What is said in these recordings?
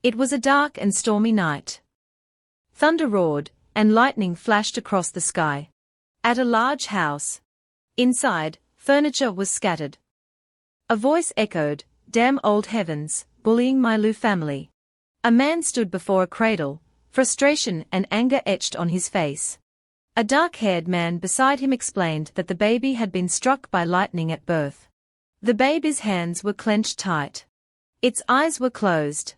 It was a dark and stormy night. Thunder roared, and lightning flashed across the sky. At a large house. Inside, furniture was scattered. A voice echoed, "Damn old heavens, bullying my Lu family." A man stood before a cradle, frustration and anger etched on his face. A dark-haired man beside him explained that the baby had been struck by lightning at birth. The baby's hands were clenched tight. Its eyes were closed.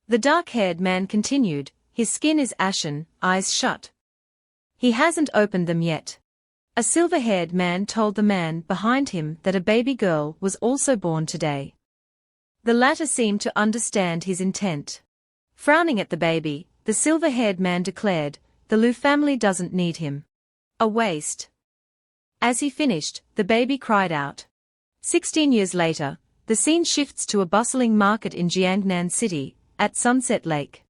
The dark-haired man continued, "His skin is ashen, eyes shut. He hasn't opened them yet." A silver-haired man told the man behind him that a baby girl was also born today. The latter seemed to understand his intent. Frowning at the baby, the silver-haired man declared, "The Lu family doesn't need him. A waste." As he finished, the baby cried out. 16 years later, the scene shifts to a bustling market in Jiangnan City, at Sunset Lake.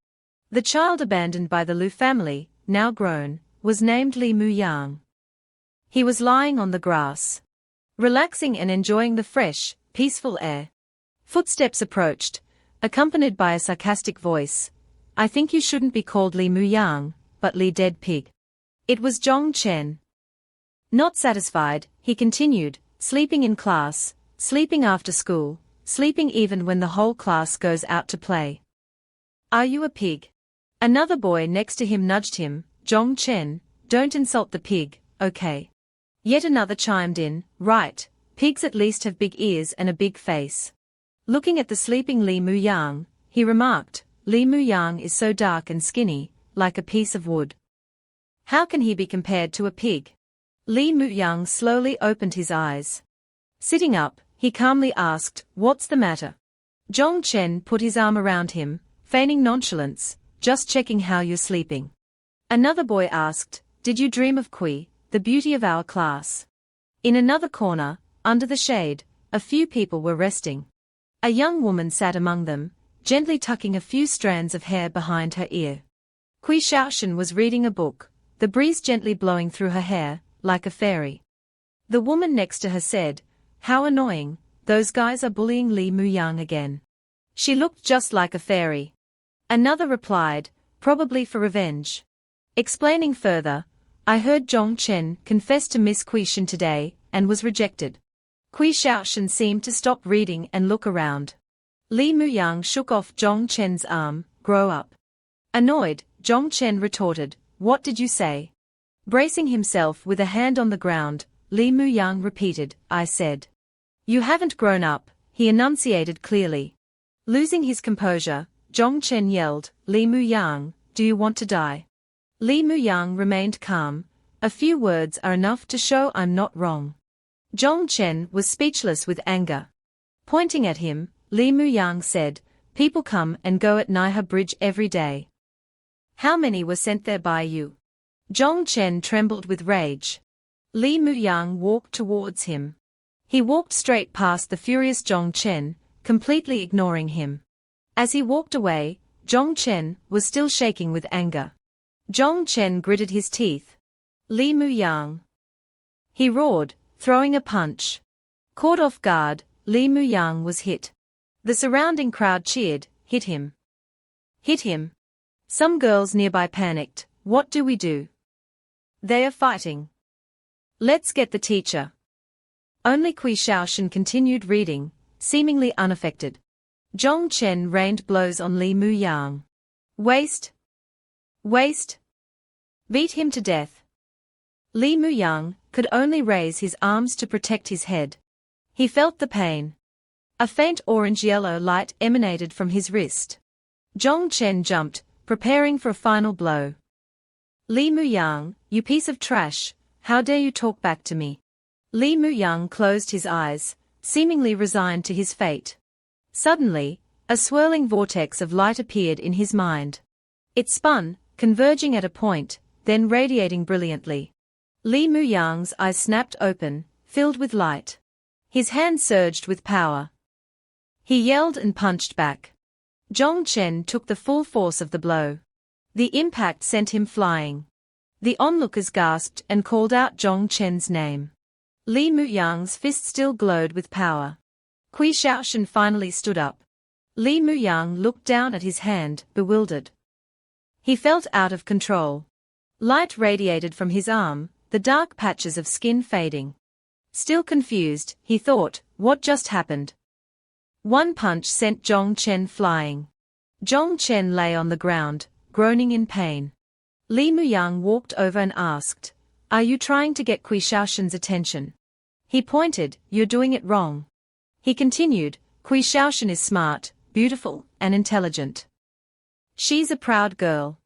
The child abandoned by the Lu family, now grown, was named Li Muyang. He was lying on the grass, relaxing and enjoying the fresh, peaceful air. Footsteps approached, accompanied by a sarcastic voice. "I think you shouldn't be called Li Muyang, but Li Dead Pig." It was Zhong Chen. Not satisfied, he continued, "Sleeping in class, sleeping after school, sleeping even when the whole class goes out to play. Are you a pig?" Another boy next to him nudged him. "Zhong Chen, don't insult the pig, okay?" Yet another chimed in, "Right, pigs at least have big ears and a big face." Looking at the sleeping Li Muyang, he remarked, "Li Muyang is so dark and skinny, like a piece of wood. How can he be compared to a pig?" Li Muyang slowly opened his eyes. Sitting up, he calmly asked, "What's the matter?" Zhong Chen put his arm around him, feigning nonchalance, "Just checking how you're sleeping." Another boy asked, "Did you dream of Kui, the beauty of our class?" In another corner, under the shade, a few people were resting. A young woman sat among them, gently tucking a few strands of hair behind her ear. Kui Shaoshan was reading a book, the breeze gently blowing through her hair, like a fairy. The woman next to her said, "How annoying, those guys are bullying Li Muyang again. She looked just like a fairy." Another replied, "Probably for revenge." Explaining further, "I heard Zhong Chen confess to Miss Kui Shan today, and was rejected." Kui Shaoshan seemed to stop reading and look around. Li Muyang shook off Zhong Chen's arm, "Grow up." Annoyed, Zhong Chen retorted, "What did you say?" Bracing himself with a hand on the ground, Li Muyang repeated, "I said." "You haven't grown up," he enunciated clearly. Losing his composure, Zhong Chen yelled, "Li Muyang, do you want to die?" Li Muyang remained calm. "A few words are enough to show I'm not wrong." Zhong Chen was speechless with anger. Pointing at him, Li Muyang said, "People come and go at Naiha Bridge every day. How many were sent there by you?" Zhong Chen trembled with rage. Li Muyang walked towards him. He walked straight past the furious Zhong Chen, completely ignoring him. As he walked away, Zhong Chen was still shaking with anger. Zhong Chen gritted his teeth. "Li Muyang!" he roared, throwing a punch. Caught off guard, Li Muyang was hit. The surrounding crowd cheered, "Hit him! Hit him!" Some girls nearby panicked, "What do we do? They are fighting. Let's get the teacher." Only Kui Shaoshan continued reading, seemingly unaffected. Zhong Chen rained blows on Li Muyang. "Waste! Waste! Beat him to death!" Li Muyang could only raise his arms to protect his head. He felt the pain. A faint orange-yellow light emanated from his wrist. Zhong Chen jumped, preparing for a final blow. "Li Muyang, you piece of trash, how dare you talk back to me?" Li Muyang closed his eyes, seemingly resigned to his fate. Suddenly, a swirling vortex of light appeared in his mind. It spun, converging at a point, then radiating brilliantly. Li Muyang's eyes snapped open, filled with light. His hand surged with power. He yelled and punched back. Zhong Chen took the full force of the blow. The impact sent him flying. The onlookers gasped and called out Zhong Chen's name. Li Muyang's fist still glowed with power. Kui Shaoshan finally stood up. Li Muyang looked down at his hand, bewildered. He felt out of control. Light radiated from his arm, the dark patches of skin fading. Still confused, he thought, what just happened? One punch sent Zhong Chen flying. Zhong Chen lay on the ground, groaning in pain. Li Muyang walked over and asked, "Are you trying to get Kui Shaoshan's attention?" He pointed, "You're doing it wrong." He continued, "Kui Shaoshan is smart, beautiful, and intelligent. She's a proud girl.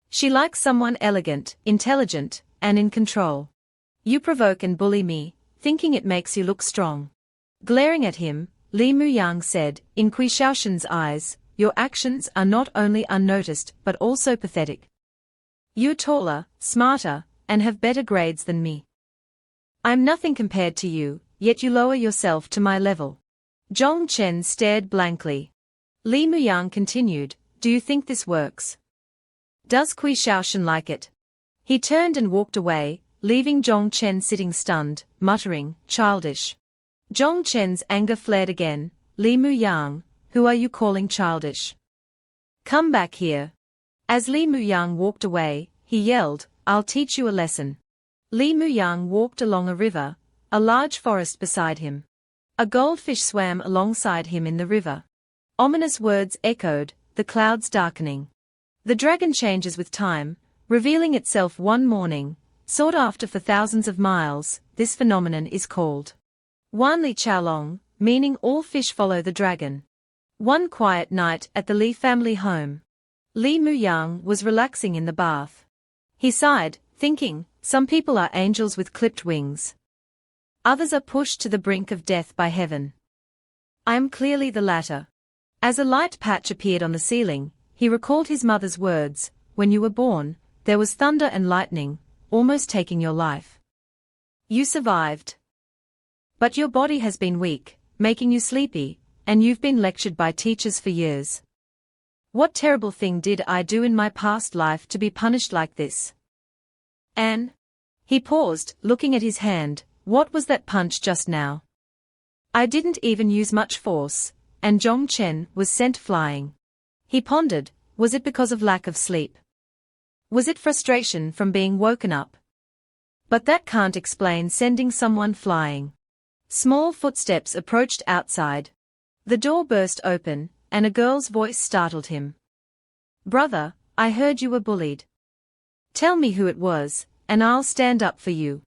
She likes someone elegant, intelligent, and in control. You provoke and bully me, thinking it makes you look strong." Glaring at him, Li Muyang said, "In Kui Shaoshan's eyes, your actions are not only unnoticed but also pathetic. You're taller, smarter, and have better grades than me. I'm nothing compared to you, yet you lower yourself to my level." Zhong Chen stared blankly. Li Muyang continued, "Do you think this works? Does Kui Shaoshan like it?" He turned and walked away, leaving Zhong Chen sitting stunned, muttering, "Childish." Zhong Chen's anger flared again. "Li Muyang, who are you calling childish? Come back here." As Li Muyang walked away, he yelled, "I'll teach you a lesson." Li Muyang walked along a river, a large forest beside him. A goldfish swam alongside him in the river. Ominous words echoed, the clouds darkening. The dragon changes with time, revealing itself one morning, sought after for thousands of miles. This phenomenon is called Wan Li Chaolong, meaning all fish follow the dragon. One quiet night at the Li family home, Li Muyang was relaxing in the bath. He sighed, thinking, some people are angels with clipped wings. Others are pushed to the brink of death by heaven. I am clearly the latter. As a light patch appeared on the ceiling, he recalled his mother's words, "When you were born, there was thunder and lightning, almost taking your life. You survived. But your body has been weak, making you sleepy, and you've been lectured by teachers for years. What terrible thing did I do in my past life to be punished like this?" And he paused, looking at his hand. What was that punch just now? I didn't even use much force, and Zhong Chen was sent flying. He pondered, was it because of lack of sleep? Was it frustration from being woken up? But that can't explain sending someone flying. Small footsteps approached outside. The door burst open, and a girl's voice startled him. "Brother, I heard you were bullied. Tell me who it was, and I'll stand up for you."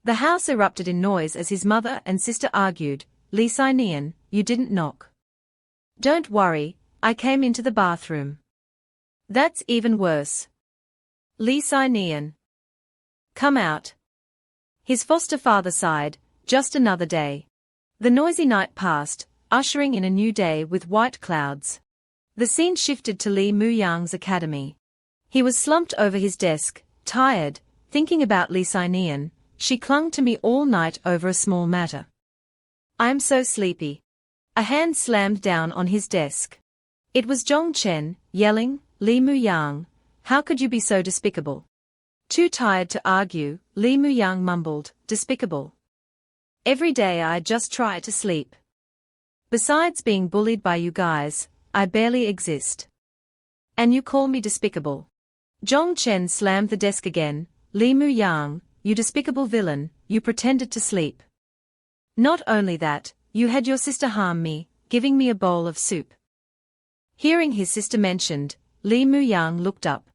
The house erupted in noise as his mother and sister argued. "Li Nian, you didn't knock." "Don't worry, I came into the bathroom." "That's even worse. Li Nian, come out." His foster father sighed, "Just another day." The noisy night passed, ushering in a new day with white clouds. The scene shifted to Li Muyang's academy. He was slumped over his desk, tired, thinking about Li Nian. "She clung to me all night over a small matter. I'm so sleepy." A hand slammed down on his desk. It was Zhong Chen, yelling, "Li Muyang, how could you be so despicable?" Too tired to argue, Li Muyang mumbled, "Despicable. Every day I just try to sleep. Besides being bullied by you guys, I barely exist. And you call me despicable?" Zhong Chen slammed the desk again. "Li Muyang, you despicable villain, you pretended to sleep. Not only that, you had your sister harm me, giving me a bowl of soup." Hearing his sister mentioned, Li Muyang looked up.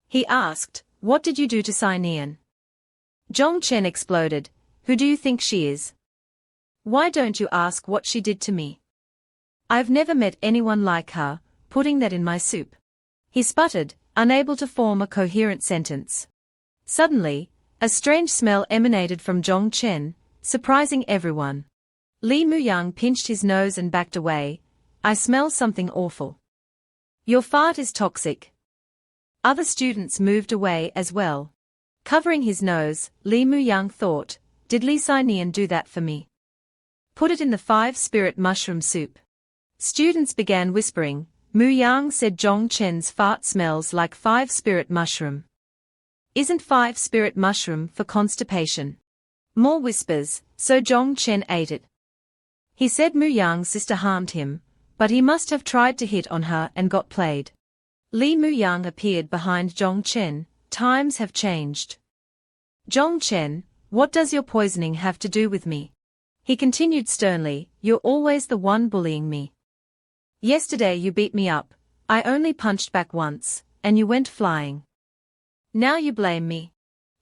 He asked, "What did you do to Nian?" Zhong Chen exploded, "Who do you think she is? Why don't you ask what she did to me? I've never met anyone like her, putting that in my soup." He sputtered, unable to form a coherent sentence. Suddenly, a strange smell emanated from Zhong Chen, surprising everyone. Li Muyang pinched his nose and backed away. "I smell something awful. Your fart is toxic." Other students moved away as well. Covering his nose, Li Muyang thought, "Did Li Nian do that for me? Put it in the 5-spirit mushroom soup." Students began whispering. Muyang said Zhong Chen's fart smells like 5-spirit mushroom. Isn't 5-spirit mushroom for constipation? More whispers, so Zhong Chen ate it. He said Muyang's sister harmed him. but he must have tried to hit on her and got played. Li Muyang appeared behind Zhong Chen. Times have changed. Zhong Chen, what does your poisoning have to do with me? He continued sternly, you're always the one bullying me. Yesterday you beat me up, I only punched back once, and you went flying. Now you blame me.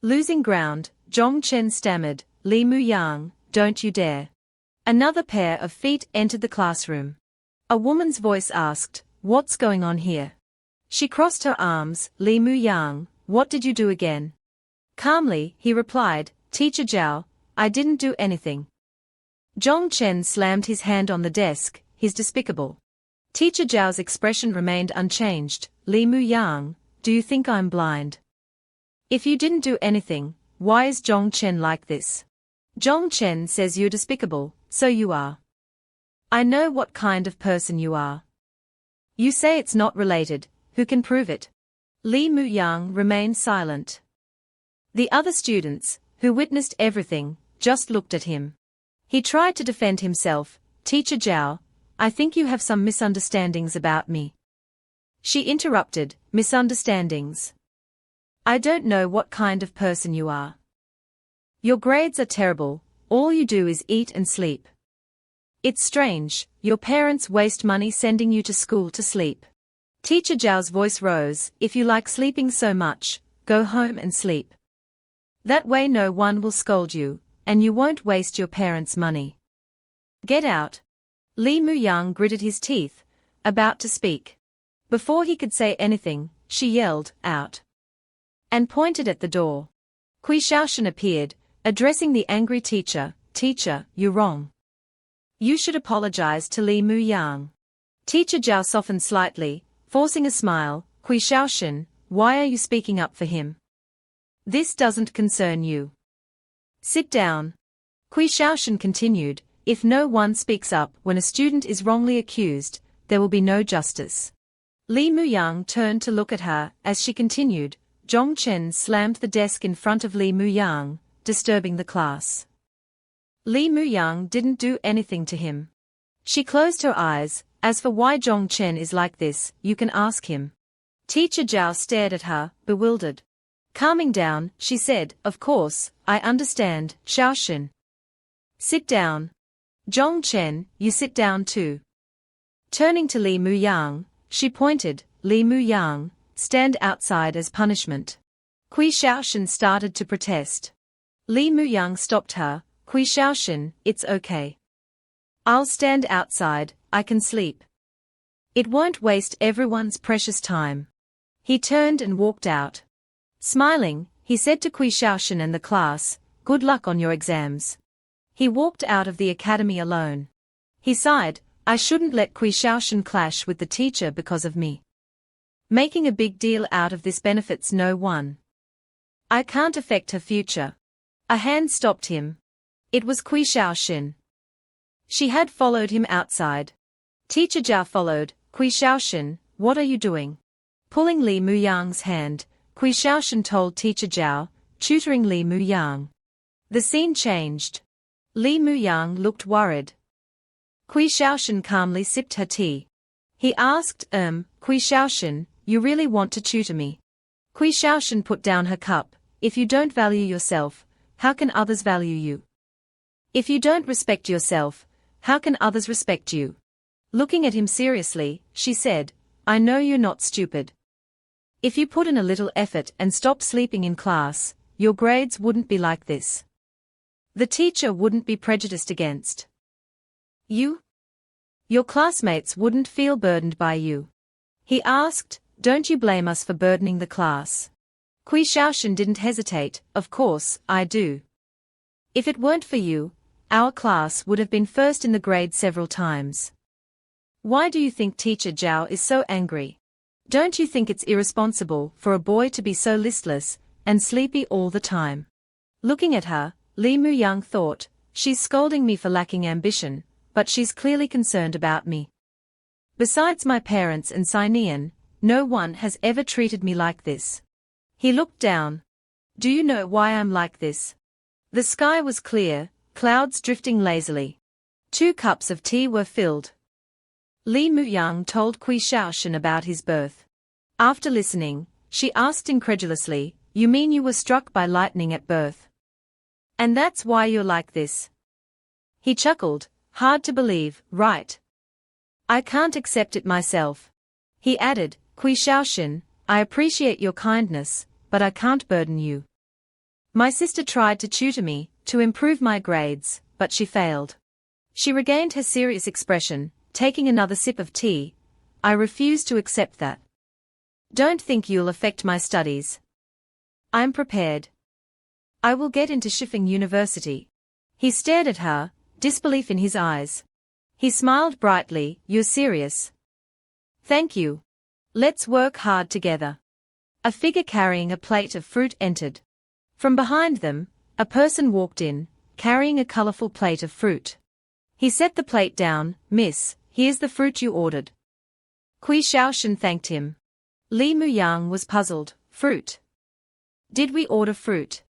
Losing ground, Zhong Chen stammered, Li Muyang, don't you dare. Another pair of feet entered the classroom. A woman's voice asked, what's going on here? She crossed her arms, Li Muyang, what did you do again? Calmly, he replied, Teacher Zhao, I didn't do anything. Zhong Chen slammed his hand on the desk, he's despicable. Teacher Zhao's expression remained unchanged, Li Muyang, do you think I'm blind? If you didn't do anything, why is Zhong Chen like this? Zhong Chen says you're despicable, so you are. I know what kind of person you are. You say it's not related, who can prove it? Li Muyang remained silent. The other students, who witnessed everything, just looked at him. He tried to defend himself, Teacher Zhao, I think you have some misunderstandings about me. She interrupted, misunderstandings. I don't know what kind of person you are. Your grades are terrible, all you do is eat and sleep. It's strange, your parents waste money sending you to school to sleep. Teacher Zhao's voice rose, if you like sleeping so much, go home and sleep. That way no one will scold you, and you won't waste your parents' money. Get out. Li Muyang gritted his teeth, about to speak. Before he could say anything, she yelled, out. And pointed at the door. Kui Shaoshan appeared, addressing the angry teacher, Teacher, you're wrong. You should apologize to Li Muyang. Teacher Zhao softened slightly, forcing a smile, Kui Shaoshan, why are you speaking up for him? This doesn't concern you. Sit down. Kui Shaoshan continued, if no one speaks up when a student is wrongly accused, there will be no justice. Li Muyang turned to look at her, as she continued, Zhong Chen slammed the desk in front of Li Muyang, disturbing the class. Li Muyang didn't do anything to him. She closed her eyes, as for why Zhong Chen is like this, you can ask him. Teacher Zhao stared at her, bewildered. Calming down, she said, of course, I understand, Shaoshan. Sit down. Zhong Chen, you sit down too. Turning to Li Muyang, she pointed, Li Muyang, stand outside as punishment. Kui Shaoshan started to protest. Li Muyang stopped her, Kui Shaoshan, it's okay. I'll stand outside, I can sleep. It won't waste everyone's precious time. He turned and walked out. Smiling, he said to Kui Shaoshan and the class, good luck on your exams. He walked out of the academy alone. He sighed, I shouldn't let Kui Shaoshan clash with the teacher because of me. Making a big deal out of this benefits no one. I can't affect her future. A hand stopped him. It was Kui Shaoshan. She had followed him outside. Teacher Zhao followed, Kui Shaoshan, what are you doing? Pulling Li Muyang's hand, Kui Shaoshan told Teacher Zhao, tutoring Li Muyang. The scene changed. Li Muyang looked worried. Kui Shaoshan calmly sipped her tea. He asked, Kui Shaoshan, you really want to tutor me? Kui Shaoshan put down her cup, if you don't value yourself, how can others value you? If you don't respect yourself, how can others respect you? Looking at him seriously, she said, I know you're not stupid. If you put in a little effort and stopped sleeping in class, your grades wouldn't be like this. The teacher wouldn't be prejudiced against you. Your classmates wouldn't feel burdened by you. He asked, don't you blame us for burdening the class? Kui Shaoshan didn't hesitate, of course, I do. If it weren't for you, our class would have been first in the grade several times. Why do you think Teacher Zhao is so angry? Don't you think it's irresponsible for a boy to be so listless and sleepy all the time? Looking at her, Li Muyang thought, she's scolding me for lacking ambition, but she's clearly concerned about me. Besides my parents and Sinian, no one has ever treated me like this. He looked down. Do you know why I'm like this? The sky was clear, clouds drifting lazily. 2 cups of tea were filled. Li Muyang told Kui Shaoshan about his birth. After listening, she asked incredulously, "You mean you were struck by lightning at birth? And that's why you're like this?" He chuckled, "Hard to believe, right? I can't accept it myself." He added, "Kui Shaoshan, I appreciate your kindness, but I can't burden you. My sister tried to tutor me, to improve my grades, but she failed." She regained her serious expression, taking another sip of tea. "I refuse to accept that. Don't think you'll affect my studies. I'm prepared. I will get into Shifeng University." He stared at her, disbelief in his eyes. He smiled brightly, "You're serious? Thank you. Let's work hard together." A figure carrying a plate of fruit entered. From behind them, a person walked in, carrying a colorful plate of fruit. He set the plate down. "Miss, here's the fruit you ordered." Kui Shaoshan thanked him. Li Muyang was puzzled. "Fruit? Did we order fruit?"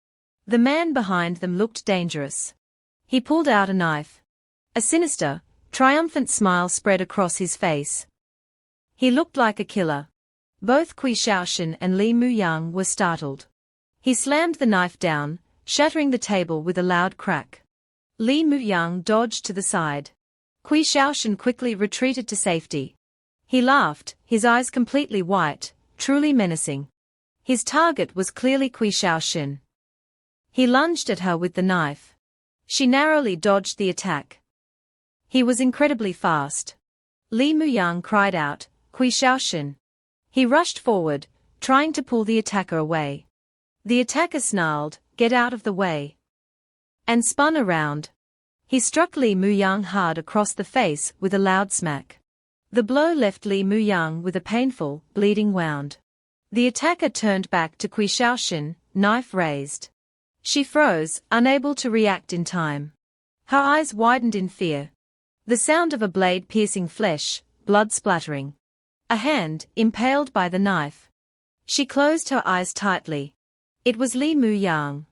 The man behind them looked dangerous. He pulled out a knife. A sinister, triumphant smile spread across his face. He looked like a killer. Both Kui Shaoshan and Li Muyang were startled. He slammed the knife down, shattering the table with a loud crack. Li Muyang dodged to the side. Kui Shaoshan quickly retreated to safety. He laughed, his eyes completely white, truly menacing. His target was clearly Kui Shaoshan. He lunged at her with the knife. She narrowly dodged the attack. He was incredibly fast. Li Muyang cried out, "Kui Shaoshan!" He rushed forward, trying to pull the attacker away. The attacker snarled, "Get out of the way!" and spun around. He struck Li Muyang hard across the face with a loud smack. The blow left Li Muyang with a painful, bleeding wound. The attacker turned back to Kui Shaoshan, knife raised. She froze, unable to react in time. Her eyes widened in fear. The sound of a blade piercing flesh, blood splattering. A hand, impaled by the knife. She closed her eyes tightly. It was Li Muyang.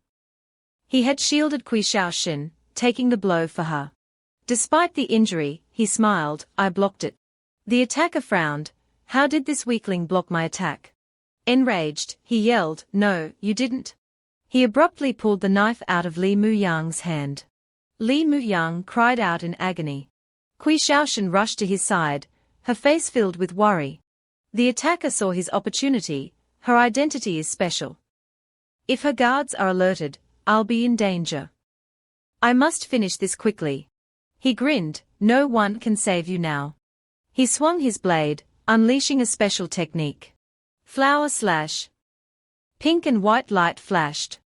He had shielded Kui Shaoshan, taking the blow for her. Despite the injury, he smiled, "I blocked it." The attacker frowned. "How did this weakling block my attack?" Enraged, he yelled, "No, you didn't." He abruptly pulled the knife out of Li Muyang's hand. Li Muyang cried out in agony. Kui Shaoshan rushed to his side, her face filled with worry. The attacker saw his opportunity. Her identity is special. If her guards are alerted, I'll be in danger. I must finish this quickly. He grinned, "No one can save you now." He swung his blade, unleashing a special technique. Flower slash. Pink and white light flashed.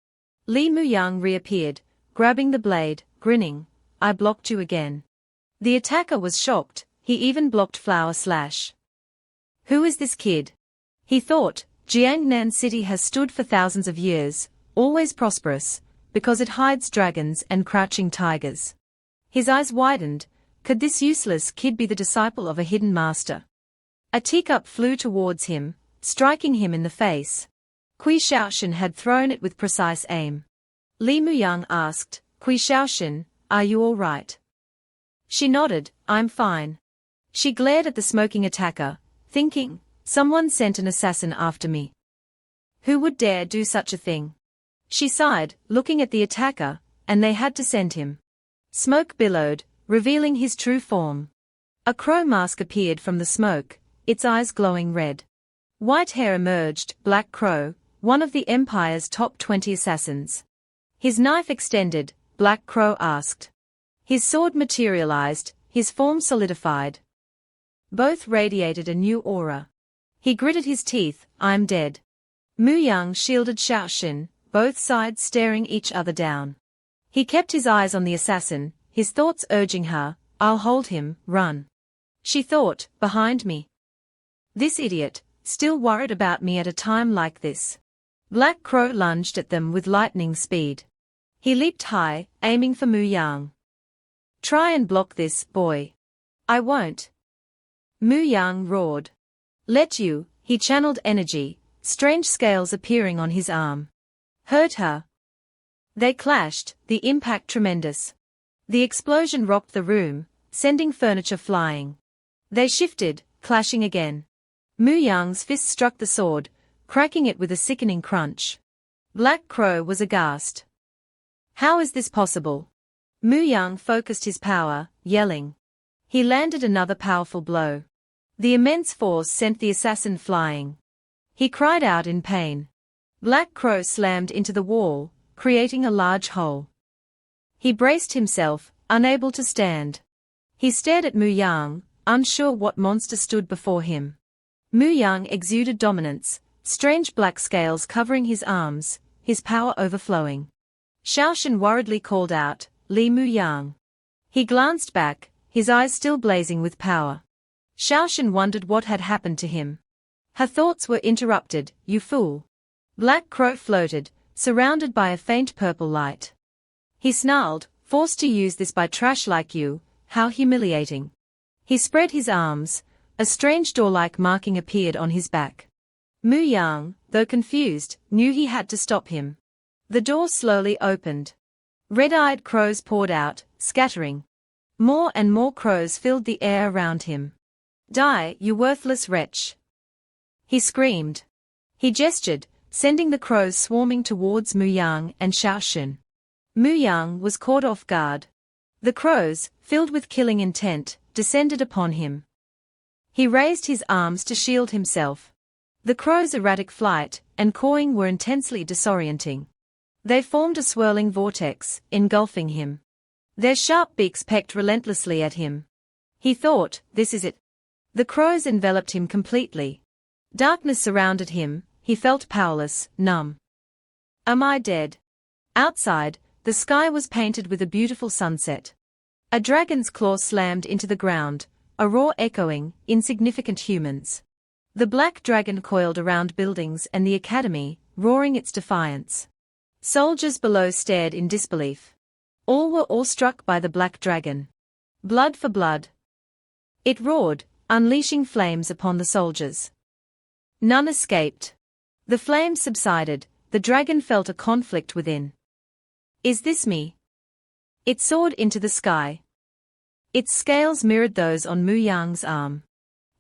Li Muyang reappeared, grabbing the blade, grinning, "I blocked you again." The attacker was shocked, he even blocked flower slash. Who is this kid? He thought. Jiangnan City has stood for thousands of years, always prosperous, because it hides dragons and crouching tigers. His eyes widened. Could this useless kid be the disciple of a hidden master? A teacup flew towards him, striking him in the face. Kui Shaoshan had thrown it with precise aim. Li Muyang asked, "Kui Shaoshan, are you all right?" She nodded, "I'm fine." She glared at the smoking attacker, thinking, someone sent an assassin after me. Who would dare do such a thing? She sighed, looking at the attacker, and they had to send him. Smoke billowed, revealing his true form. A crow mask appeared from the smoke, its eyes glowing red. White hair emerged, Black Crow, one of the Empire's top 20 assassins. His knife extended, Black Crow asked. His sword materialized, his form solidified. Both radiated a new aura. He gritted his teeth, "I'm dead." Muyang shielded Shaoshan, both sides staring each other down. He kept his eyes on the assassin, his thoughts urging her, "I'll hold him, run." She thought, "Behind me. This idiot, still worried about me at a time like this." Black Crow lunged at them with lightning speed. He leaped high, aiming for Muyang. "Try and block this, boy." "I won't." Muyang roared. "Let you," he channeled energy, strange scales appearing on his arm. "Hurt her." They clashed, the impact tremendous. The explosion rocked the room, sending furniture flying. They shifted, clashing again. Muyang's fist struck the sword, cracking it with a sickening crunch. Black Crow was aghast. How is this possible? Muyang focused his power, yelling. He landed another powerful blow. The immense force sent the assassin flying. He cried out in pain. Black Crow slammed into the wall, creating a large hole. He braced himself, unable to stand. He stared at Muyang, unsure what monster stood before him. Muyang exuded dominance, strange black scales covering his arms, his power overflowing. Shaoshan worriedly called out, "Li Muyang." He glanced back, his eyes still blazing with power. Shaoshan wondered what had happened to him. Her thoughts were interrupted. "You fool." Black Crow floated, surrounded by a faint purple light. He snarled, "Forced to use this by trash like you, how humiliating." He spread his arms, a strange door-like marking appeared on his back. Muyang, though confused, knew he had to stop him. The door slowly opened. Red-eyed crows poured out, scattering. More and more crows filled the air around him. "Die, you worthless wretch!" he screamed. He gestured, sending the crows swarming towards Muyang and Shaoshan. Muyang was caught off guard. The crows, filled with killing intent, descended upon him. He raised his arms to shield himself. The crows' erratic flight and cawing were intensely disorienting. They formed a swirling vortex, engulfing him. Their sharp beaks pecked relentlessly at him. He thought, "This is it." The crows enveloped him completely. Darkness surrounded him, he felt powerless, numb. Am I dead? Outside, the sky was painted with a beautiful sunset. A dragon's claw slammed into the ground, a roar echoing, "Insignificant humans." The black dragon coiled around buildings and the academy, roaring its defiance. Soldiers below stared in disbelief. All were awestruck by the black dragon. Blood for blood. It roared, unleashing flames upon the soldiers. None escaped. The flames subsided, the dragon felt a conflict within. Is this me? It soared into the sky. Its scales mirrored those on Muyang's arm.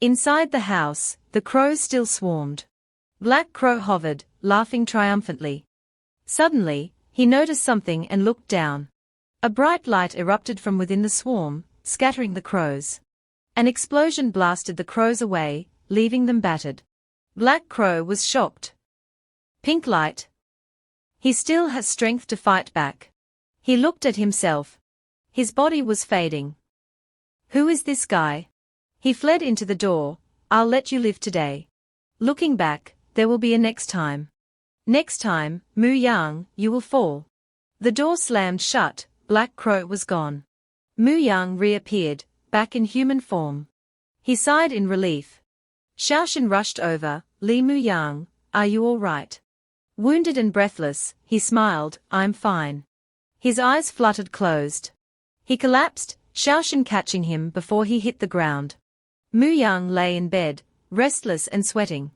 Inside the house, the crows still swarmed. Black Crow hovered, laughing triumphantly. Suddenly, he noticed something and looked down. A bright light erupted from within the swarm, scattering the crows. An explosion blasted the crows away, leaving them battered. Black Crow was shocked. Pink light. He still has strength to fight back. He looked at himself. His body was fading. Who is this guy? He fled into the door. I'll let you live today. Looking back, there will be a next time. Next time, Muyang, you will fall. The door slammed shut, Black Crow was gone. Muyang reappeared, back in human form. He sighed in relief. Shaoshan rushed over. Li Muyang, are you all right? Wounded and breathless, he smiled. I'm fine. His eyes fluttered closed. He collapsed, Shaoshan catching him before he hit the ground. Muyang lay in bed, restless and sweating.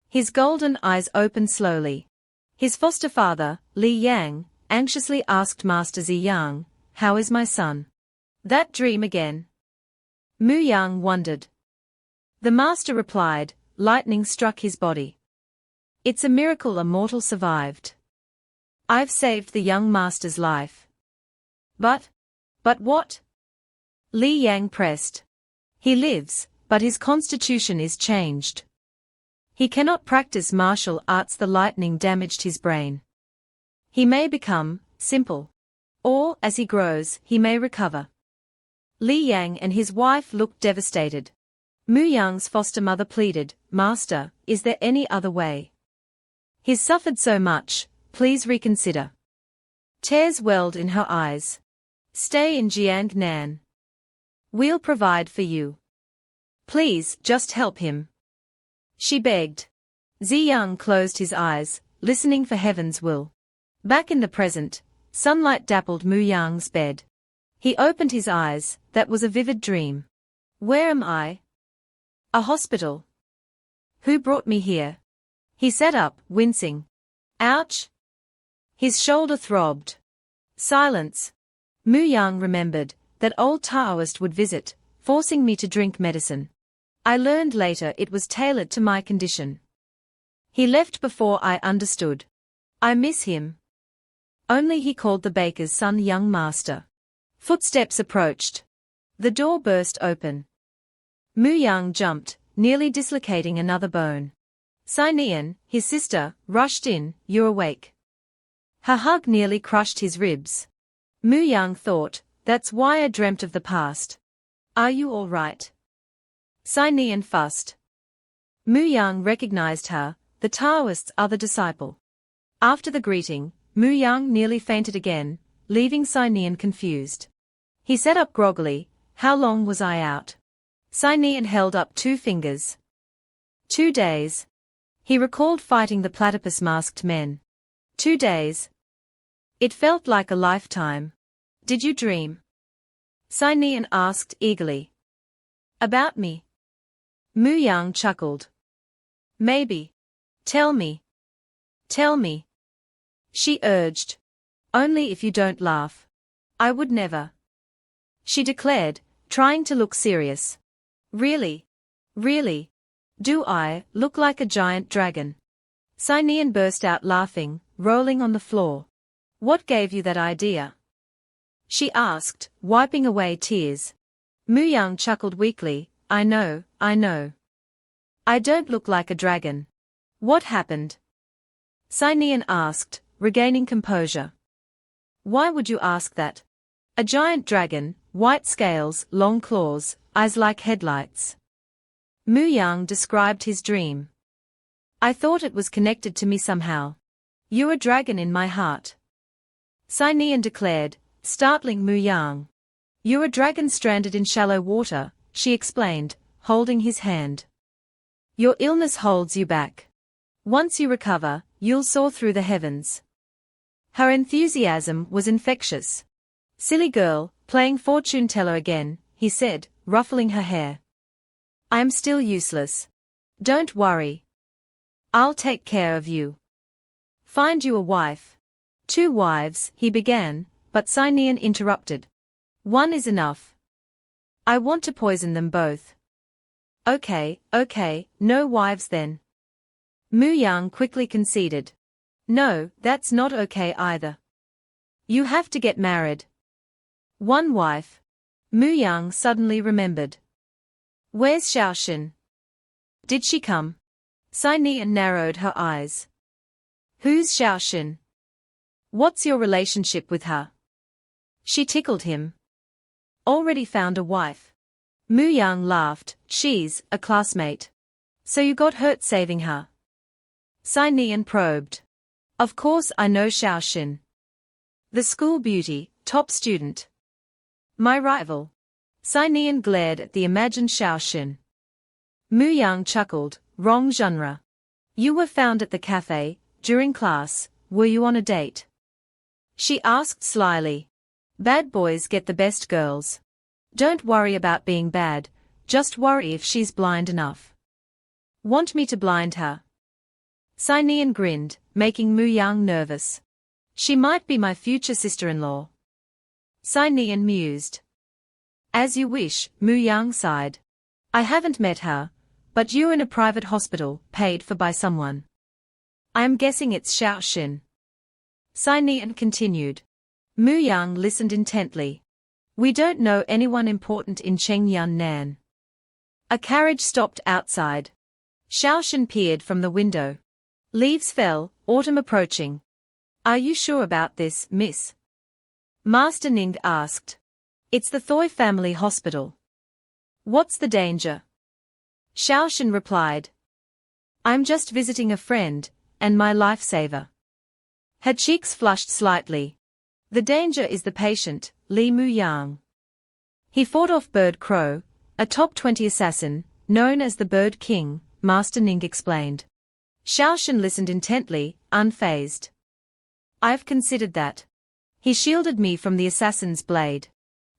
His golden eyes opened slowly. His foster father, Li Yang, anxiously asked Master Ziyang, "How is my son?" That dream again? Muyang wondered. The master replied, "Lightning struck his body. It's a miracle a mortal survived. I've saved the young master's life." But what? Li Yang pressed. He lives, but his constitution is changed. He cannot practice martial arts. The lightning damaged his brain. He may become simple. Or, as he grows, he may recover. Li Yang and his wife looked devastated. Muyang's foster mother pleaded, "Master, is there any other way? He's suffered so much, please reconsider." Tears welled in her eyes. "Stay in Jiangnan. We'll provide for you. Please, just help him," she begged. Ziyang closed his eyes, listening for heaven's will. Back in the present, sunlight dappled Muyang's bed. He opened his eyes. That was a vivid dream. Where am I? A hospital. Who brought me here? He sat up, wincing. Ouch! His shoulder throbbed. Silence. Muyang remembered that old Taoist would visit, forcing me to drink medicine. I learned later it was tailored to my condition. He left before I understood. I miss him. Only he called the baker's son young master. Footsteps approached. The door burst open. Muang jumped, nearly dislocating another bone. Sinian, his sister, rushed in. You're awake. Her hug nearly crushed his ribs. Muang thought, that's why I dreamt of the past. Are you all right? Sinian fussed. Muang recognized her, the Taoist's other disciple. After the greeting, Muang nearly fainted again, leaving Sinian confused. He sat up groggily. How long was I out? Sinian held up 2 fingers. 2 days. He recalled fighting the platypus-masked men. 2 days. It felt like a lifetime. Did you dream? Sinian asked eagerly. About me? Muang chuckled. Maybe. Tell me. Tell me. She urged. Only if you don't laugh. I would never. She declared, trying to look serious. Really? Really? Do I look like a giant dragon? Sinian burst out laughing, rolling on the floor. What gave you that idea? She asked, wiping away tears. Muang chuckled weakly. I know. I don't look like a dragon. What happened? Sinian asked, regaining composure. Why would you ask that? A giant dragon, white scales, long claws, eyes like headlights. Muang described his dream. I thought it was connected to me somehow. You're a dragon in my heart. Sinian declared, startling Muang. You're a dragon stranded in shallow water, she explained, holding his hand. Your illness holds you back. Once you recover, you'll soar through the heavens. Her enthusiasm was infectious. Silly girl, playing fortune teller again, he said, ruffling her hair. I am still useless. Don't worry. I'll take care of you. Find you a wife. 2 wives, he began, but Sinian interrupted. 1 is enough. I want to poison them both. Okay, no wives then. Muang quickly conceded. No, that's not okay either. You have to get married. 1 wife. Muang suddenly remembered. Where's Xiaoxin? Did she come? Sinian narrowed her eyes. Who's Xiaoxin? What's your relationship with her? She tickled him. Already found a wife. Muang laughed. She's a classmate. So you got hurt saving her? Sinian probed. Of course I know Xiaoxin. The school beauty, top student. My rival. Sinian glared at the imagined Xiaoxin. Muang chuckled. Wrong genre. You were found at the cafe, during class. Were you on a date? She asked slyly. Bad boys get the best girls. Don't worry about being bad, just worry if she's blind enough. Want me to blind her? Sinian grinned, making Muang nervous. She might be my future sister-in-law. Sinian mused. As you wish, Muang sighed. I haven't met her, but you're in a private hospital, paid for by someone. I'm guessing it's Xiaoxin. Sinian continued. Muang listened intently. We don't know anyone important in Chengyunnan. A carriage stopped outside. Xiaoxin peered from the window. Leaves fell, autumn approaching. Are you sure about this, miss? Master Ning asked. It's the Thoi family hospital. What's the danger? Xiaoxin replied. I'm just visiting a friend, and my lifesaver. Her cheeks flushed slightly. The danger is the patient, Li Muang. He fought off Bird Crow, a top 20 assassin, known as the Bird King, Master Ning explained. Xiaoxin listened intently, unfazed. I've considered that. He shielded me from the assassin's blade.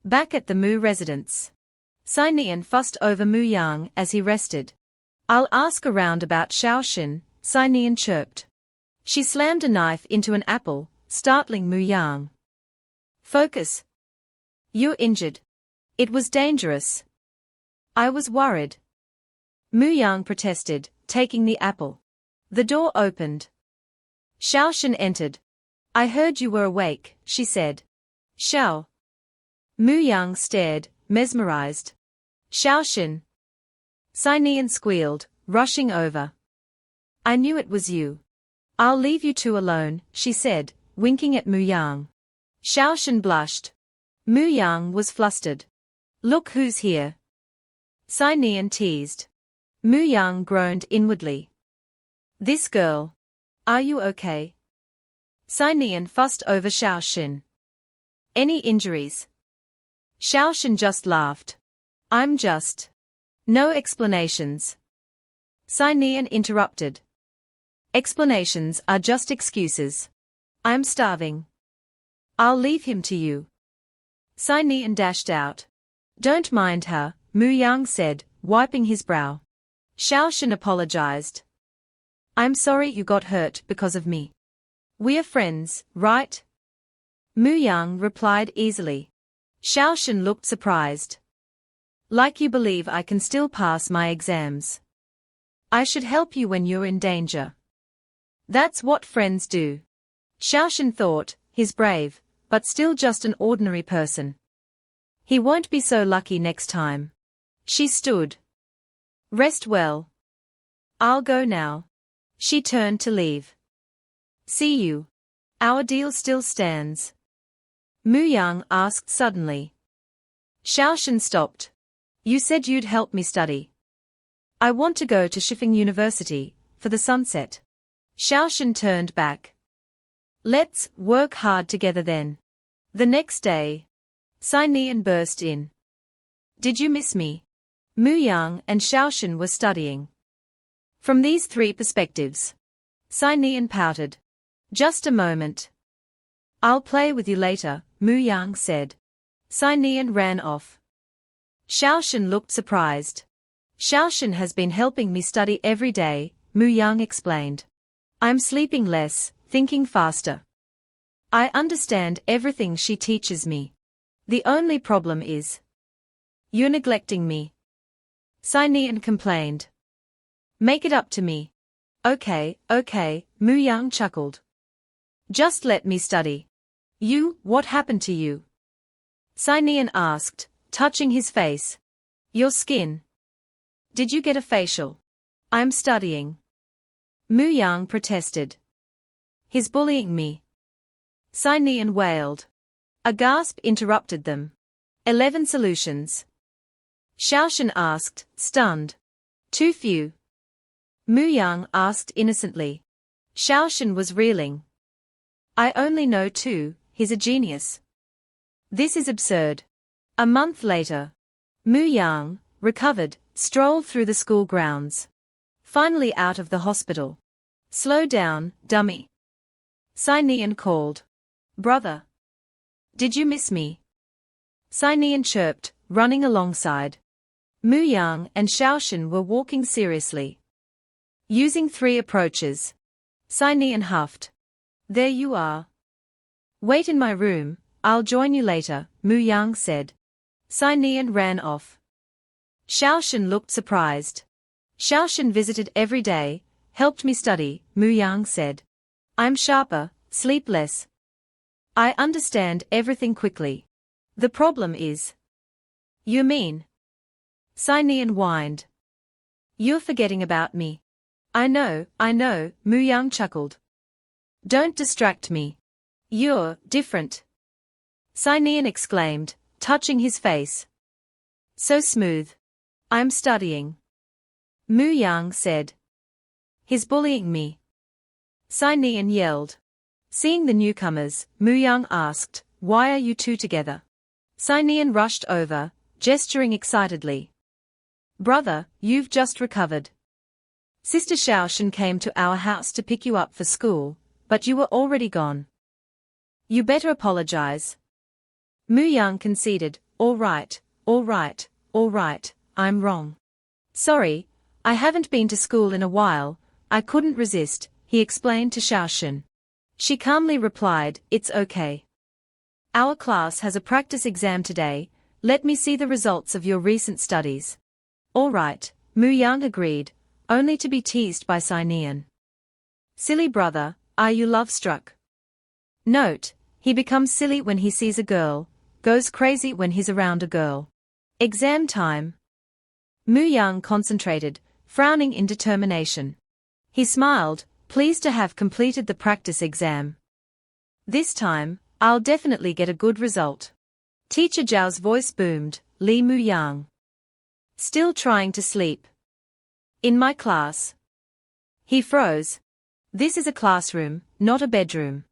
Back at the Mu residence. Sinian fussed over Muang as he rested. I'll ask around about Xiaoxin, Sinian chirped. She slammed a knife into an apple, startling Muang. Focus. You're injured. It was dangerous. I was worried. Muang protested, taking the apple. The door opened. Xiaoshan entered. I heard you were awake, she said. Xiao. Muang stared, mesmerized. Xiaoshan. Sinian squealed, rushing over. I knew it was you. I'll leave you two alone, she said, winking at Muang. Xiaoshan blushed. Muang was flustered. Look who's here. Sinian teased. Muang groaned inwardly. This girl. Are you okay? Sinian fussed over Xiaoshan. Any injuries? Xiaoshan just laughed. I'm just. No explanations. Sinian interrupted. Explanations are just excuses. I'm starving. I'll leave him to you. Sinian dashed out. Don't mind her, Muang said, wiping his brow. Xiaoshan apologized. I'm sorry you got hurt because of me. We're friends, right? Muang replied easily. Xiaoshan looked surprised. Like you believe I can still pass my exams. I should help you when you're in danger. That's what friends do. Xiaoshan thought, he's brave, but still just an ordinary person. He won't be so lucky next time. She stood. Rest well. I'll go now. She turned to leave. See you. Our deal still stands. Muang asked suddenly. Xiaoshan stopped. You said you'd help me study. I want to go to Shifeng University, for the sunset. Xiaoshan turned back. Let's work hard together then. The next day. Sinian burst in. Did you miss me? Muang and Xiaoshan were studying. From these three perspectives. Sinian pouted. Just a moment. I'll play with you later, Muang said. Sinian ran off. Xiaoshan looked surprised. Xiaoshan has been helping me study every day, Muang explained. I'm sleeping less, thinking faster. I understand everything she teaches me. The only problem is. You're neglecting me. Sinian complained. Make it up to me. Okay, Muang chuckled. Just let me study. What happened to you? Sinian asked, touching his face. Your skin. Did you get a facial? I'm studying. Muang protested. He's bullying me. Sinian wailed. A gasp interrupted them. 11 solutions. Xiaoshan asked, stunned. Too few. Muang asked innocently. Xiaoshan was reeling. I only know 2, he's a genius. This is absurd. A month later. Muang, recovered, strolled through the school grounds. Finally out of the hospital. Slow down, dummy. Sinian called. Brother. Did you miss me? Sinian chirped, running alongside. Muang and Xiaoshan were walking seriously. Using 3 approaches. Sinian huffed. There you are. Wait in my room, I'll join you later, Muang said. Sinian ran off. Xiaoshan looked surprised. Xiaoshan visited every day, helped me study, Muang said. I'm sharper, sleep less. I understand everything quickly. The problem is. You mean? Sinian whined. You're forgetting about me. I know, Muang chuckled. Don't distract me. You're different. Sinian exclaimed, touching his face. So smooth. I'm studying. Muang said. He's bullying me. Sinian yelled. Seeing the newcomers, Muang asked, why are you two together? Sinian rushed over, gesturing excitedly. Brother, you've just recovered. Sister Xiaoshan came to our house to pick you up for school, but you were already gone. You better apologize. Muang conceded, all right, I'm wrong. Sorry, I haven't been to school in a while, I couldn't resist, he explained to Xiaoshan. She calmly replied, it's okay. Our class has a practice exam today, let me see the results of your recent studies. All right, Muang agreed, only to be teased by Sinean. Silly brother, are you love-struck? Note, he becomes silly when he sees a girl, goes crazy when he's around a girl. Exam time. Muang concentrated, frowning in determination. He smiled, pleased to have completed the practice exam. This time, I'll definitely get a good result. Teacher Zhao's voice boomed, Li Muang. Still trying to sleep. In my class. He froze. This is a classroom, not a bedroom.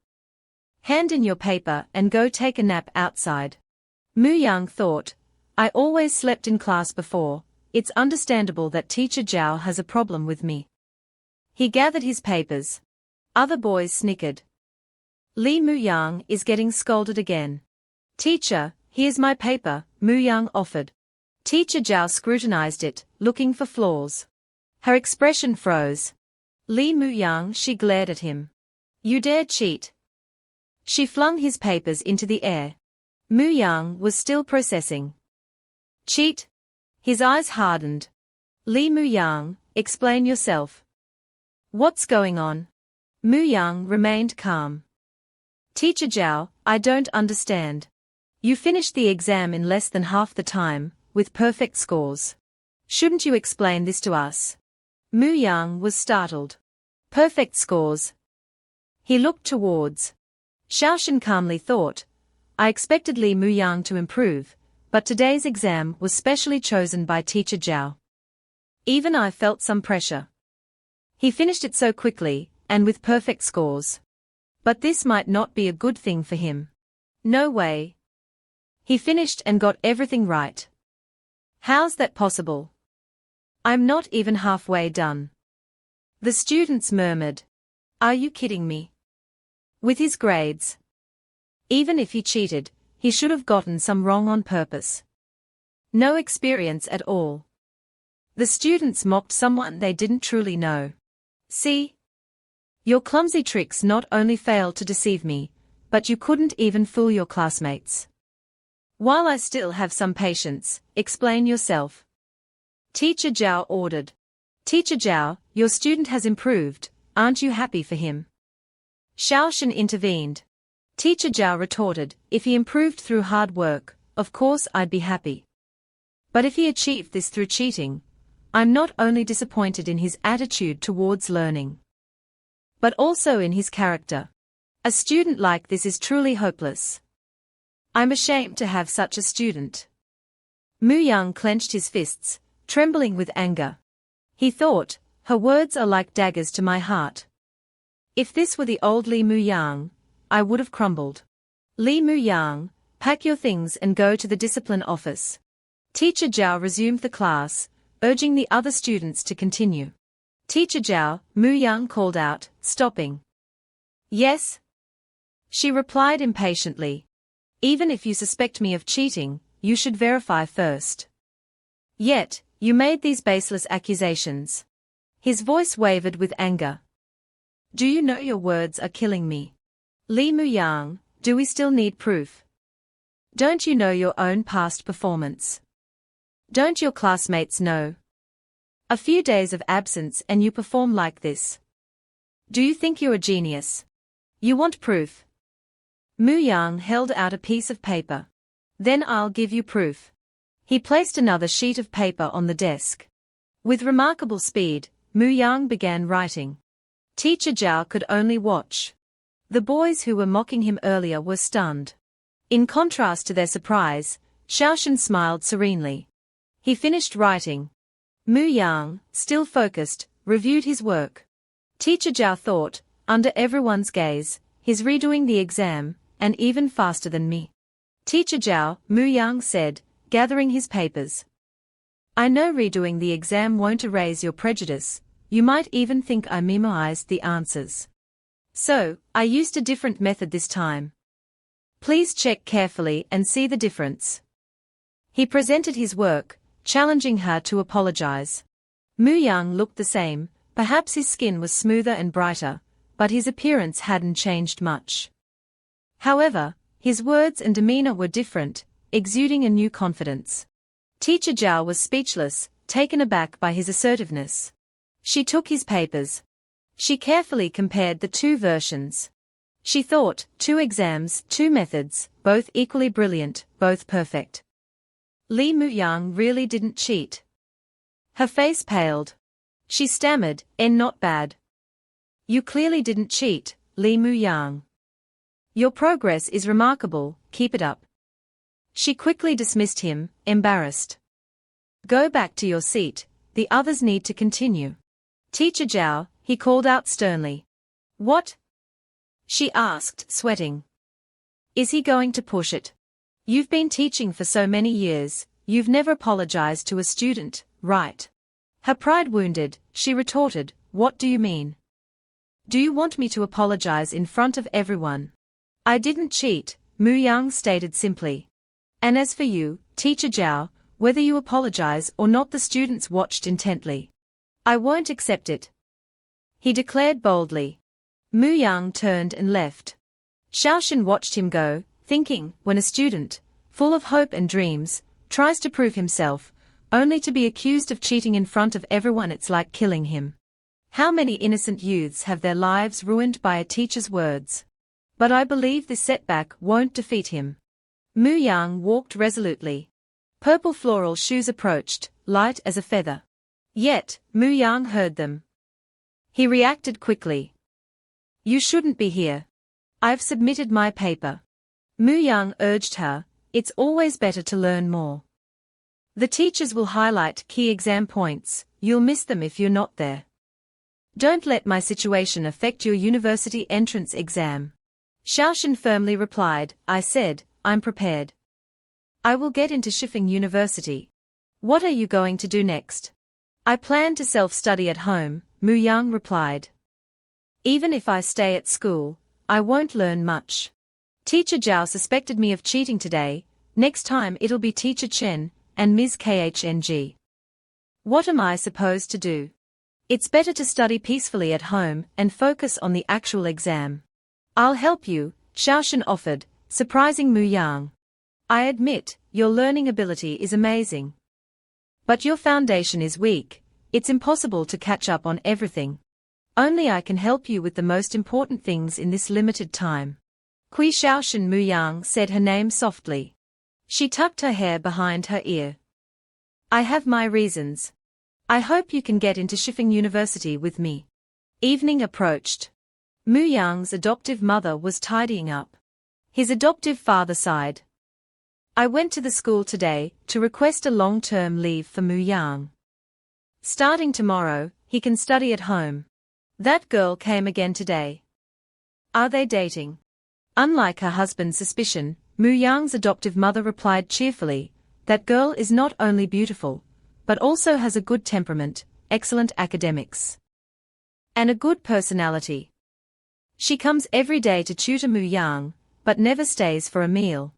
Hand in your paper and go take a nap outside. Muang thought, I always slept in class before, it's understandable that Teacher Zhao has a problem with me. He gathered his papers. Other boys snickered. Li Muang is getting scolded again. Teacher, here's my paper, Muang offered. Teacher Zhao scrutinized it, looking for flaws. Her expression froze. Li Muang, she glared at him. You dare cheat. She flung his papers into the air. Muang was still processing. Cheat? His eyes hardened. Li Muang, explain yourself. What's going on? Muang remained calm. Teacher Zhao, I don't understand. You finished the exam in less than half the time, with perfect scores. Shouldn't you explain this to us? Muang was startled. Perfect scores. He looked towards. Xiaoshan calmly thought, I expected Li Muang to improve, but today's exam was specially chosen by Teacher Zhao. Even I felt some pressure. He finished it so quickly, and with perfect scores. But this might not be a good thing for him. No way. He finished and got everything right. How's that possible? I'm not even halfway done. The students murmured. Are you kidding me? With his grades. Even if he cheated, he should have gotten some wrong on purpose. No experience at all. The students mocked someone they didn't truly know. See? Your clumsy tricks not only failed to deceive me, but you couldn't even fool your classmates. While I still have some patience, explain yourself. Teacher Zhao ordered. Teacher Zhao, your student has improved, aren't you happy for him? Xiaoshan intervened. Teacher Zhao retorted, if he improved through hard work, of course I'd be happy. But if he achieved this through cheating, I'm not only disappointed in his attitude towards learning, but also in his character. A student like this is truly hopeless. I'm ashamed to have such a student. Muang clenched his fists, trembling with anger. He thought, her words are like daggers to my heart. If this were the old Li Muang, I would have crumbled. Li Muang, pack your things and go to the discipline office. Teacher Zhao resumed the class, urging the other students to continue. Teacher Zhao, Muang called out, stopping. Yes? She replied impatiently. Even if you suspect me of cheating, you should verify first. Yet, you made these baseless accusations. His voice wavered with anger. Do you know your words are killing me? Li Muang, do we still need proof? Don't you know your own past performance? Don't your classmates know? A few days of absence and you perform like this. Do you think you're a genius? You want proof? Muang held out a piece of paper. Then I'll give you proof. He placed another sheet of paper on the desk. With remarkable speed, Muang began writing. Teacher Zhao could only watch. The boys who were mocking him earlier were stunned. In contrast to their surprise, Xiaoshan smiled serenely. He finished writing. Muang, still focused, reviewed his work. Teacher Zhao thought, under everyone's gaze, he's redoing the exam, and even faster than me. Teacher Zhao, Muang said, gathering his papers. I know redoing the exam won't erase your prejudice, you might even think I memorized the answers. So, I used a different method this time. Please check carefully and see the difference. He presented his work, challenging her to apologize. Muang looked the same, perhaps his skin was smoother and brighter, but his appearance hadn't changed much. However, his words and demeanor were different, exuding a new confidence. Teacher Zhao was speechless, taken aback by his assertiveness. She took his papers. She carefully compared the two versions. She thought, 2 exams, 2 methods, both equally brilliant, both perfect. Li Muyang really didn't cheat. Her face paled. She stammered, not bad. You clearly didn't cheat, Li Muyang. Your progress is remarkable, keep it up. She quickly dismissed him, embarrassed. Go back to your seat, the others need to continue. Teacher Zhao, he called out sternly. What? She asked, sweating. Is he going to push it? You've been teaching for so many years, you've never apologized to a student, right? Her pride wounded, she retorted, what do you mean? Do you want me to apologize in front of everyone? I didn't cheat, Muyang stated simply. And as for you, Teacher Zhao, whether you apologize or not, the students watched intently. I won't accept it, he declared boldly. Muyang turned and left. Xiaoshan watched him go, thinking, when a student, full of hope and dreams, tries to prove himself, only to be accused of cheating in front of everyone, it's like killing him. How many innocent youths have their lives ruined by a teacher's words? But I believe this setback won't defeat him. Muyang walked resolutely. Purple floral shoes approached, light as a feather. Yet, Muyang heard them. He reacted quickly. You shouldn't be here. I've submitted my paper. Muyang urged her, it's always better to learn more. The teachers will highlight key exam points, you'll miss them if you're not there. Don't let my situation affect your university entrance exam. Xiaoshan firmly replied, I said, I'm prepared. I will get into Shifeng University. What are you going to do next? I plan to self-study at home, Muyang replied. Even if I stay at school, I won't learn much. Teacher Zhao suspected me of cheating today, next time it'll be Teacher Chen and Ms. Khng. What am I supposed to do? It's better to study peacefully at home and focus on the actual exam. I'll help you, Xiaoshan offered, surprising Muyang. I admit, your learning ability is amazing. But your foundation is weak, it's impossible to catch up on everything. Only I can help you with the most important things in this limited time. Kui Xiaoshan Muyang said her name softly. She tucked her hair behind her ear. I have my reasons. I hope you can get into Shifeng University with me. Evening approached. Muyang's adoptive mother was tidying up. His adoptive father sighed. I went to the school today to request a long-term leave for Muyang. Starting tomorrow, he can study at home. That girl came again today. Are they dating? Unlike her husband's suspicion, Muyang's adoptive mother replied cheerfully, that girl is not only beautiful, but also has a good temperament, excellent academics, and a good personality. She comes every day to tutor Muyang, but never stays for a meal.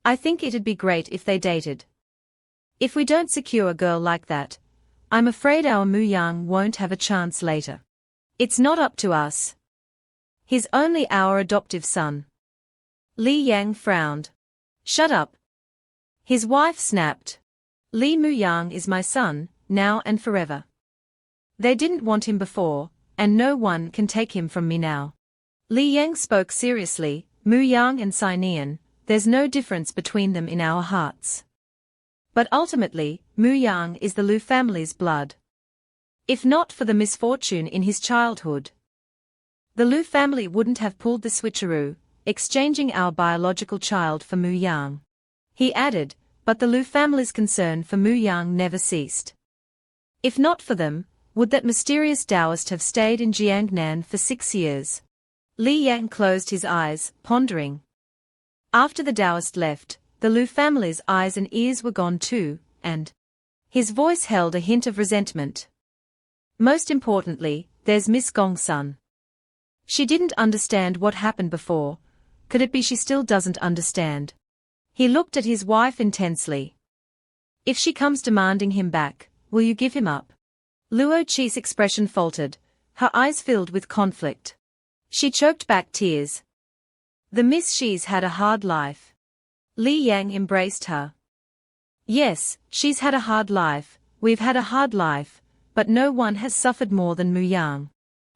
I think it'd be great if they dated. If we don't secure a girl like that, I'm afraid our Muyang won't have a chance later. It's not up to us. He's only our adoptive son. Li Yang frowned. Shut up. His wife snapped. Li Muyang is my son, now and forever. They didn't want him before, and no one can take him from me now. Li Yang spoke seriously, Muyang and Sinian, there's no difference between them in our hearts. But ultimately, Muyang is the Lu family's blood. If not for the misfortune in his childhood, the Lu family wouldn't have pulled the switcheroo, exchanging our biological child for Muyang. He added, but the Lu family's concern for Muyang never ceased. If not for them, would that mysterious Taoist have stayed in Jiangnan for 6 years? Li Yang closed his eyes, pondering. After the Taoist left, the Lu family's eyes and ears were gone too, and his voice held a hint of resentment. Most importantly, there's Miss Gongsun. She didn't understand what happened before. Could it be she still doesn't understand? He looked at his wife intensely. If she comes demanding him back, will you give him up? Luo Chi's expression faltered, her eyes filled with conflict. She choked back tears. The Miss She's had a hard life. Li Yang embraced her. Yes, she's had a hard life, we've had a hard life, but no one has suffered more than Muang.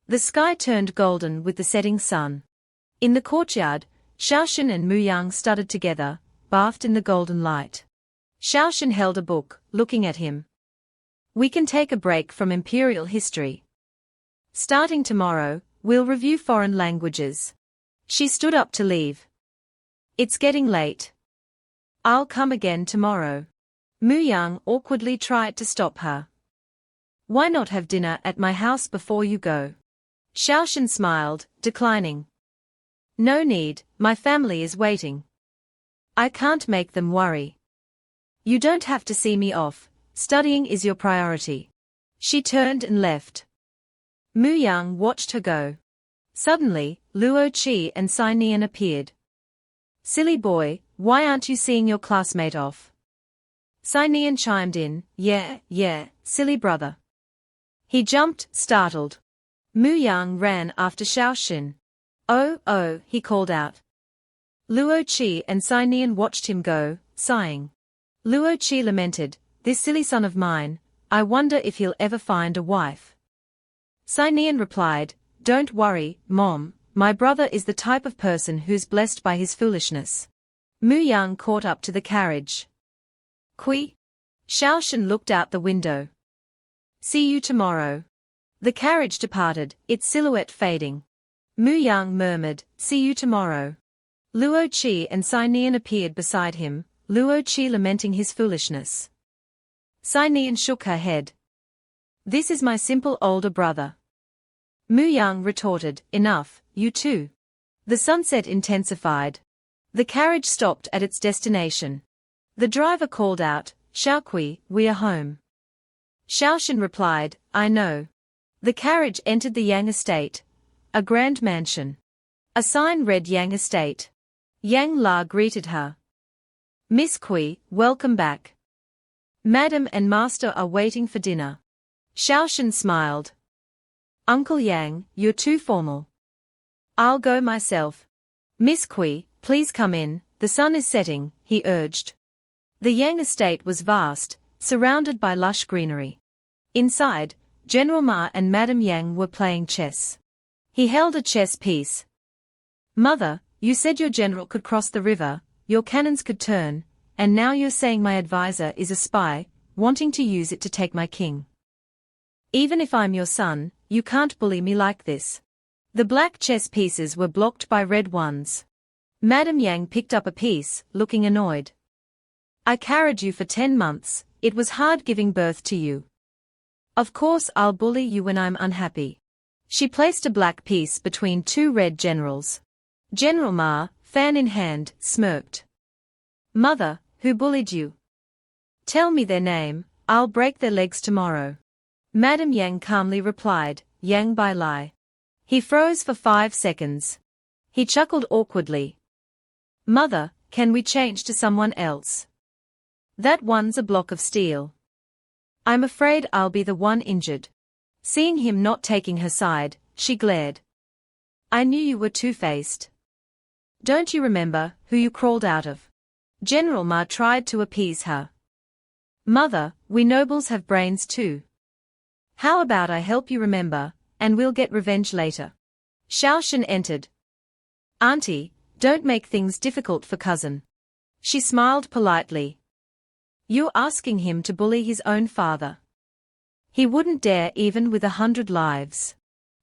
The sky turned golden with the setting sun. In the courtyard, Xiaoxin and Muang studied together, bathed in the golden light. Xiaoxin held a book, looking at him. We can take a break from Imperial history. Starting tomorrow, we'll review foreign languages. She stood up to leave. It's getting late. I'll come again tomorrow. Muang awkwardly tried to stop her. Why not have dinner at my house before you go? Xiaoxin smiled, declining. No need, my family is waiting. I can't make them worry. You don't have to see me off, studying is your priority. She turned and left. Muang watched her go. Suddenly, Luo Qi and Sai Nian appeared. Silly boy, why aren't you seeing your classmate off? Sai Nian chimed in, yeah, silly brother. He jumped, startled. Muang ran after Xiaoxin. Oh, he called out. Luo Qi and Sai Nian watched him go, sighing. Luo Qi lamented, this silly son of mine, I wonder if he'll ever find a wife. Sai Nian replied, don't worry, Mom, my brother is the type of person who's blessed by his foolishness. Muang caught up to the carriage. Kui? Xiaoxin looked out the window. See you tomorrow. The carriage departed, its silhouette fading. Muang murmured, see you tomorrow. Luo Qi and Sai Nian appeared beside him, Luo Qi lamenting his foolishness. Sai Nian shook her head. This is my simple older brother. Muang retorted, enough, you too. The sunset intensified. The carriage stopped at its destination. The driver called out, Xiaokui, we are home. Xiaoxin replied, I know. The carriage entered the Yang estate, a grand mansion. A sign read Yang estate. Yang La greeted her. Miss Kui, welcome back. Madam and Master are waiting for dinner. Xiaoxin smiled. Uncle Yang, you're too formal. I'll go myself. Miss Kui, please come in, the sun is setting, he urged. The Yang estate was vast, surrounded by lush greenery. Inside, General Ma and Madam Yang were playing chess. He held a chess piece. Mother, you said your general could cross the river, your cannons could turn, and now you're saying my advisor is a spy, wanting to use it to take my king. Even if I'm your son, you can't bully me like this. The black chess pieces were blocked by red ones. Madam Yang picked up a piece, looking annoyed. I carried you for 10 months, it was hard giving birth to you. Of course I'll bully you when I'm unhappy. She placed a black piece between two red generals. General Ma, fan in hand, smirked. Mother, who bullied you? Tell me their name, I'll break their legs tomorrow. Madam Yang calmly replied, Yang Bai Lai. He froze for 5 seconds. He chuckled awkwardly. Mother, can we change to someone else? That one's a block of steel. I'm afraid I'll be the one injured. Seeing him not taking her side, she glared. I knew you were two-faced. Don't you remember who you crawled out of? General Ma tried to appease her. Mother, we nobles have brains too. How about I help you remember, and we'll get revenge later. Xiaoxin entered. Auntie, don't make things difficult for cousin. She smiled politely. You're asking him to bully his own father. He wouldn't dare even with 100 lives.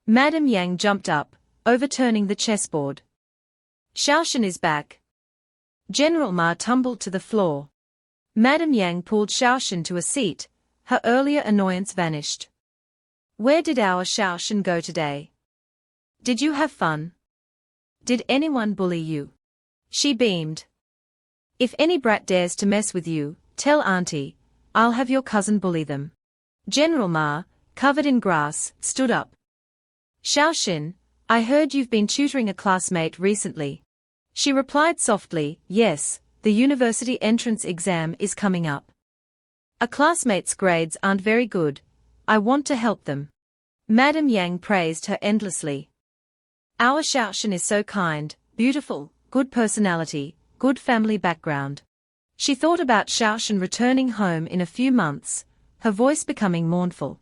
Madam Yang jumped up, overturning the chessboard. Xiaoxin is back. General Ma tumbled to the floor. Madam Yang pulled Xiaoxin to a seat, her earlier annoyance vanished. Where did our Xiaoxin go today? Did you have fun? Did anyone bully you? She beamed. If any brat dares to mess with you, tell Auntie, I'll have your cousin bully them. General Ma, covered in grass, stood up. Xiaoxin, I heard you've been tutoring a classmate recently. She replied softly, yes, the university entrance exam is coming up. A classmate's grades aren't very good. I want to help them. Madam Yang praised her endlessly. Our Xiaoxin is so kind, beautiful, good personality, good family background. She thought about Xiaoxin returning home in a few months, her voice becoming mournful.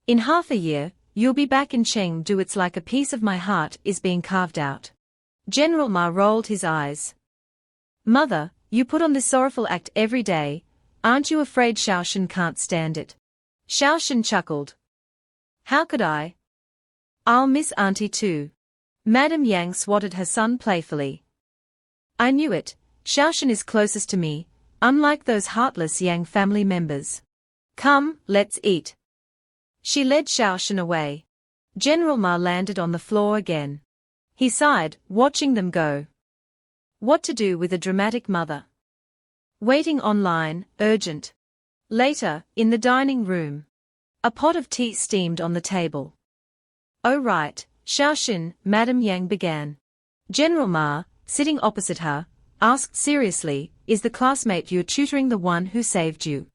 In half a year, you'll be back in Chengdu. It's like a piece of my heart is being carved out. General Ma rolled his eyes. Mother, you put on this sorrowful act every day. Aren't you afraid Xiaoshen can't stand it? Xiaoshen chuckled. How could I? I'll miss Auntie too. Madame Yang swatted her son playfully. I knew it, Xiaoshen is closest to me, unlike those heartless Yang family members. Come, let's eat. She led Xiaoshen away. General Ma landed on the floor again. He sighed, watching them go. What to do with a dramatic mother? Waiting online, urgent. Later, in the dining room. A pot of tea steamed on the table. Oh right, Xiaoshen, Madame Yang began. General Ma, sitting opposite her, asked seriously, is the classmate you're tutoring the one who saved you?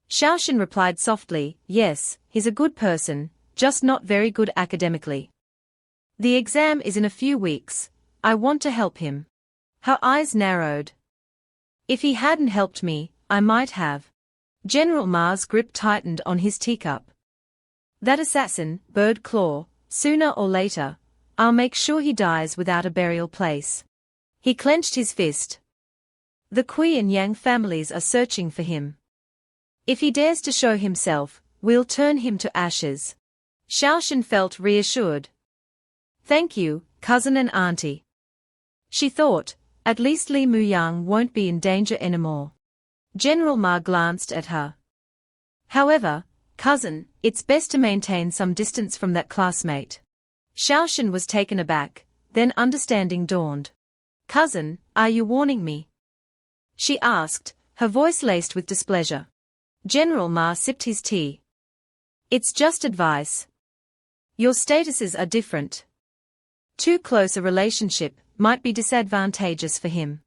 Xiaoshen replied softly, yes, he's a good person, just not very good academically. The exam is in a few weeks. I want to help him. Her eyes narrowed. If he hadn't helped me, I might have. General Ma's grip tightened on his teacup. That assassin, Bird Claw, sooner or later, I'll make sure he dies without a burial place. He clenched his fist. The Kui and Yang families are searching for him. If he dares to show himself, we'll turn him to ashes. Xiaoshen felt reassured. Thank you, cousin and auntie. She thought, at least Li Muyang won't be in danger anymore. General Ma glanced at her. However, cousin, it's best to maintain some distance from that classmate. Xiaoshen was taken aback, then understanding dawned. Cousin, are you warning me? She asked, her voice laced with displeasure. General Ma sipped his tea. It's just advice. Your statuses are different. Too close a relationship might be disadvantageous for him.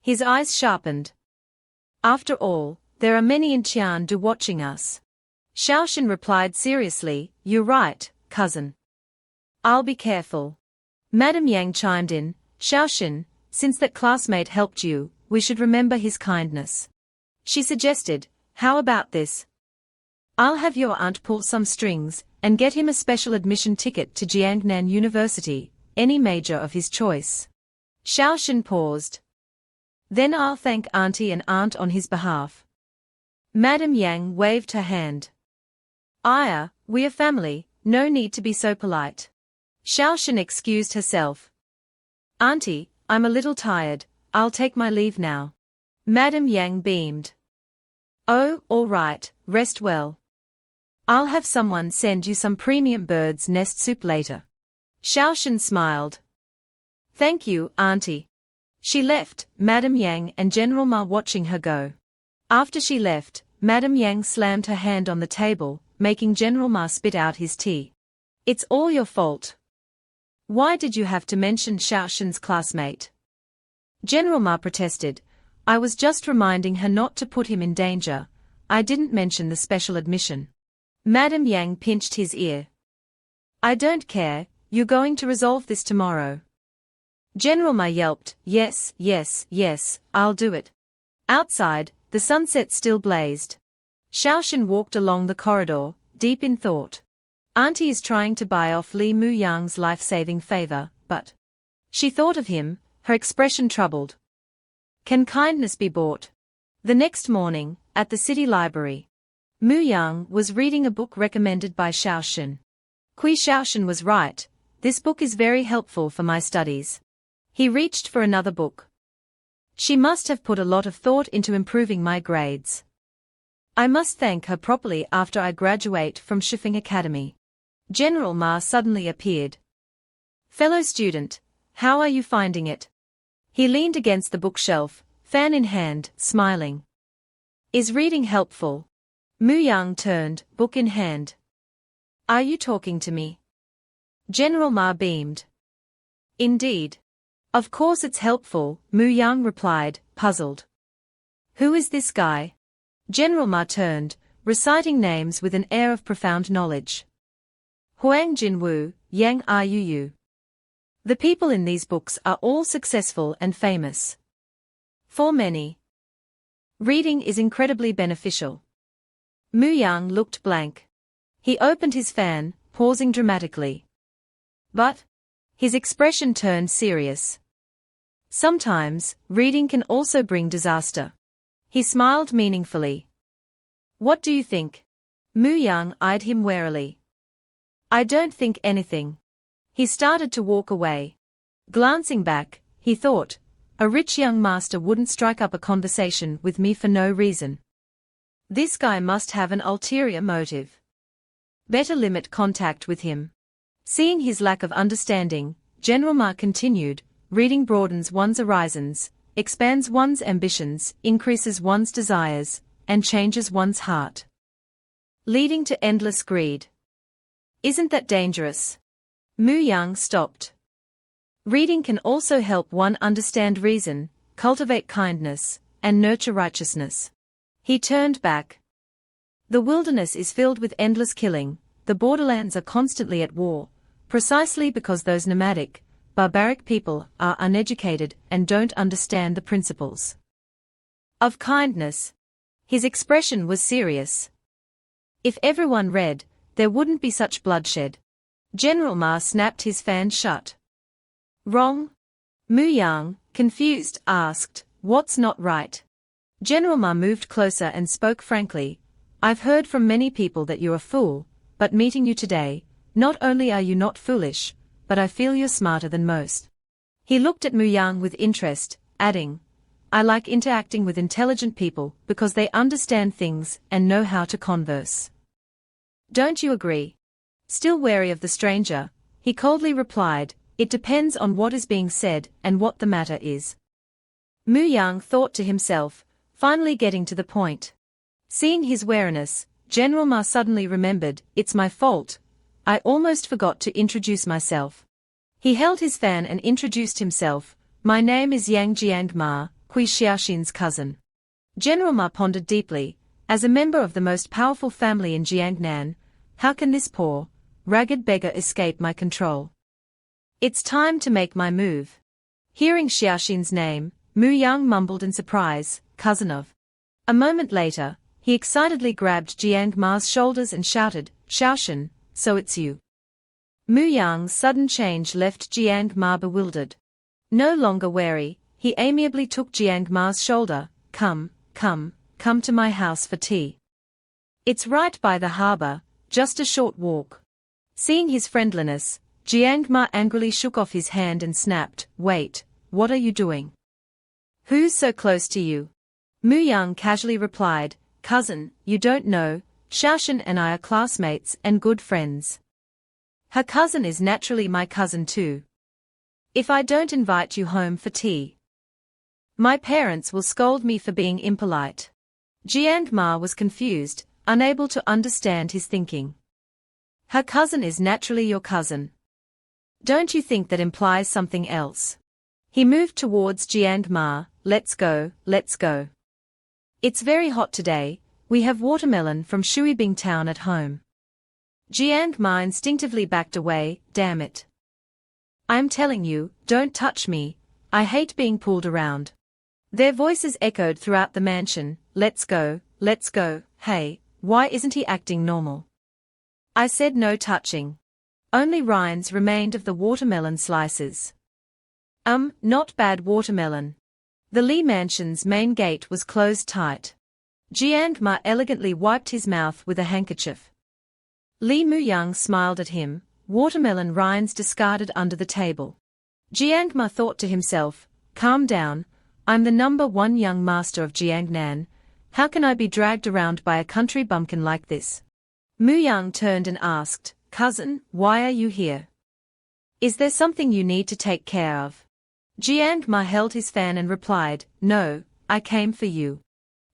His eyes sharpened. After all, there are many in Qiandu watching us. Xiaoshen replied seriously, you're right, cousin. I'll be careful. Madame Yang chimed in, Xiaoshen, since that classmate helped you, we should remember his kindness. She suggested, how about this? I'll have your aunt pull some strings, and get him a special admission ticket to Jiangnan University, any major of his choice. Xiaoshen paused. Then I'll thank auntie and aunt on his behalf. Madame Yang waved her hand. Aya, we are family, no need to be so polite. Xiaoshen excused herself. Auntie, I'm a little tired, I'll take my leave now. Madame Yang beamed. Oh, all right, rest well. I'll have someone send you some premium bird's nest soup later. Xiaoshen smiled. Thank you, auntie. She left, Madame Yang and General Ma watching her go. After she left, Madame Yang slammed her hand on the table, making General Ma spit out his tea. It's all your fault. Why did you have to mention Xiaoshen's classmate? General Ma protested. I was just reminding her not to put him in danger. I didn't mention the special admission. Madame Yang pinched his ear. I don't care, you're going to resolve this tomorrow. General Ma yelped, yes, yes, yes, I'll do it. Outside, the sunset still blazed. Xiaoshen walked along the corridor, deep in thought. Auntie is trying to buy off Li Muyang's life-saving favor, but... She thought of him, her expression troubled. Can kindness be bought? The next morning, at the city library, Muyang was reading a book recommended by Xiaoshen. Kui Xiaoshen was right, this book is very helpful for my studies. He reached for another book. She must have put a lot of thought into improving my grades. I must thank her properly after I graduate from Shifeng Academy. General Ma suddenly appeared. Fellow student, how are you finding it? He leaned against the bookshelf, fan in hand, smiling. Is reading helpful? Muyang turned, book in hand. Are you talking to me? General Ma beamed. Indeed. Of course it's helpful, Muyang replied, puzzled. Who is this guy? General Ma turned, reciting names with an air of profound knowledge. Huang Jinwu, Yang Ayuyu. The people in these books are all successful and famous. For many, reading is incredibly beneficial. Muang looked blank. He opened his fan, pausing dramatically. But his expression turned serious. Sometimes, reading can also bring disaster. He smiled meaningfully. What do you think? Muang eyed him warily. I don't think anything. He started to walk away. Glancing back, he thought, a rich young master wouldn't strike up a conversation with me for no reason. This guy must have an ulterior motive. Better limit contact with him. Seeing his lack of understanding, General Ma continued, reading broadens one's horizons, expands one's ambitions, increases one's desires, and changes one's heart, leading to endless greed. Isn't that dangerous? Muang stopped. Reading can also help one understand reason, cultivate kindness, and nurture righteousness. He turned back. The wilderness is filled with endless killing, the borderlands are constantly at war, precisely because those nomadic, barbaric people are uneducated and don't understand the principles of kindness. His expression was serious. If everyone read, there wouldn't be such bloodshed. General Ma snapped his fan shut. Wrong? Muang, confused, asked, what's not right? General Ma moved closer and spoke frankly. I've heard from many people that you're a fool, but meeting you today, not only are you not foolish, but I feel you're smarter than most. He looked at Muang with interest, adding, I like interacting with intelligent people because they understand things and know how to converse. Don't you agree? Still wary of the stranger, he coldly replied, it depends on what is being said and what the matter is. Muang thought to himself, finally getting to the point. Seeing his wariness, General Ma suddenly remembered, it's my fault. I almost forgot to introduce myself. He held his fan and introduced himself. My name is Yang Jiang Ma, Kui Xiaoxin's cousin. General Ma pondered deeply. As a member of the most powerful family in Jiangnan, how can this poor, ragged beggar escape my control? It's time to make my move. Hearing Xiaoxin's name, Muang mumbled in surprise, cousin of. A moment later, he excitedly grabbed Jiang Ma's shoulders and shouted, Xiaoxin, so it's you. Muyang's sudden change left Jiang Ma bewildered. No longer wary, he amiably took Jiang Ma's shoulder. Come to my house for tea. It's right by the harbor, just a short walk. Seeing his friendliness, Jiang Ma angrily shook off his hand and snapped, wait, what are you doing? Who's so close to you? Muyang casually replied, cousin, you don't know, Xiaoxin and I are classmates and good friends. Her cousin is naturally my cousin too. If I don't invite you home for tea, my parents will scold me for being impolite. Jiang Ma was confused, unable to understand his thinking. Her cousin is naturally your cousin. Don't you think that implies something else? He moved towards Jiang Ma, let's go. It's very hot today, we have watermelon from Shuibing town at home. Jiang Ma instinctively backed away, damn it. I'm telling you, don't touch me, I hate being pulled around. Their voices echoed throughout the mansion, let's go, hey, why isn't he acting normal? I said no touching. Only rinds remained of the watermelon slices. Not bad watermelon. The Li mansion's main gate was closed tight. Jiang Ma elegantly wiped his mouth with a handkerchief. Li Muyang smiled at him, watermelon rinds discarded under the table. Jiang Ma thought to himself, calm down, I'm the #1 young master of Jiangnan, how can I be dragged around by a country bumpkin like this? Muyang turned and asked, cousin, why are you here? Is there something you need to take care of? Jiang Ma held his fan and replied, no, I came for you.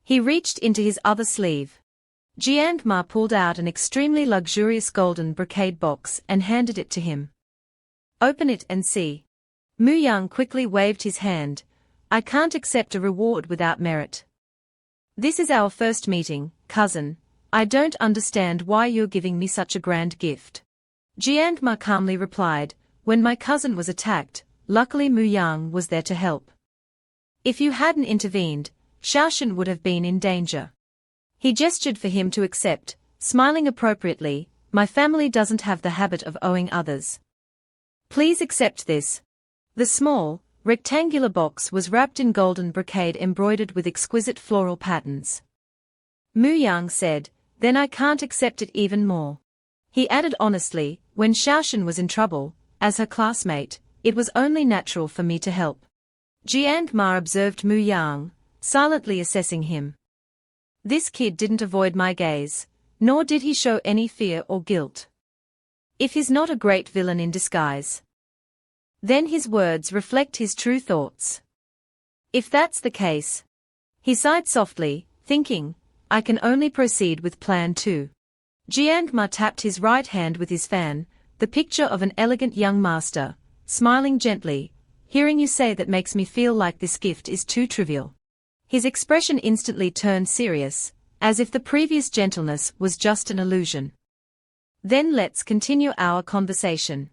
He reached into his other sleeve. Jiang Ma pulled out an extremely luxurious golden brocade box and handed it to him. Open it and see. Muyang quickly waved his hand. I can't accept a reward without merit. This is our first meeting, cousin. I don't understand why you're giving me such a grand gift. Jiang Ma calmly replied, when my cousin was attacked, luckily Muyang was there to help. If you hadn't intervened, Xiaoxin would have been in danger. He gestured for him to accept, smiling appropriately. My family doesn't have the habit of owing others. Please accept this. The small, rectangular box was wrapped in golden brocade embroidered with exquisite floral patterns. Muang said, then I can't accept it even more. He added honestly, when Xiaoshan was in trouble, as her classmate, it was only natural for me to help. Jiang Ma observed Muang, silently assessing him. This kid didn't avoid my gaze, nor did he show any fear or guilt. If he's not a great villain in disguise, then his words reflect his true thoughts. If that's the case, he sighed softly, thinking, I can only proceed with plan 2. Jiang Ma tapped his right hand with his fan, the picture of an elegant young master, smiling gently. Hearing you say that makes me feel like this gift is too trivial. His expression instantly turned serious, as if the previous gentleness was just an illusion. Then let's continue our conversation.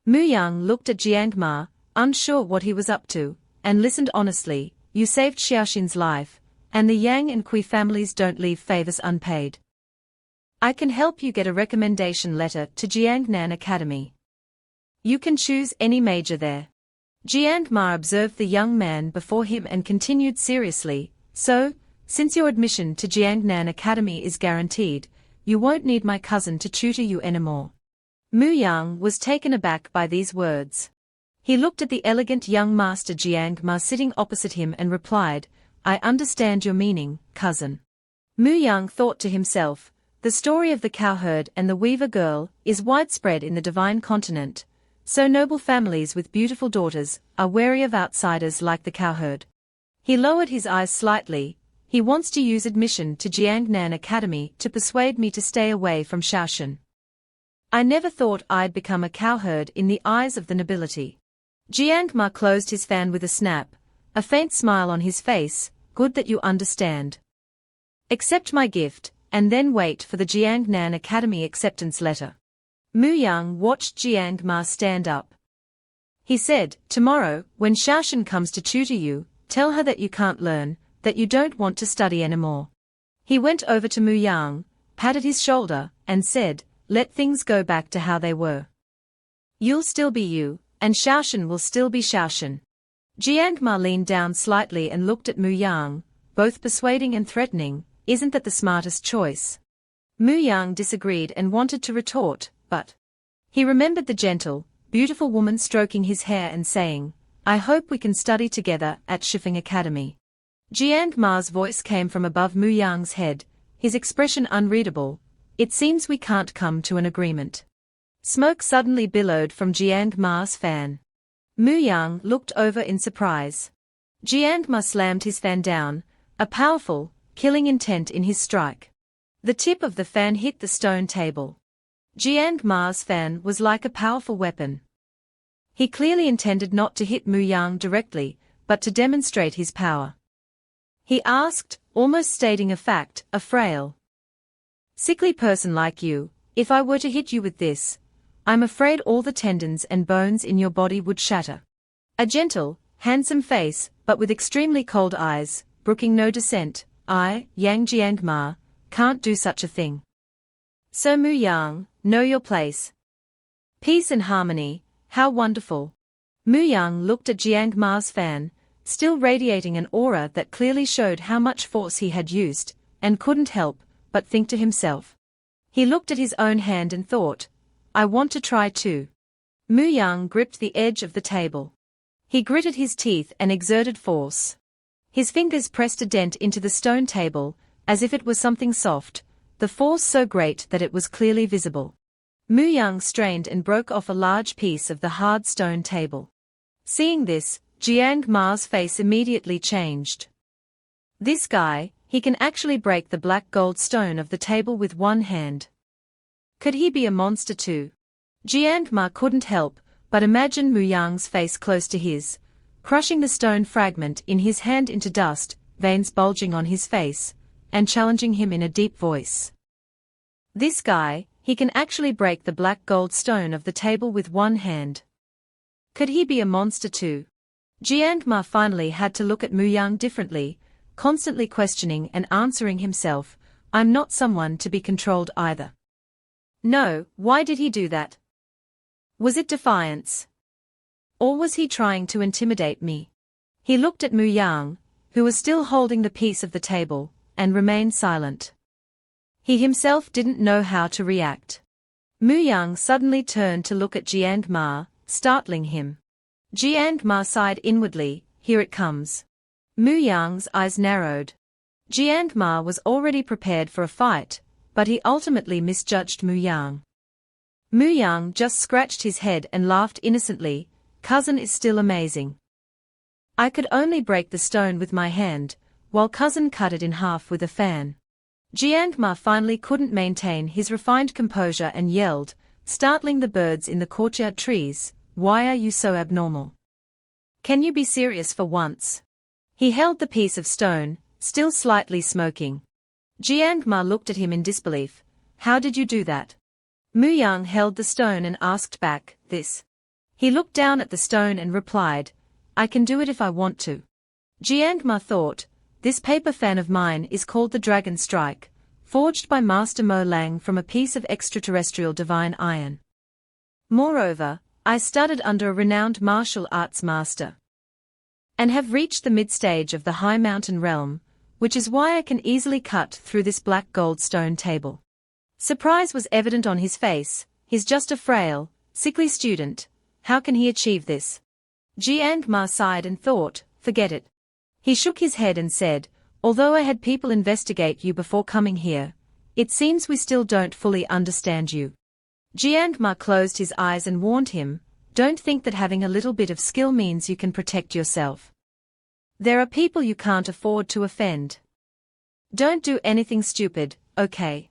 Muang looked at Jiang Ma, unsure what he was up to, and listened honestly. You saved Xiaoxin's life, and the Yang and Kui families don't leave favors unpaid. I can help you get a recommendation letter to Jiangnan Academy. You can choose any major there. Jiang Ma observed the young man before him and continued seriously, so, since your admission to Jiangnan Academy is guaranteed, you won't need my cousin to tutor you anymore. Muang was taken aback by these words. He looked at the elegant young master Jiang Ma sitting opposite him and replied, I understand your meaning, cousin. Muang thought to himself, the story of the cowherd and the weaver girl is widespread in the divine continent, so noble families with beautiful daughters are wary of outsiders like the cowherd. He lowered his eyes slightly. He wants to use admission to Jiangnan Academy to persuade me to stay away from Xiaoshan. I never thought I'd become a cowherd in the eyes of the nobility. Jiang Ma closed his fan with a snap, a faint smile on his face. Good that you understand. Accept my gift, and then wait for the Jiangnan Academy acceptance letter. Muang watched Jiang Ma stand up. He said, tomorrow, when Xiaoshan comes to tutor you, tell her that you can't learn, that you don't want to study anymore. He went over to Muang, patted his shoulder, and said, let things go back to how they were. You'll still be you, and Xiaoshan will still be Xiaoshan. Jiang Ma leaned down slightly and looked at Muang, both persuading and threatening. Isn't that the smartest choice? Muang disagreed and wanted to retort, but he remembered the gentle, beautiful woman stroking his hair and saying, I hope we can study together at Shifeng Academy. Jiang Ma's voice came from above Muyang's head, his expression unreadable. It seems we can't come to an agreement. Smoke suddenly billowed from Jiang Ma's fan. Muyang looked over in surprise. Jiang Ma slammed his fan down, a powerful, killing intent in his strike. The tip of the fan hit the stone table. Jiang Ma's fan was like a powerful weapon. He clearly intended not to hit Muang directly, but to demonstrate his power. He asked, almost stating a fact, a frail, sickly person like you, if I were to hit you with this, I'm afraid all the tendons and bones in your body would shatter. A gentle, handsome face, but with extremely cold eyes, brooking no dissent. I, Yang Jiang Ma, can't do such a thing. So Muang, know your place. Peace and harmony, how wonderful. Muang looked at Jiang Ma's fan, still radiating an aura that clearly showed how much force he had used, and couldn't help but think to himself. He looked at his own hand and thought, I want to try too. Muang gripped the edge of the table. He gritted his teeth and exerted force. His fingers pressed a dent into the stone table, as if it was something soft, the force so great that it was clearly visible. Muang strained and broke off a large piece of the hard stone table. Seeing this, Jiang Ma's face immediately changed. This guy, he can actually break the black gold stone of the table with one hand. Could he be a monster too? Jiang Ma couldn't help but imagine Muyang's face close to his, crushing the stone fragment in his hand into dust, veins bulging on his face, and challenging him in a deep voice. This guy, he can actually break the black gold stone of the table with one hand. Could he be a monster too? Jiang Ma finally had to look at Muang differently, constantly questioning and answering himself, I'm not someone to be controlled either. No, why did he do that? Was it defiance? Or was he trying to intimidate me? He looked at Muang, who was still holding the piece of the table, and remained silent. He himself didn't know how to react. Muang suddenly turned to look at Jiang Ma, startling him. Jiang Ma sighed inwardly, here it comes. Muyang's eyes narrowed. Jiang Ma was already prepared for a fight, but he ultimately misjudged Muang. Muang just scratched his head and laughed innocently, cousin is still amazing. I could only break the stone with my hand, while cousin cut it in half with a fan. Jiang Ma finally couldn't maintain his refined composure and yelled, startling the birds in the courtyard trees, why are you so abnormal? Can you be serious for once? He held the piece of stone, still slightly smoking. Jiang Ma looked at him in disbelief. How did you do that? Muang held the stone and asked back, this. He looked down at the stone and replied, I can do it if I want to. Jiang Ma thought, this paper fan of mine is called the Dragon Strike, forged by Master Mo Lang from a piece of extraterrestrial divine iron. Moreover, I studied under a renowned martial arts master, and have reached the mid-stage of the high mountain realm, which is why I can easily cut through this black gold stone table. Surprise was evident on his face, he's just a frail, sickly student, how can he achieve this? Jiang Ma sighed and thought, forget it. He shook his head and said, although I had people investigate you before coming here, it seems we still don't fully understand you. Jiang Ma closed his eyes and warned him, don't think that having a little bit of skill means you can protect yourself. There are people you can't afford to offend. Don't do anything stupid, okay?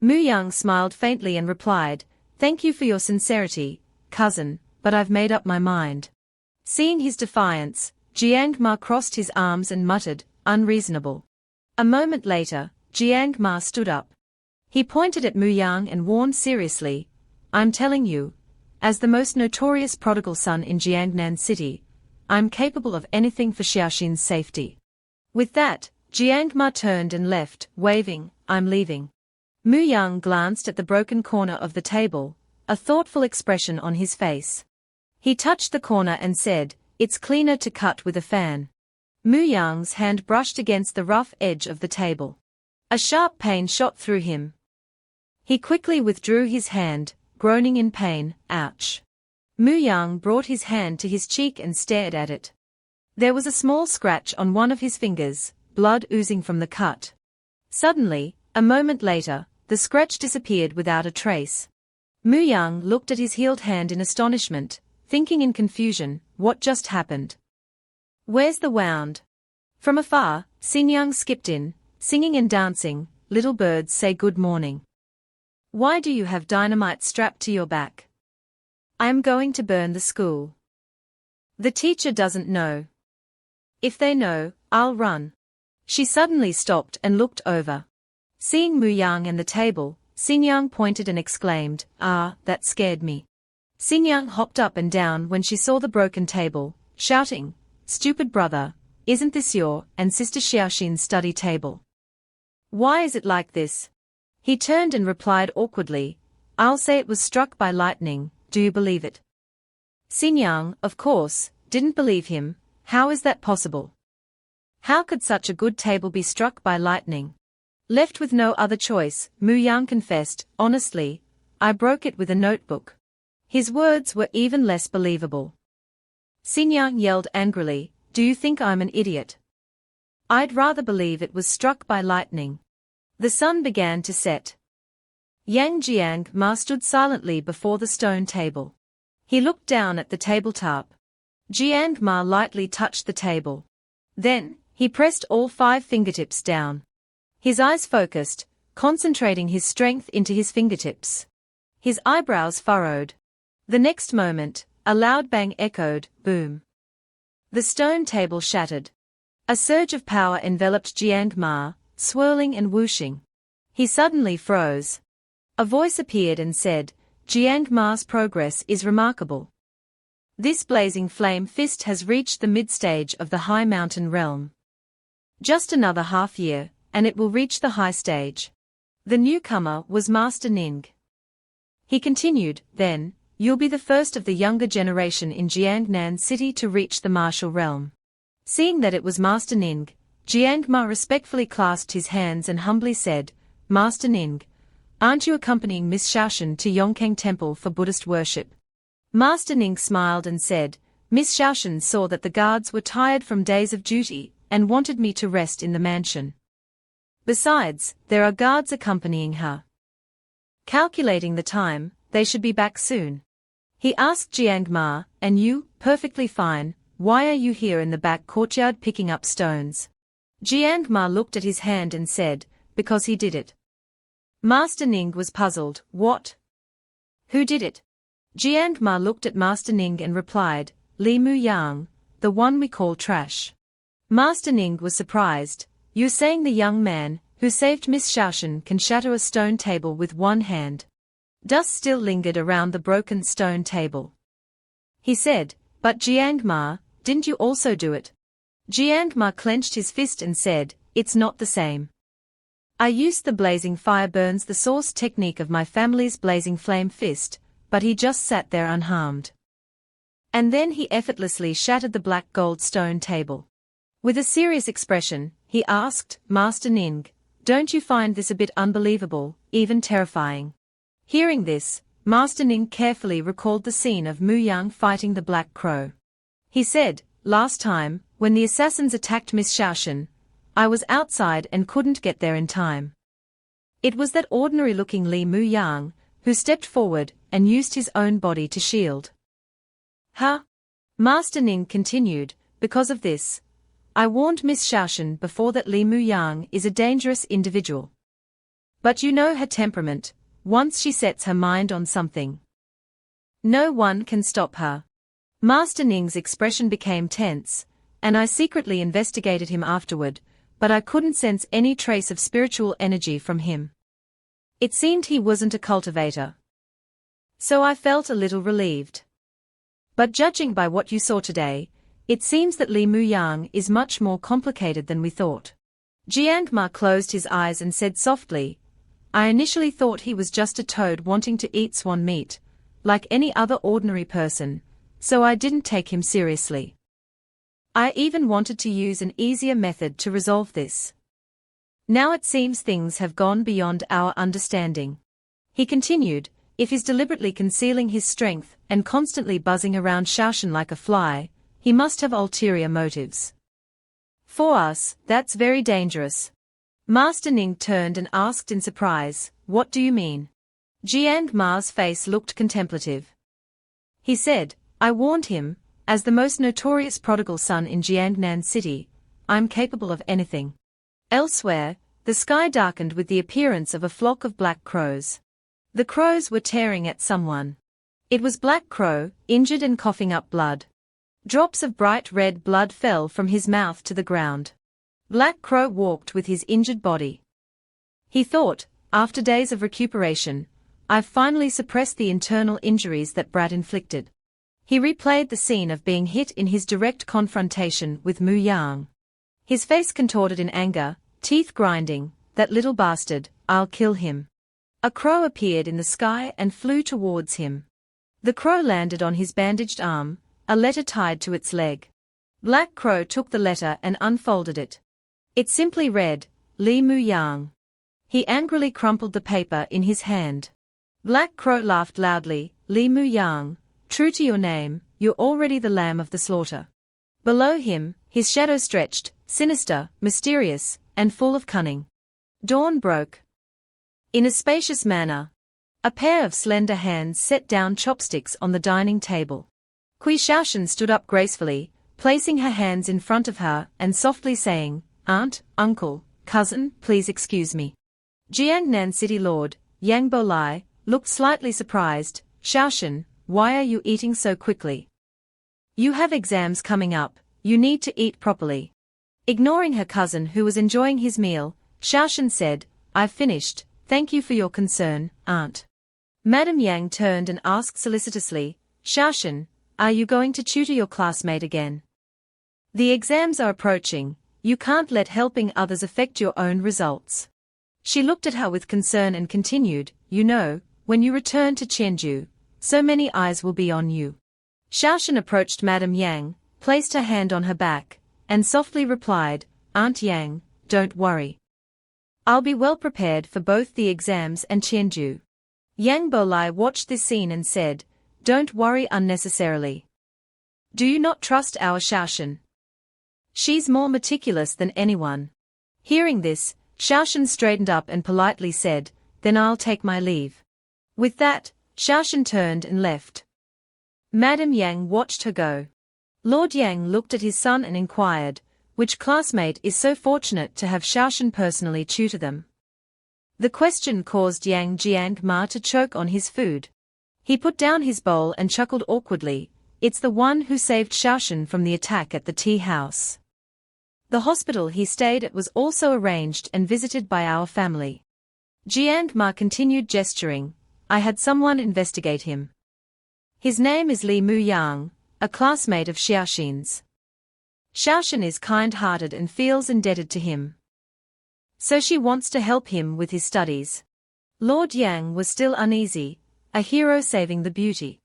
Muang smiled faintly and replied, thank you for your sincerity, cousin, but I've made up my mind. Seeing his defiance, Jiang Ma crossed his arms and muttered, unreasonable. A moment later, Jiang Ma stood up. He pointed at Muang and warned seriously, I'm telling you, as the most notorious prodigal son in Jiangnan City, I'm capable of anything for Xiaoxin's safety. With that, Jiang Ma turned and left, waving, I'm leaving. Muang glanced at the broken corner of the table, a thoughtful expression on his face. He touched the corner and said, it's cleaner to cut with a fan. Muyang's hand brushed against the rough edge of the table. A sharp pain shot through him. He quickly withdrew his hand, groaning in pain, ouch. Muang brought his hand to his cheek and stared at it. There was a small scratch on one of his fingers, blood oozing from the cut. Suddenly, a moment later, the scratch disappeared without a trace. Muang looked at his healed hand in astonishment, thinking in confusion, what just happened? Where's the wound? From afar, Xingyang skipped in, singing and dancing, little birds say good morning. Why do you have dynamite strapped to your back? I am going to burn the school. The teacher doesn't know. If they know, I'll run. She suddenly stopped and looked over. Seeing Muang and the table, Xingyang pointed and exclaimed, ah, that scared me. Xingyang hopped up and down when she saw the broken table, shouting, stupid brother, isn't this your and Sister Xiaoxin's study table? Why is it like this? He turned and replied awkwardly, I'll say it was struck by lightning, do you believe it? Xingyang, of course, didn't believe him, how is that possible? How could such a good table be struck by lightning? Left with no other choice, Muang confessed, honestly, I broke it with a notebook. His words were even less believable. Xingyang yelled angrily, do you think I'm an idiot? I'd rather believe it was struck by lightning. The sun began to set. Jiang Ma stood silently before the stone table. He looked down at the tabletop. Jiang Ma lightly touched the table. Then, he pressed all 5 fingertips down. His eyes focused, concentrating his strength into his fingertips. His eyebrows furrowed. The next moment, a loud bang echoed, boom. The stone table shattered. A surge of power enveloped Jiang Ma, swirling and whooshing. He suddenly froze. A voice appeared and said, Jiang Ma's progress is remarkable. This blazing flame fist has reached the mid-stage of the high mountain realm. Just another half year, and it will reach the high stage. The newcomer was Master Ning. He continued, then, you'll be the first of the younger generation in Jiangnan City to reach the martial realm. Seeing that it was Master Ning, Jiang Ma respectfully clasped his hands and humbly said, Master Ning, aren't you accompanying Miss Shaoshan to Yongkang Temple for Buddhist worship? Master Ning smiled and said, Miss Shaoshan saw that the guards were tired from days of duty and wanted me to rest in the mansion. Besides, there are guards accompanying her. Calculating the time, they should be back soon. He asked Jiang Ma, and you, perfectly fine, why are you here in the back courtyard picking up stones? Jiang Ma looked at his hand and said, because he did it. Master Ning was puzzled, what? Who did it? Jiang Ma looked at Master Ning and replied, Li Muyang, the one we call trash. Master Ning was surprised, you're saying the young man, who saved Miss Shaoshan can shatter a stone table with one hand. Dust still lingered around the broken stone table. He said, but Jiang Ma, didn't you also do it? Jiang Ma clenched his fist and said, it's not the same. I used the blazing fire burns the source technique of my family's blazing flame fist, but he just sat there unharmed. And then he effortlessly shattered the black gold stone table. With a serious expression, he asked, Master Ning, don't you find this a bit unbelievable, even terrifying? Hearing this, Master Ning carefully recalled the scene of Muang fighting the Black Crow. He said, last time, when the assassins attacked Miss Shaoshan, I was outside and couldn't get there in time. It was that ordinary-looking Li Muyang, who stepped forward and used his own body to shield. Huh? Master Ning continued, because of this, I warned Miss Shaoshan before that Li Muyang is a dangerous individual. But you know her temperament, once she sets her mind on something, no one can stop her. Master Ning's expression became tense, and I secretly investigated him afterward, but I couldn't sense any trace of spiritual energy from him. It seemed he wasn't a cultivator. So I felt a little relieved. But judging by what you saw today, it seems that Li Muyang is much more complicated than we thought. Jiang Ma closed his eyes and said softly, I initially thought he was just a toad wanting to eat swan meat, like any other ordinary person, so I didn't take him seriously. I even wanted to use an easier method to resolve this. Now it seems things have gone beyond our understanding. He continued, if he's deliberately concealing his strength and constantly buzzing around Shaoshan like a fly, he must have ulterior motives. For us, that's very dangerous. Master Ning turned and asked in surprise, what do you mean? Jiang Ma's face looked contemplative. He said, I warned him, as the most notorious prodigal son in Jiangnan City, I'm capable of anything. Elsewhere, the sky darkened with the appearance of a flock of black crows. The crows were tearing at someone. It was Black Crow, injured and coughing up blood. Drops of bright red blood fell from his mouth to the ground. Black Crow walked with his injured body. He thought, after days of recuperation, I've finally suppressed the internal injuries that Brat inflicted. He replayed the scene of being hit in his direct confrontation with Muang. His face contorted in anger, teeth grinding, that little bastard, I'll kill him. A crow appeared in the sky and flew towards him. The crow landed on his bandaged arm, a letter tied to its leg. Black Crow took the letter and unfolded it. It simply read, Li Muyang. He angrily crumpled the paper in his hand. Black Crow laughed loudly, Li Muyang, true to your name, you're already the lamb of the slaughter. Below him, his shadow stretched, sinister, mysterious, and full of cunning. Dawn broke. In a spacious manner, a pair of slender hands set down chopsticks on the dining table. Kui Shaoshan stood up gracefully, placing her hands in front of her and softly saying, Aunt, Uncle, Cousin, please excuse me. Jiangnan City Lord, Yang Bolai, looked slightly surprised, Shaoshan, why are you eating so quickly? You have exams coming up, you need to eat properly. Ignoring her cousin who was enjoying his meal, Shaoshan said, I've finished, thank you for your concern, Aunt. Madame Yang turned and asked solicitously, Shaoshan, are you going to tutor your classmate again? The exams are approaching, you can't let helping others affect your own results. She looked at her with concern and continued, "You know, when you return to Chengdu, so many eyes will be on you." Xiaoshan approached Madame Yang, placed her hand on her back, and softly replied, "Aunt Yang, don't worry. I'll be well prepared for both the exams and Chengdu." Yang Bolai watched this scene and said, "Don't worry unnecessarily. Do you not trust our Xiaoshan? She's more meticulous than anyone." Hearing this, Xiaoshan straightened up and politely said, "Then I'll take my leave." With that, Xiaoshan turned and left. Madame Yang watched her go. Lord Yang looked at his son and inquired, "Which classmate is so fortunate to have Xiaoshan personally tutor them?" The question caused Yang Jiangma to choke on his food. He put down his bowl and chuckled awkwardly, "It's the one who saved Xiaoshan from the attack at the tea house. The hospital he stayed at was also arranged and visited by our family." Jiangma continued gesturing, "I had someone investigate him. His name is Li Muyang, a classmate of Xiaoshan's. Xiaoshan is kind-hearted and feels indebted to him. So she wants to help him with his studies." Lord Yang was still uneasy, a hero saving the beauty.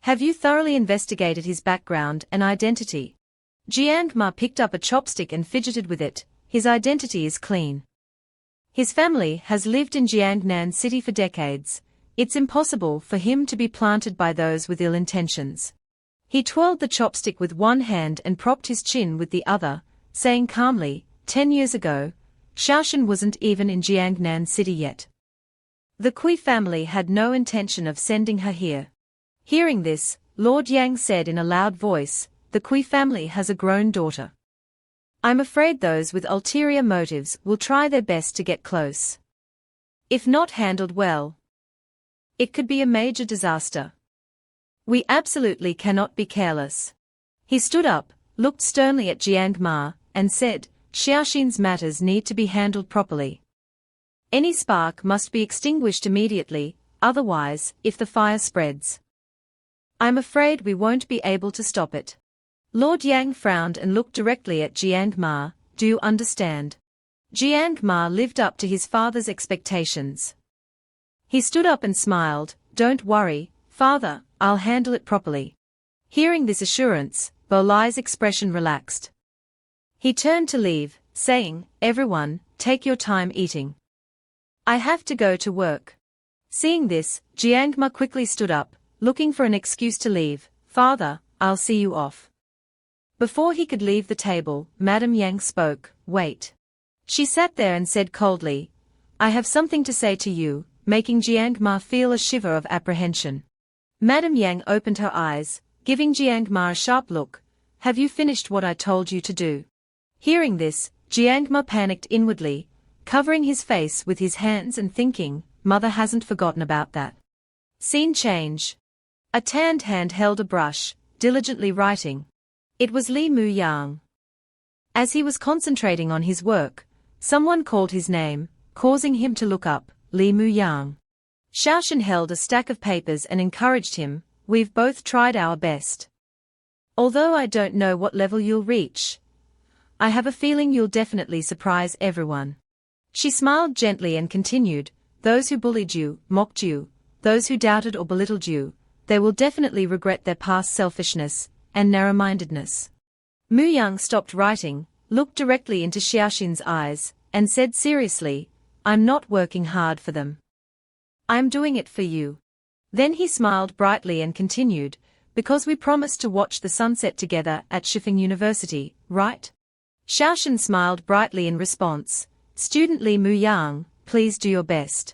"Have you thoroughly investigated his background and identity?" Jiangma picked up a chopstick and fidgeted with it. "His identity is clean. His family has lived in Jiangnan City for decades. It's impossible for him to be planted by those with ill intentions." He twirled the chopstick with one hand and propped his chin with the other, saying calmly, 10 years ago, Xiaoshan wasn't even in Jiangnan City yet. The Kui family had no intention of sending her here." Hearing this, Lord Yang said in a loud voice, "The Kui family has a grown daughter. I'm afraid those with ulterior motives will try their best to get close. If not handled well, it could be a major disaster. We absolutely cannot be careless." He stood up, looked sternly at Jiangma, and said, "Xiaoshan's matters need to be handled properly. Any spark must be extinguished immediately, otherwise, if the fire spreads, I'm afraid we won't be able to stop it." Lord Yang frowned and looked directly at Jiangma, "Do you understand?" Jiangma lived up to his father's expectations. He stood up and smiled, "Don't worry, father, I'll handle it properly." Hearing this assurance, Bolai's expression relaxed. He turned to leave, saying, "Everyone, take your time eating. I have to go to work." Seeing this, Jiangma quickly stood up, looking for an excuse to leave. "Father, I'll see you off." Before he could leave the table, Madame Yang spoke, "Wait." She sat there and said coldly, "I have something to say to you," making Jiangma feel a shiver of apprehension. Madame Yang opened her eyes, giving Jiangma a sharp look. "Have you finished what I told you to do?" Hearing this, Jiangma panicked inwardly, covering his face with his hands and thinking, "Mother hasn't forgotten about that." Scene change. A tanned hand held a brush, diligently writing. It was Li Muyang. As he was concentrating on his work, someone called his name, causing him to look up. Li Muyang. Xiaoshan held a stack of papers and encouraged him, "We've both tried our best. Although I don't know what level you'll reach, I have a feeling you'll definitely surprise everyone." She smiled gently and continued, "Those who bullied you, mocked you, those who doubted or belittled you, they will definitely regret their past selfishness and narrow-mindedness." Muyang stopped writing, looked directly into Xiaoshan's eyes, and said seriously, "I'm not working hard for them. I'm doing it for you." Then he smiled brightly and continued, "Because we promised to watch the sunset together at Shifeng University, right?" Xiaoshan smiled brightly in response, "Student Li Muyang, please do your best."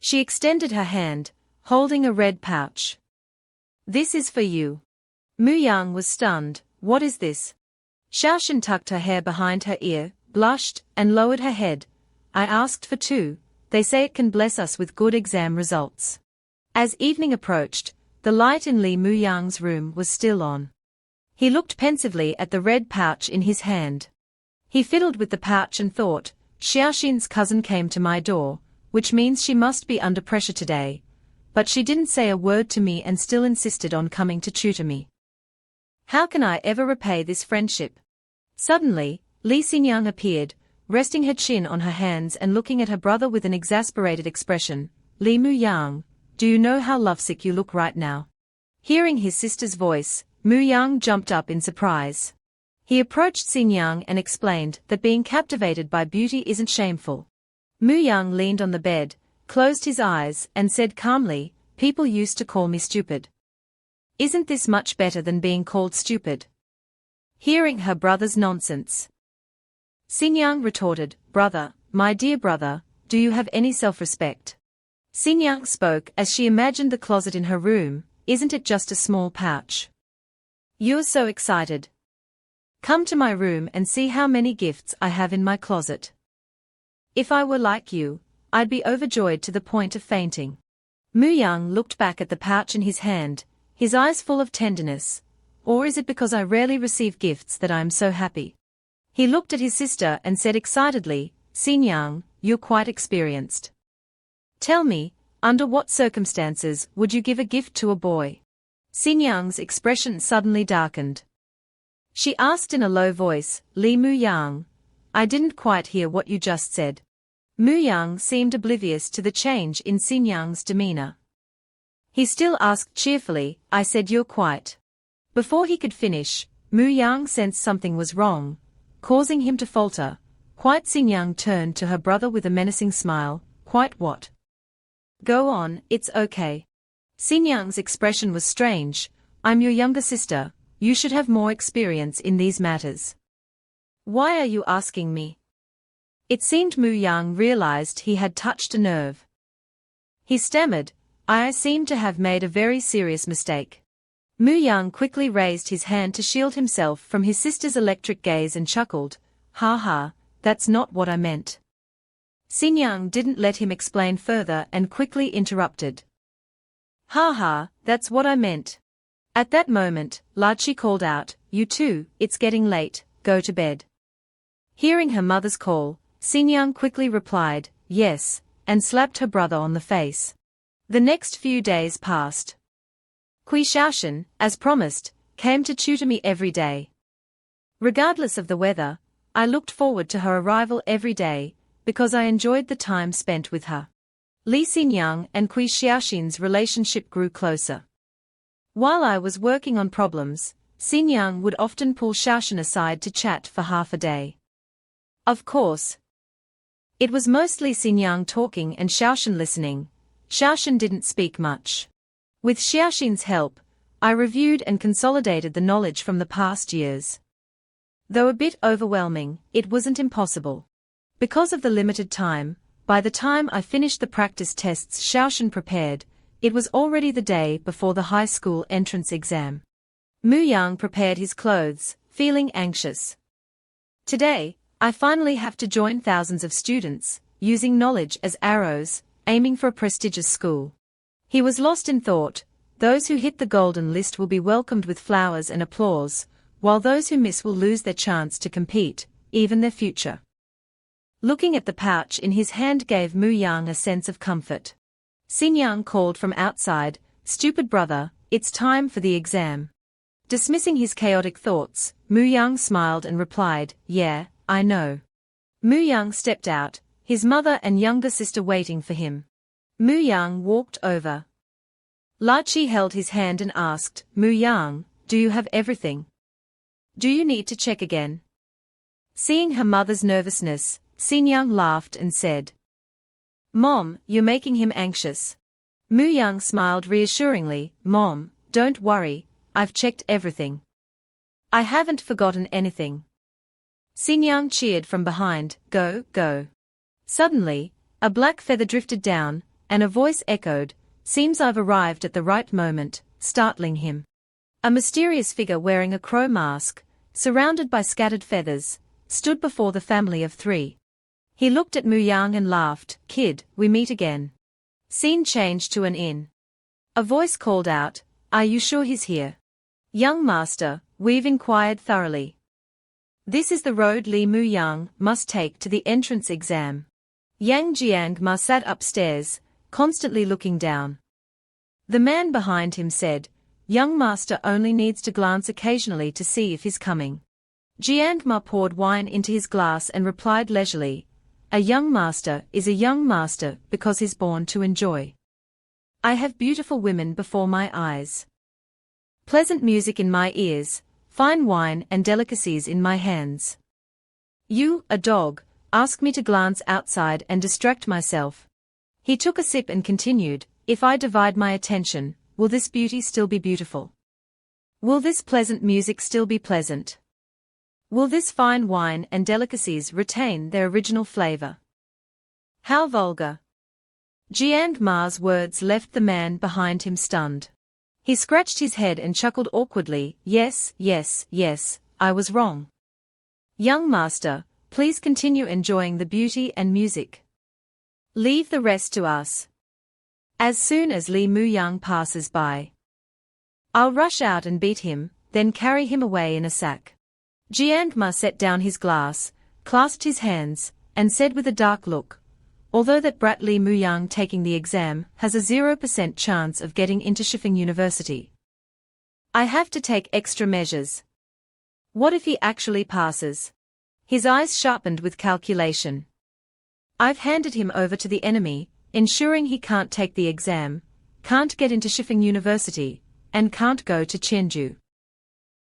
She extended her hand, holding a red pouch. "This is for you." Muyang was stunned. "What is this?" Xiaoshan tucked her hair behind her ear, blushed, and lowered her head. "I asked for 2. They say it can bless us with good exam results." As evening approached, the light in Li Muyang's room was still on. He looked pensively at the red pouch in his hand. He fiddled with the pouch and thought, "Xiaoshan's cousin came to my door, which means she must be under pressure today. But she didn't say a word to me and still insisted on coming to tutor me. How can I ever repay this friendship?" Suddenly, Li Xingyang appeared, resting her chin on her hands and looking at her brother with an exasperated expression. Li Muyang, do you know how lovesick you look right now? Hearing his sister's voice, Muyang jumped up in surprise. He approached Xinjiang and explained that being captivated by beauty isn't shameful. Muyang leaned on the bed, closed his eyes, and said calmly, people used to call me stupid. Isn't this much better than being called stupid? Hearing her brother's nonsense, Xinjiang retorted, brother, my dear brother, do you have any self-respect? Xinjiang spoke as she imagined the closet in her room. Isn't it just a small pouch? You're so excited. Come to my room and see how many gifts I have in my closet. If I were like you, I'd be overjoyed to the point of fainting. Muyang looked back at the pouch in his hand, his eyes full of tenderness. Or is it because I rarely receive gifts that I am so happy? He looked at his sister and said excitedly, Xinjiang, you're quite experienced. Tell me, under what circumstances would you give a gift to a boy? Xinjiang's expression suddenly darkened. She asked in a low voice, Li Muyang, I didn't quite hear what you just said. Muyang seemed oblivious to the change in Xinjiang's demeanor. He still asked cheerfully, I said you're quite. Before he could finish, Muyang sensed something was wrong, causing him to falter. Quite. Xinjiang turned to her brother with a menacing smile, quite what? Go on, it's okay. Xinjiang's expression was strange, I'm your younger sister, you should have more experience in these matters. Why are you asking me? It seemed Muyang realized he had touched a nerve. He stammered, I seem to have made a very serious mistake. Muyang quickly raised his hand to shield himself from his sister's electric gaze and chuckled, ha ha, that's not what I meant. Xinjiang didn't let him explain further and quickly interrupted. Ha ha, that's what I meant. At that moment, Lachi called out, you two, it's getting late, go to bed. Hearing her mother's call, Xinjiang quickly replied, yes, and slapped her brother on the face. The next few days passed. Kui Shaoshan, as promised, came to tutor me every day. Regardless of the weather, I looked forward to her arrival every day, because I enjoyed the time spent with her. Li Xinjiang and Kui Shaoshan's relationship grew closer. While I was working on problems, Xinjiang would often pull Shaoshan aside to chat for half a day. Of course, it was mostly Xinjiang talking and Shaoshan listening. Shaoshan didn't speak much. With Xiaoxin's help, I reviewed and consolidated the knowledge from the past years. Though a bit overwhelming, it wasn't impossible. Because of the limited time, by the time I finished the practice tests Xiaoxin prepared, it was already the day before the high school entrance exam. Muyang prepared his clothes, feeling anxious. Today, I finally have to join thousands of students, using knowledge as arrows, aiming for a prestigious school. He was lost in thought. Those who hit the golden list will be welcomed with flowers and applause, while those who miss will lose their chance to compete, even their future. Looking at the pouch in his hand gave Muyang a sense of comfort. Xinjiang called from outside, stupid brother, it's time for the exam. Dismissing his chaotic thoughts, Muyang smiled and replied, yeah, I know. Muyang stepped out, his mother and younger sister waiting for him. Muyang walked over. Lachi held his hand and asked, Muyang, do you have everything? Do you need to check again? Seeing her mother's nervousness, Xinjiang laughed and said, Mom, you're making him anxious. Muyang smiled reassuringly, Mom, don't worry, I've checked everything. I haven't forgotten anything. Xinjiang cheered from behind, go, go. Suddenly, a black feather drifted down, and a voice echoed, seems I've arrived at the right moment, startling him. A mysterious figure wearing a crow mask, surrounded by scattered feathers, stood before the family of three. He looked at Muyang and laughed, kid, we meet again. Scene changed to an inn. A voice called out, are you sure he's here? Young master, we've inquired thoroughly. This is the road Li Muyang must take to the entrance exam. Yang Jiangma sat upstairs, constantly looking down. The man behind him said, young master only needs to glance occasionally to see if he's coming. Jiang Ma poured wine into his glass and replied leisurely, "A young master is a young master because he's born to enjoy. I have beautiful women before my eyes, pleasant music in my ears, fine wine and delicacies in my hands. You, a dog, ask me to glance outside and distract myself." He took a sip and continued, "If I divide my attention, will this beauty still be beautiful? Will this pleasant music still be pleasant? Will this fine wine and delicacies retain their original flavor?" How vulgar! Jiang Ma's words left the man behind him stunned. He scratched his head and chuckled awkwardly. Yes, yes, yes, I was wrong. Young master, please continue enjoying the beauty and music. Leave the rest to us. As soon as Li Muyang passes by, I'll rush out and beat him, then carry him away in a sack. Jiang Ma set down his glass, clasped his hands, and said with a dark look, "Although that brat Li Muyang taking the exam has a 0% chance of getting into Shifeng University, I have to take extra measures. What if he actually passes?" His eyes sharpened with calculation. "I've handed him over to the enemy, ensuring he can't take the exam, can't get into Shifeng University, and can't go to Chenju.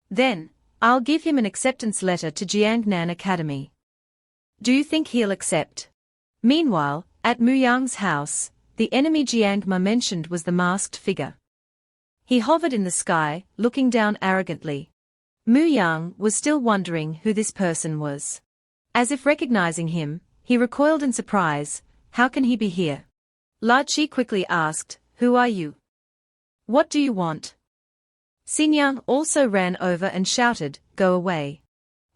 Then, I'll give him an acceptance letter to Jiangnan Academy. Do you think he'll accept?" Meanwhile, at Muyang's house, the enemy Jiang Ma mentioned was the masked figure. He hovered in the sky, looking down arrogantly. Muyang was still wondering who this person was. As if recognizing him, he recoiled in surprise. How can he be here? La Chi quickly asked, "Who are you? What do you want?" Xinjiang also ran over and shouted, "Go away."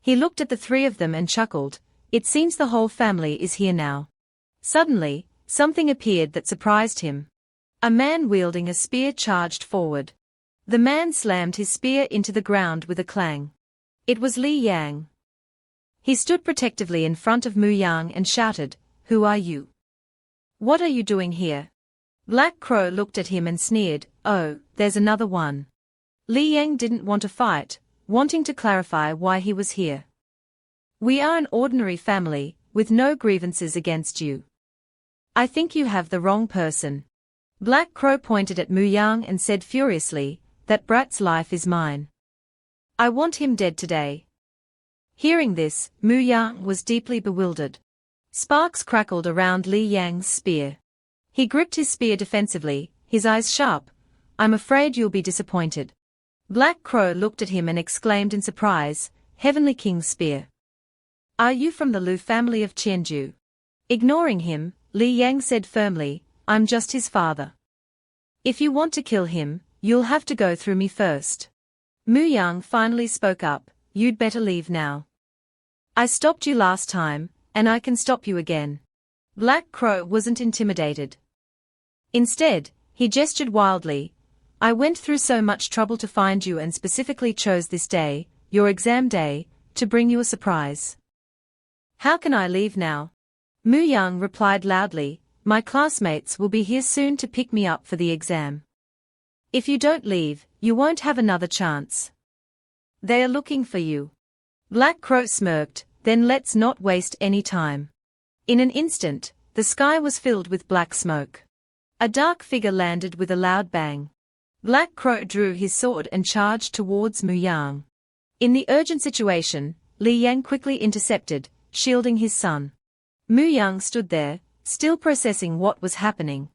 He looked at the three of them and chuckled. It seems the whole family is here now. Suddenly, something appeared that surprised him. A man wielding a spear charged forward. The man slammed his spear into the ground with a clang. It was Li Yang. He stood protectively in front of Muyang and shouted, "Who are you? What are you doing here?" Black Crow looked at him and sneered, "Oh, there's another one." Li Yang didn't want to fight, wanting to clarify why he was here. "We are an ordinary family, with no grievances against you. I think you have the wrong person." Black Crow pointed at Muyang and said furiously, "That brat's life is mine. I want him dead today." Hearing this, Muyang was deeply bewildered. Sparks crackled around Li Yang's spear. He gripped his spear defensively, his eyes sharp. "I'm afraid you'll be disappointed." Black Crow looked at him and exclaimed in surprise, "Heavenly King's spear. Are you from the Lu family of Qianju?" Ignoring him, Li Yang said firmly, "I'm just his father. If you want to kill him, you'll have to go through me first." Muyang finally spoke up, "You'd better leave now. I stopped you last time, and I can stop you again." Black Crow wasn't intimidated. Instead, he gestured wildly, "I went through so much trouble to find you and specifically chose this day, your exam day, to bring you a surprise. How can I leave now?" Muyang replied loudly, "My classmates will be here soon to pick me up for the exam. If you don't leave, you won't have another chance. They are looking for you." Black Crow smirked, "Then let's not waste any time." In an instant, the sky was filled with black smoke. A dark figure landed with a loud bang. Black Crow drew his sword and charged towards Muyang. In the urgent situation, Li Yang quickly intercepted, shielding his son. Muyang stood there, still processing what was happening.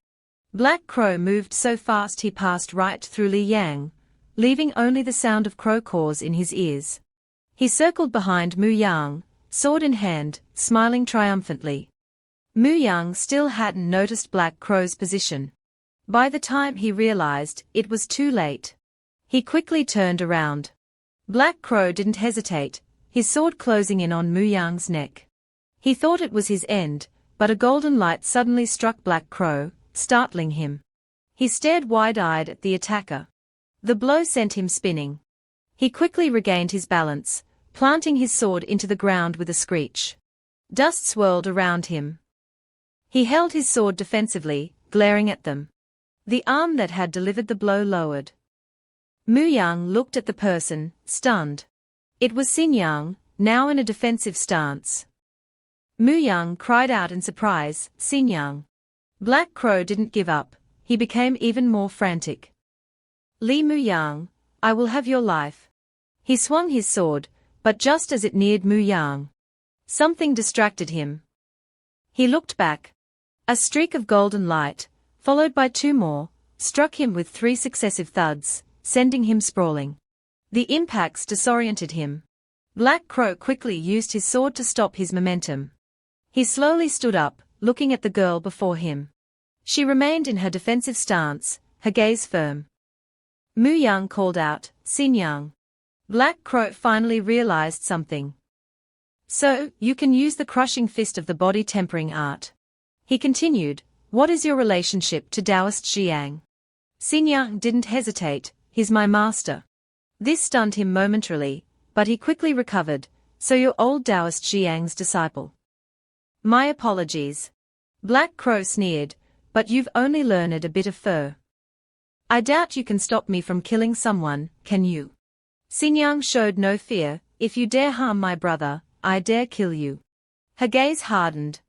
Black Crow moved so fast he passed right through Li Yang, leaving only the sound of crow caws in his ears. He circled behind Muyang, sword in hand, smiling triumphantly. Muyang still hadn't noticed Black Crow's position. By the time he realized, it was too late. He quickly turned around. Black Crow didn't hesitate, his sword closing in on Muyang's neck. He thought it was his end, but a golden light suddenly struck Black Crow, startling him. He stared wide-eyed at the attacker. The blow sent him spinning. He quickly regained his balance, planting his sword into the ground with a screech. Dust swirled around him. He held his sword defensively, glaring at them. The arm that had delivered the blow lowered. Muyang looked at the person, stunned. It was Xinjiang, now in a defensive stance. Muang cried out in surprise, Xinjiang. Black Crow didn't give up, he became even more frantic. Li Muang, I will have your life. He swung his sword, but just as it neared Muang, something distracted him. He looked back. A streak of golden light, followed by two more, struck him with 3 successive thuds, sending him sprawling. The impacts disoriented him. Black Crow quickly used his sword to stop his momentum. He slowly stood up, looking at the girl before him. She remained in her defensive stance, her gaze firm. Muang called out, Xinjiang. Black Crow finally realized something. So, you can use the crushing fist of the body tempering art. He continued, what is your relationship to Taoist Xiang? Xinjiang didn't hesitate, he's my master. This stunned him momentarily, but he quickly recovered, so you're old Taoist Xiang's disciple. My apologies. Black Crow sneered, but you've only learned a bit of fur. I doubt you can stop me from killing someone, can you? Xinjiang showed no fear, if you dare harm my brother, I dare kill you. Her gaze hardened.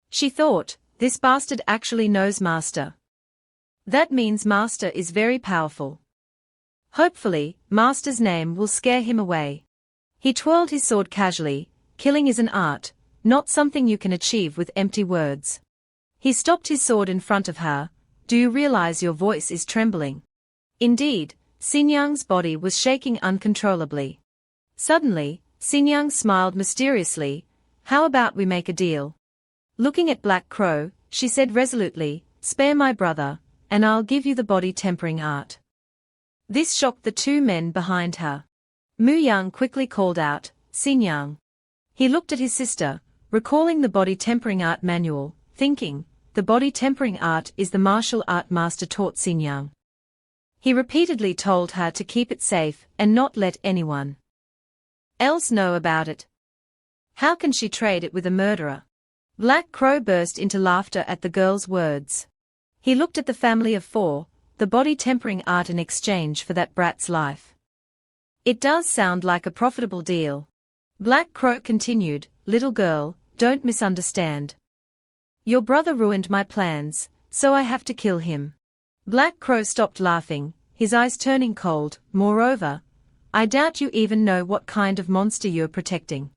She thought, this bastard actually knows Master. That means Master is very powerful. Hopefully, Master's name will scare him away. He twirled his sword casually, killing is an art, not something you can achieve with empty words. He stopped his sword in front of her. Do you realize your voice is trembling? Indeed, Xinjiang's body was shaking uncontrollably. Suddenly, Xinjiang smiled mysteriously. How about we make a deal? Looking at Black Crow, she said resolutely, spare my brother, and I'll give you the body tempering art. This shocked the 2 men behind her. Muang quickly called out, Xinjiang. He looked at his sister, recalling the body tempering art manual, thinking, the body tempering art is the martial art master taught Xinjiang. He repeatedly told her to keep it safe and not let anyone else know about it. How can she trade it with a murderer? Black Crow burst into laughter at the girl's words. He looked at the family of 4, the body tempering art in exchange for that brat's life. It does sound like a profitable deal. Black Crow continued, little girl, don't misunderstand. Your brother ruined my plans, so I have to kill him. Black Crow stopped laughing, his eyes turning cold. Moreover, I doubt you even know what kind of monster you're protecting.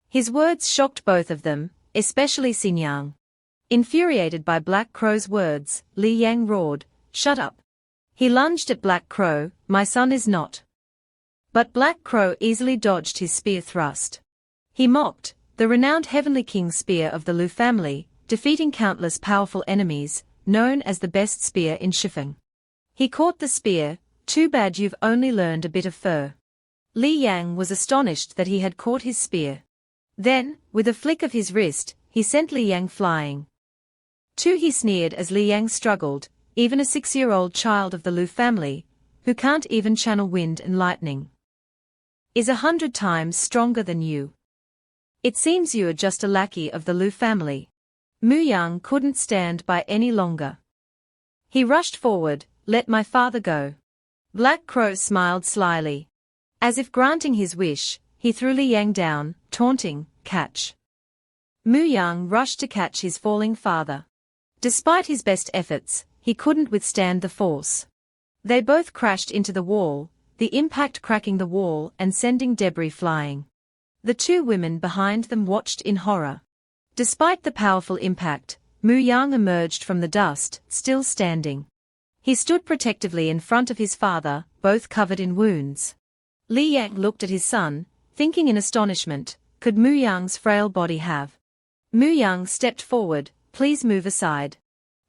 His words shocked both of them, especially Xinjiang. Infuriated by Black Crow's words, Li Yang roared, shut up. He lunged at Black Crow, my son is not. But Black Crow easily dodged his spear thrust. He mocked, the renowned Heavenly King's spear of the Lu family, defeating countless powerful enemies, known as the best spear in Shifeng. He caught the spear, too bad you've only learned a bit of fur. Li Yang was astonished that he had caught his spear. Then, with a flick of his wrist, he sent Li Yang flying. He sneered as Li Yang struggled, even a 6-year-old child of the Lu family, who can't even channel wind and lightning, is 100 times stronger than you. It seems you're just a lackey of the Lu family. Muang couldn't stand by any longer. He rushed forward, let my father go. Black Crow smiled slyly. As if granting his wish, he threw Li Yang down, taunting, catch. Muang rushed to catch his falling father. Despite his best efforts, he couldn't withstand the force. They both crashed into the wall, the impact cracking the wall and sending debris flying. The 2 women behind them watched in horror. Despite the powerful impact, Muang emerged from the dust, still standing. He stood protectively in front of his father, both covered in wounds. Li Yang looked at his son, thinking in astonishment, could Muyang's frail body have? Muang stepped forward, please move aside.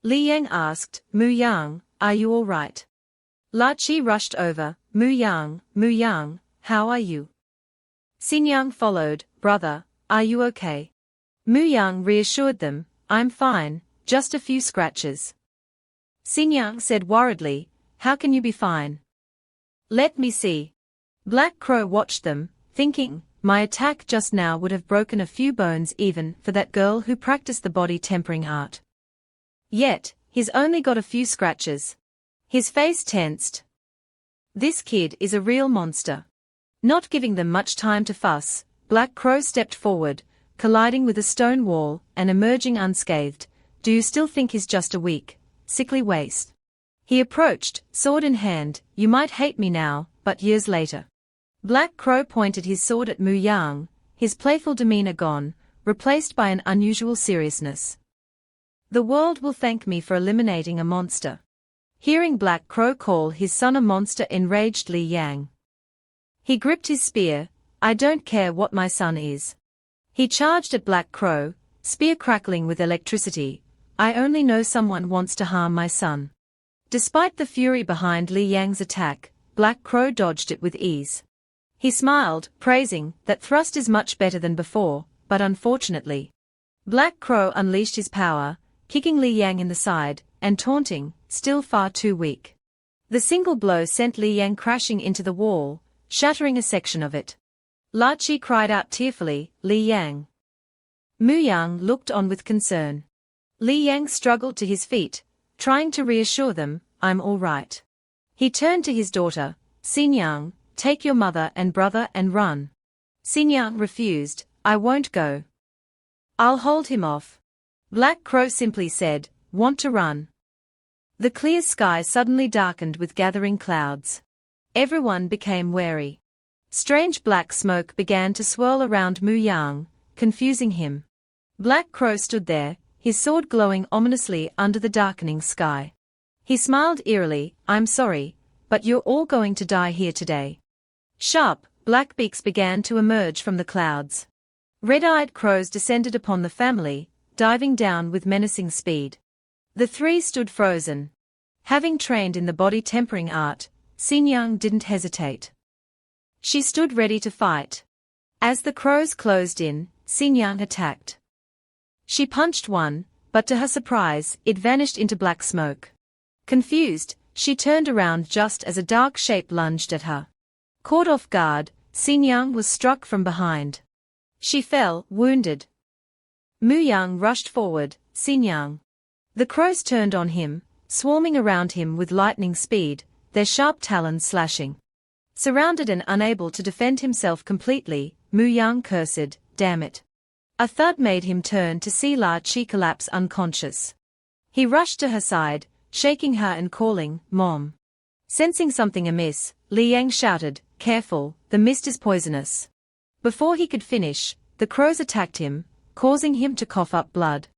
Li Yang asked, Muang, are you all right? La Chi rushed over, Muang, how are you? Xinjiang followed, brother, are you okay? Muang reassured them, I'm fine, just a few scratches. Xinjiang said worriedly, how can you be fine? Let me see. Black Crow watched them, thinking, my attack just now would have broken a few bones even for that girl who practiced the body tempering art. Yet, he's only got a few scratches. His face tensed. This kid is a real monster. Not giving them much time to fuss, Black Crow stepped forward, colliding with a stone wall and emerging unscathed. Do you still think he's just a weak, sickly waste? He approached, sword in hand. You might hate me now, but years later. Black Crow pointed his sword at Muang, his playful demeanor gone, replaced by an unusual seriousness. The world will thank me for eliminating a monster. Hearing Black Crow call his son a monster enraged Li Yang. He gripped his spear. I don't care what my son is. He charged at Black Crow, spear crackling with electricity. I only know someone wants to harm my son. Despite the fury behind Li Yang's attack, Black Crow dodged it with ease. He smiled, praising that thrust is much better than before, but unfortunately. Black Crow unleashed his power, kicking Li Yang in the side, and taunting, still far too weak. The single blow sent Li Yang crashing into the wall, shattering a section of it. La Chi cried out tearfully, Li Yang. Muang looked on with concern. Li Yang struggled to his feet, trying to reassure them, I'm all right. He turned to his daughter, Xinyang, take your mother and brother and run. Xinyang refused, I won't go. I'll hold him off. Black Crow simply said, want to run. The clear sky suddenly darkened with gathering clouds. Everyone became wary. Strange black smoke began to swirl around Muang, confusing him. Black Crow stood there, his sword glowing ominously under the darkening sky. He smiled eerily, I'm sorry, but you're all going to die here today. Sharp, black beaks began to emerge from the clouds. Red-eyed crows descended upon the family, diving down with menacing speed. The three stood frozen. Having trained in the body-tempering art, Xinyang didn't hesitate. She stood ready to fight. As the crows closed in, Xinyang attacked. She punched one, but to her surprise, it vanished into black smoke. Confused, she turned around just as a dark shape lunged at her. Caught off guard, Xinyang was struck from behind. She fell, wounded. Muang rushed forward, Xinyang. The crows turned on him, swarming around him with lightning speed, their sharp talons slashing. Surrounded and unable to defend himself completely, Muang cursed, damn it. A thud made him turn to see La Chi collapse unconscious. He rushed to her side, shaking her and calling, Mom. Sensing something amiss, Li Yang shouted, careful, the mist is poisonous. Before he could finish, the crows attacked him, causing him to cough up blood.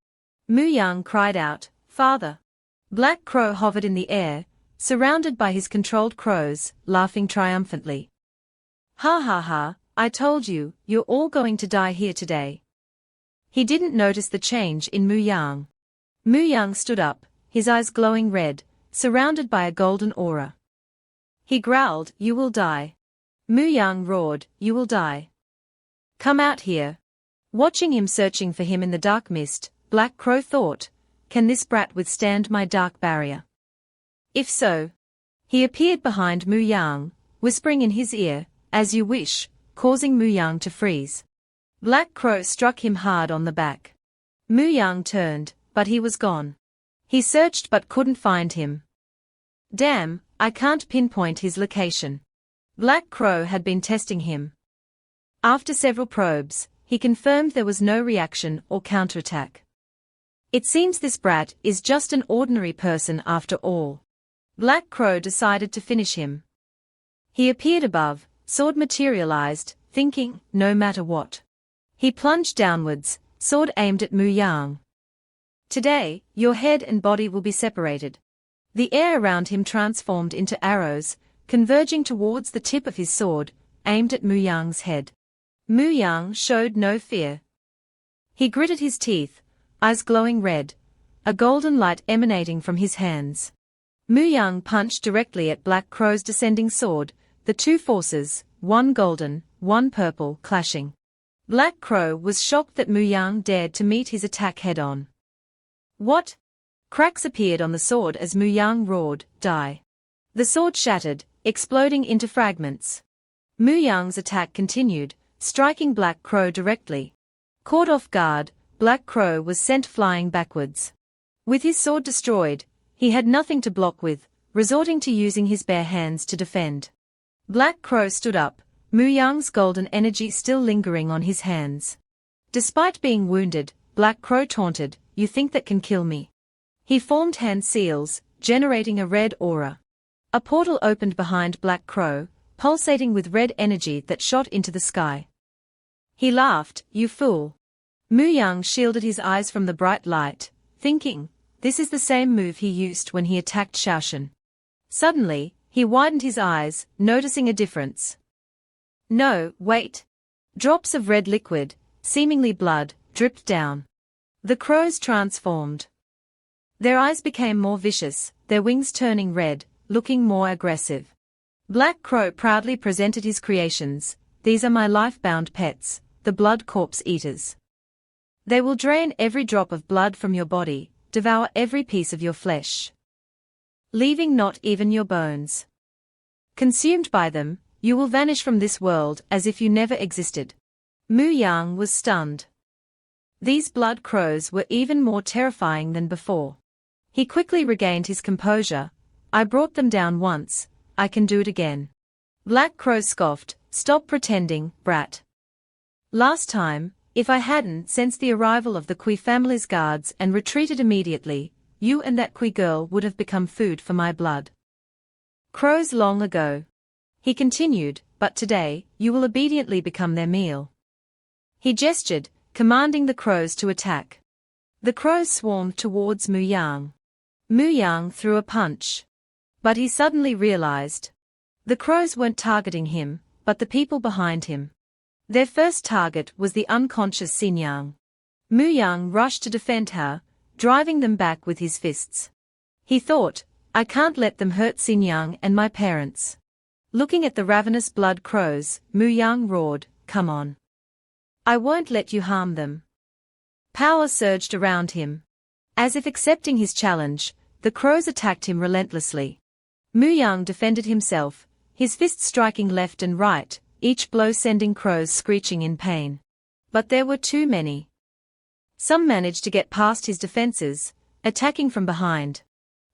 Muang cried out, Father. Black Crow hovered in the air, surrounded by his controlled crows, laughing triumphantly. Ha ha ha, I told you, you're all going to die here today. He didn't notice the change in Muang. Muang stood up, his eyes glowing red, surrounded by a golden aura. He growled, you will die. Muang roared, you will die. Come out here. Watching him searching for him in the dark mist, Black Crow thought, can this brat withstand my dark barrier? If so. He appeared behind Muang, whispering in his ear, as you wish, causing Muang to freeze. Black Crow struck him hard on the back. Muang turned, but he was gone. He searched but couldn't find him. Damn, I can't pinpoint his location. Black Crow had been testing him. After several probes, he confirmed there was no reaction or counterattack. It seems this brat is just an ordinary person after all. Black Crow decided to finish him. He appeared above, sword materialized, thinking, no matter what. He plunged downwards, sword aimed at Muang. Today, your head and body will be separated. The air around him transformed into arrows, converging towards the tip of his sword, aimed at Muyang's head. Muang showed no fear. He gritted his teeth, eyes glowing red, a golden light emanating from his hands. Muang punched directly at Black Crow's descending sword, the two forces, one golden, one purple, clashing. Black Crow was shocked that Muang dared to meet his attack head-on. What? Cracks appeared on the sword as Muang roared, die. The sword shattered, exploding into fragments. Muyang's attack continued, striking Black Crow directly. Caught off guard, Black Crow was sent flying backwards. With his sword destroyed, he had nothing to block with, resorting to using his bare hands to defend. Black Crow stood up, Muyang's golden energy still lingering on his hands. Despite being wounded, Black Crow taunted, "You think that can kill me?" He formed hand seals, generating a red aura. A portal opened behind Black Crow, pulsating with red energy that shot into the sky. He laughed, "You fool." Muyang shielded his eyes from the bright light, thinking, this is the same move he used when he attacked Shaoshan. Suddenly, he widened his eyes, noticing a difference. No, wait. Drops of red liquid, seemingly blood, dripped down. The crows transformed. Their eyes became more vicious, their wings turning red, looking more aggressive. Black Crow proudly presented his creations. "These are my life-bound pets, the blood corpse eaters. They will drain every drop of blood from your body, devour every piece of your flesh, leaving not even your bones. Consumed by them, you will vanish from this world as if you never existed." Muyang was stunned. These blood crows were even more terrifying than before. He quickly regained his composure. "I brought them down once, I can do it again." Black Crow scoffed, "Stop pretending, brat. Last time, if I hadn't sensed the arrival of the Kui family's guards and retreated immediately, you and that Kui girl would have become food for my blood crows long ago." He continued, "But today, you will obediently become their meal." He gestured, commanding the crows to attack. The crows swarmed towards Muyang. Muyang threw a punch. But he suddenly realized. The crows weren't targeting him, but the people behind him. Their first target was the unconscious Xinyang. Muyang rushed to defend her, driving them back with his fists. He thought, "I can't let them hurt Xinyang and my parents." Looking at the ravenous blood crows, Muyang roared, "Come on. I won't let you harm them." Power surged around him. As if accepting his challenge, the crows attacked him relentlessly. Muyang defended himself, his fists striking left and right, each blow sending crows screeching in pain. But there were too many. Some managed to get past his defenses, attacking from behind.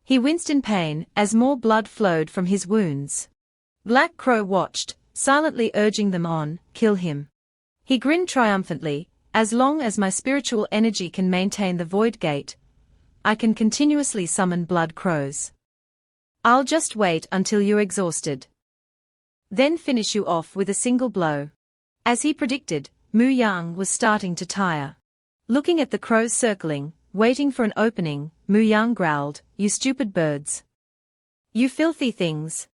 He winced in pain as more blood flowed from his wounds. Black Crow watched, silently urging them on, "Kill him." He grinned triumphantly, "As long as my spiritual energy can maintain the void gate, I can continuously summon blood crows. I'll just wait until you're exhausted. Then finish you off with a single blow." As he predicted, Muyang was starting to tire. Looking at the crows circling, waiting for an opening, Muyang growled, "You stupid birds. You filthy things."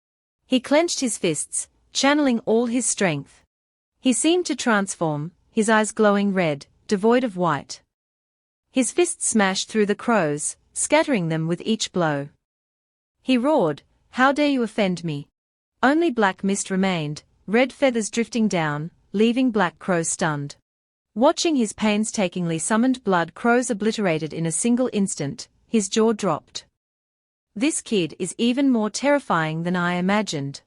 He clenched his fists, channeling all his strength. He seemed to transform, his eyes glowing red, devoid of white. His fists smashed through the crows, scattering them with each blow. He roared, "How dare you offend me?" Only black mist remained, red feathers drifting down, leaving Black Crow stunned. Watching his painstakingly summoned blood crows obliterated in a single instant, his jaw dropped. This kid is even more terrifying than I imagined.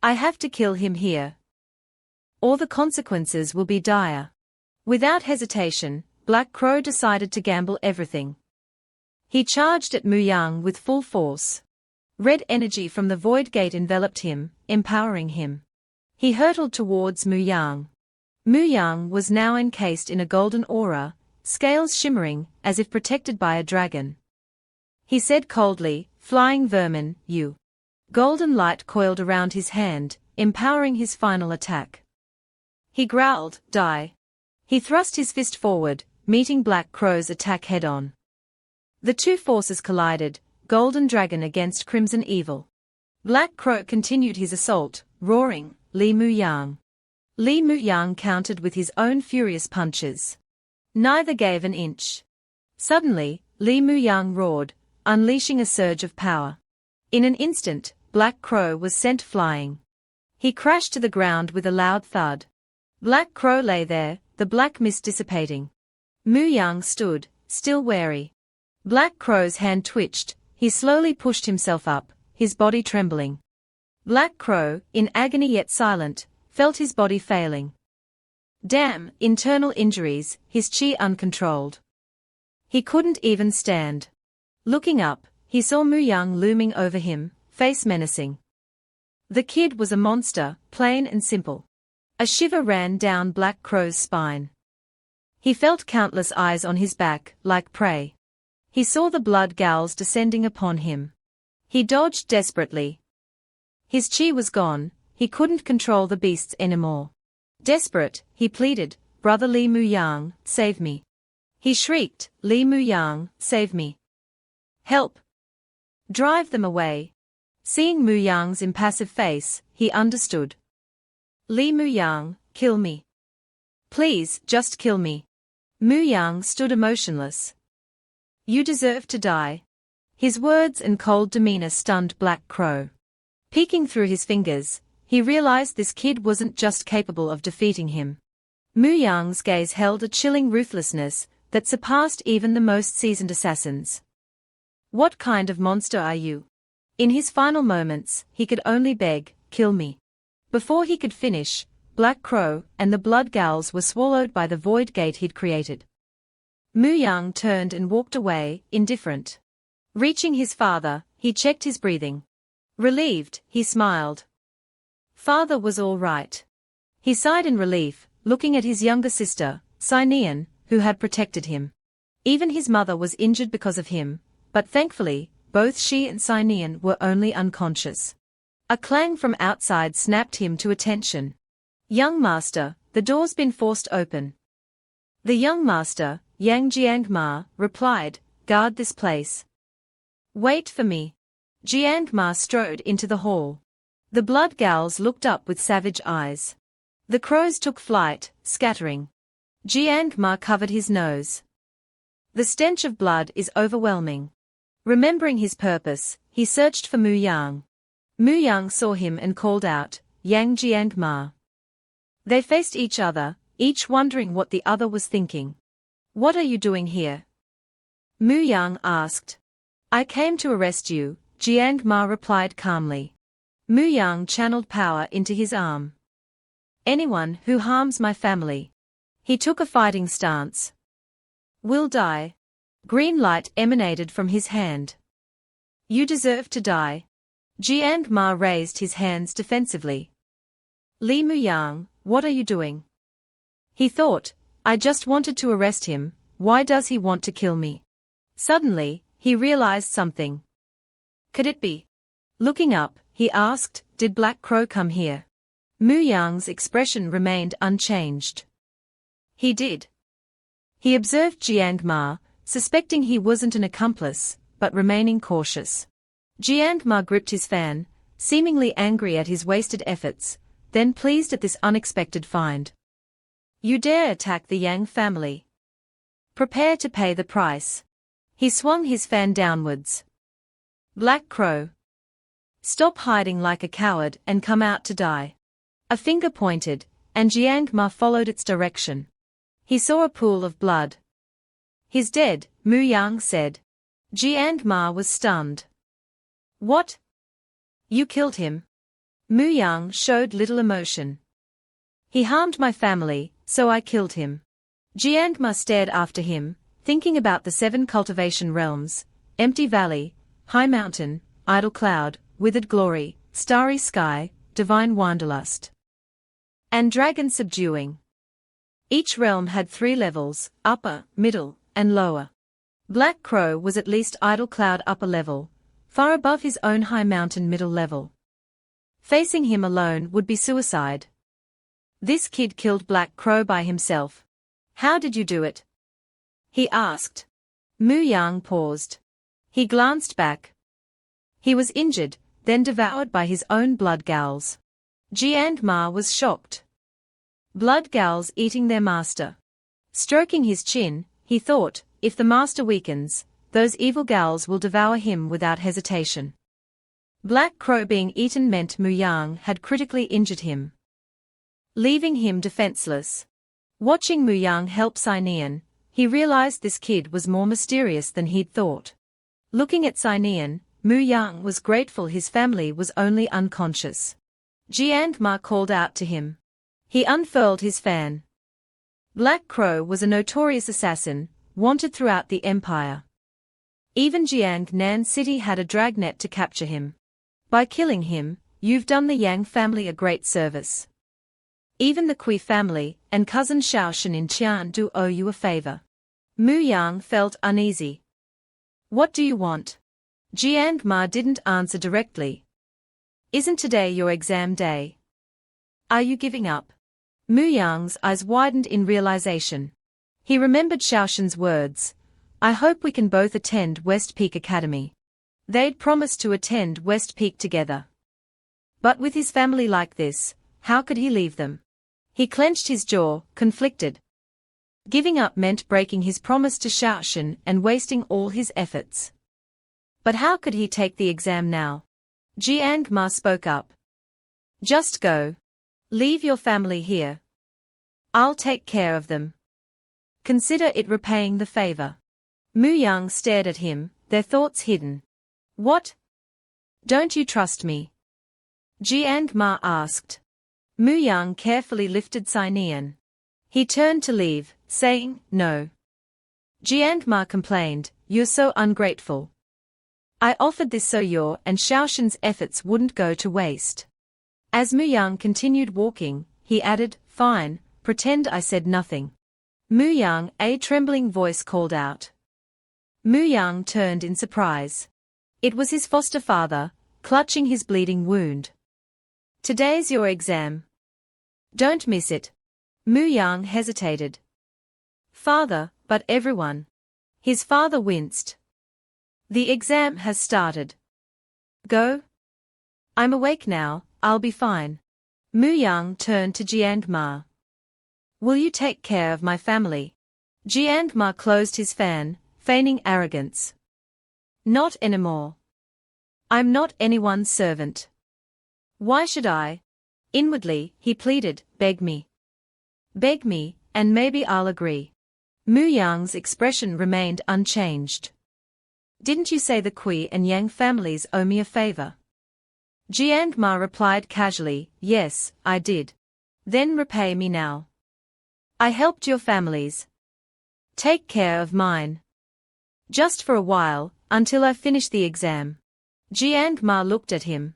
I have to kill him here, or the consequences will be dire. Without hesitation, Black Crow decided to gamble everything. He charged at Muyang with full force. Red energy from the void gate enveloped him, empowering him. He hurtled towards Muyang. Muyang was now encased in a golden aura, scales shimmering, as if protected by a dragon. He said coldly, "Flying vermin, you." Golden light coiled around his hand, empowering his final attack. He growled, "Die." He thrust his fist forward, meeting Black Crow's attack head-on. The two forces collided, Golden Dragon against Crimson Evil. Black Crow continued his assault, roaring, "Li Muyang." Li Muyang countered with his own furious punches. Neither gave an inch. Suddenly, Li Muyang roared, unleashing a surge of power. In an instant, Black Crow was sent flying. He crashed to the ground with a loud thud. Black Crow lay there, the black mist dissipating. Muyang stood, still wary. Black Crow's hand twitched, he slowly pushed himself up, his body trembling. Black Crow, in agony yet silent, felt his body failing. Damn, internal injuries, his chi uncontrolled. He couldn't even stand. Looking up, he saw Muyang looming over him, face menacing. The kid was a monster, plain and simple. A shiver ran down Black Crow's spine. He felt countless eyes on his back, like prey. He saw the blood gals descending upon him. He dodged desperately. His chi was gone, he couldn't control the beasts anymore. Desperate, he pleaded, "Brother Li Muyang, save me." He shrieked, "Li Muyang, save me. Help. Drive them away." Seeing Muyang's impassive face, he understood. "Li Muyang, kill me. Please, just kill me." Muyang stood emotionless. "You deserve to die." His words and cold demeanor stunned Black Crow. Peeking through his fingers, he realized this kid wasn't just capable of defeating him. Muyang's gaze held a chilling ruthlessness that surpassed even the most seasoned assassins. "What kind of monster are you?" In his final moments, he could only beg, "Kill me." Before he could finish, Black Crow and the blood gals were swallowed by the void gate he'd created. Muyang turned and walked away, indifferent. Reaching his father, he checked his breathing. Relieved, he smiled. Father was all right. He sighed in relief, looking at his younger sister, Sinean, who had protected him. Even his mother was injured because of him, but thankfully, both she and Sinean were only unconscious. A clang from outside snapped him to attention. "Young master, the door's been forced open." The young master, Yang Jiangma, replied, "Guard this place." "Wait for me." Jiangma strode into the hall. The blood gals looked up with savage eyes. The crows took flight, scattering. Jiangma covered his nose. "The stench of blood is overwhelming." Remembering his purpose, he searched for Muyang. Muyang saw him and called out, "Yang Jiangma." They faced each other, each wondering what the other was thinking. "What are you doing here?" Muyang asked. "I came to arrest you," Jiangma replied calmly. Muyang channeled power into his arm. "Anyone who harms my family." He took a fighting stance. "Will die." Green light emanated from his hand. "You deserve to die." Jiangma raised his hands defensively. "Li Muyang, what are you doing?" He thought, "I just wanted to arrest him, why does he want to kill me?" Suddenly, he realized something. Could it be? Looking up, he asked, "Did Black Crow come here?" Muyang's expression remained unchanged. "He did." He observed Jiangma, suspecting he wasn't an accomplice, but remaining cautious. Jiangma gripped his fan, seemingly angry at his wasted efforts, then pleased at this unexpected find. "You dare attack the Yang family? Prepare to pay the price." He swung his fan downwards. "Black Crow, stop hiding like a coward and come out to die." A finger pointed, and Jiangma followed its direction. He saw a pool of blood. "He's dead," Muyang said. Jiangma was stunned. "What? You killed him?" Muyang showed little emotion. "He harmed my family, so I killed him." Jiangma stared after him, thinking about the 7 cultivation realms: empty valley, high mountain, idle cloud, withered glory, starry sky, divine wanderlust, and dragon subduing. Each realm had 3 levels, upper, middle, and lower. Black Crow was at least idle cloud upper level, far above his own high mountain middle level. Facing him alone would be suicide. This kid killed Black Crow by himself. "How did you do it?" he asked. Muyang paused. He glanced back. He was injured, then devoured by his own blood gals. Jiangma was shocked. Blood gals eating their master. Stroking his chin, he thought, if the master weakens, those evil gals will devour him without hesitation. Black Crow being eaten meant Muyang had critically injured him, leaving him defenseless. Watching Muyang help Sinean, he realized this kid was more mysterious than he'd thought. Looking at Sinean, Muyang was grateful his family was only unconscious. Jiangma called out to him. He unfurled his fan. Black Crow was a notorious assassin, wanted throughout the empire. Even Jiangnan City had a dragnet to capture him. By killing him, you've done the Yang family a great service. Even the Kui family and cousin Shaoshan in Qian do owe you a favor. Muang felt uneasy. What do you want? Jiang Ma didn't answer directly. Isn't today your exam day? Are you giving up? Muyang's eyes widened in realization. He remembered Shaoshan's words. I hope we can both attend West Peak Academy. They'd promised to attend West Peak together. But with his family like this, how could he leave them? He clenched his jaw, conflicted. Giving up meant breaking his promise to Shaoshan and wasting all his efforts. But how could he take the exam now? Jiang Ma spoke up. Just go. Leave your family here. I'll take care of them. Consider it repaying the favor. Muyang stared at him, their thoughts hidden. What? Don't you trust me? Jiang Ma asked. Muyang carefully lifted Sinian. He turned to leave, saying, no. Jiang Ma complained, you're so ungrateful. I offered this so your and Shaoshan's efforts wouldn't go to waste. As Muyang continued walking, he added, fine, pretend I said nothing. Muyang, a trembling voice called out. Muyang turned in surprise. It was his foster father, clutching his bleeding wound. Today's your exam. Don't miss it. Muyang hesitated. Father, but everyone. His father winced. The exam has started. Go. I'm awake now, I'll be fine. Muyang turned to Jiang Ma. Will you take care of my family? Jiang Ma closed his fan, feigning arrogance. Not anymore. I'm not anyone's servant. Why should I? Inwardly, he pleaded, beg me. Beg me, and maybe I'll agree. Muyang's expression remained unchanged. Didn't you say the Kui and Yang families owe me a favor? Jiang Ma replied casually, yes, I did. Then repay me now. I helped your families. Take care of mine. Just for a while, until I finish the exam. Jiang Ma looked at him.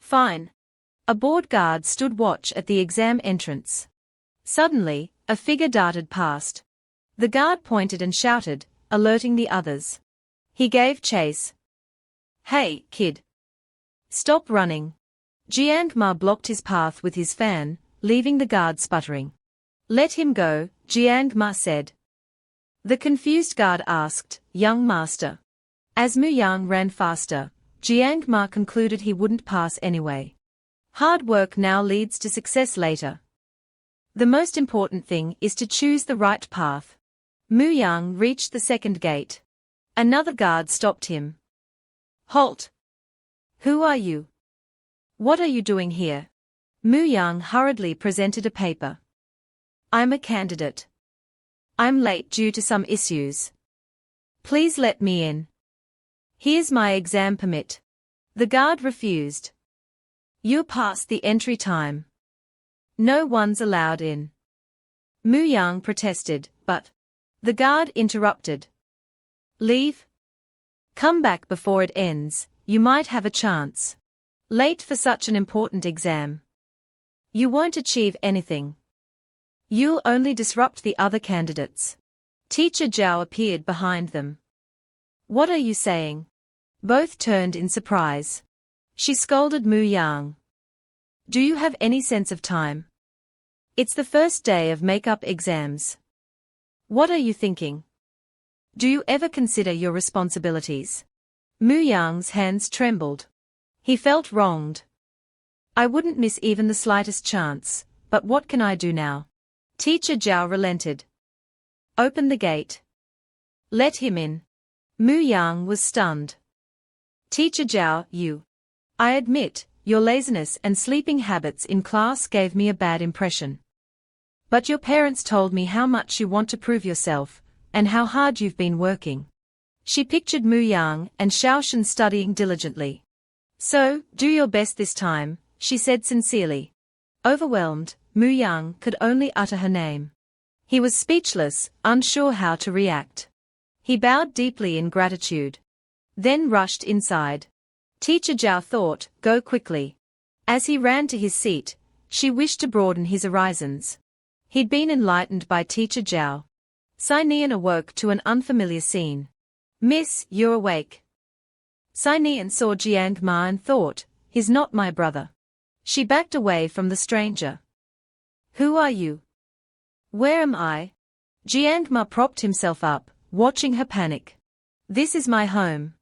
Fine. A board guard stood watch at the exam entrance. Suddenly, a figure darted past. The guard pointed and shouted, alerting the others. He gave chase. Hey, kid. Stop running. Jiang Ma blocked his path with his fan, leaving the guard sputtering. Let him go, Jiang Ma said. The confused guard asked, young master. As Muyang ran faster, Jiang Ma concluded he wouldn't pass anyway. Hard work now leads to success later. The most important thing is to choose the right path. Muyang reached the second gate. Another guard stopped him. Halt! Who are you? What are you doing here? Muyang hurriedly presented a paper. I'm a candidate. I'm late due to some issues. Please let me in. Here's my exam permit. The guard refused. You're past the entry time. No one's allowed in. Muyang protested, but the guard interrupted. Leave. Come back before it ends, you might have a chance. Late for such an important exam. You won't achieve anything. You'll only disrupt the other candidates. Teacher Zhao appeared behind them. What are you saying? Both turned in surprise. She scolded Muyang. Do you have any sense of time? It's the first day of makeup exams. What are you thinking? Do you ever consider your responsibilities? Muyang's hands trembled. He felt wronged. I wouldn't miss even the slightest chance, but what can I do now? Teacher Zhao relented. Open the gate. Let him in. Muyang was stunned. Teacher Zhao, I admit, your laziness and sleeping habits in class gave me a bad impression. But your parents told me how much you want to prove yourself, and how hard you've been working. She pictured Muyang and Shaoshan studying diligently. So, do your best this time, she said sincerely. Overwhelmed, Muyang could only utter her name. He was speechless, unsure how to react. He bowed deeply in gratitude. Then rushed inside. Teacher Zhao thought, go quickly. As he ran to his seat, she wished to broaden his horizons. He'd been enlightened by teacher Zhao. Sinian awoke to an unfamiliar scene. "Miss, you're awake." Sinian saw Jiang Ma and thought, "He's not my brother." She backed away from the stranger. "Who are you? Where am I?" Jiang Ma propped himself up, watching her panic. "This is my home.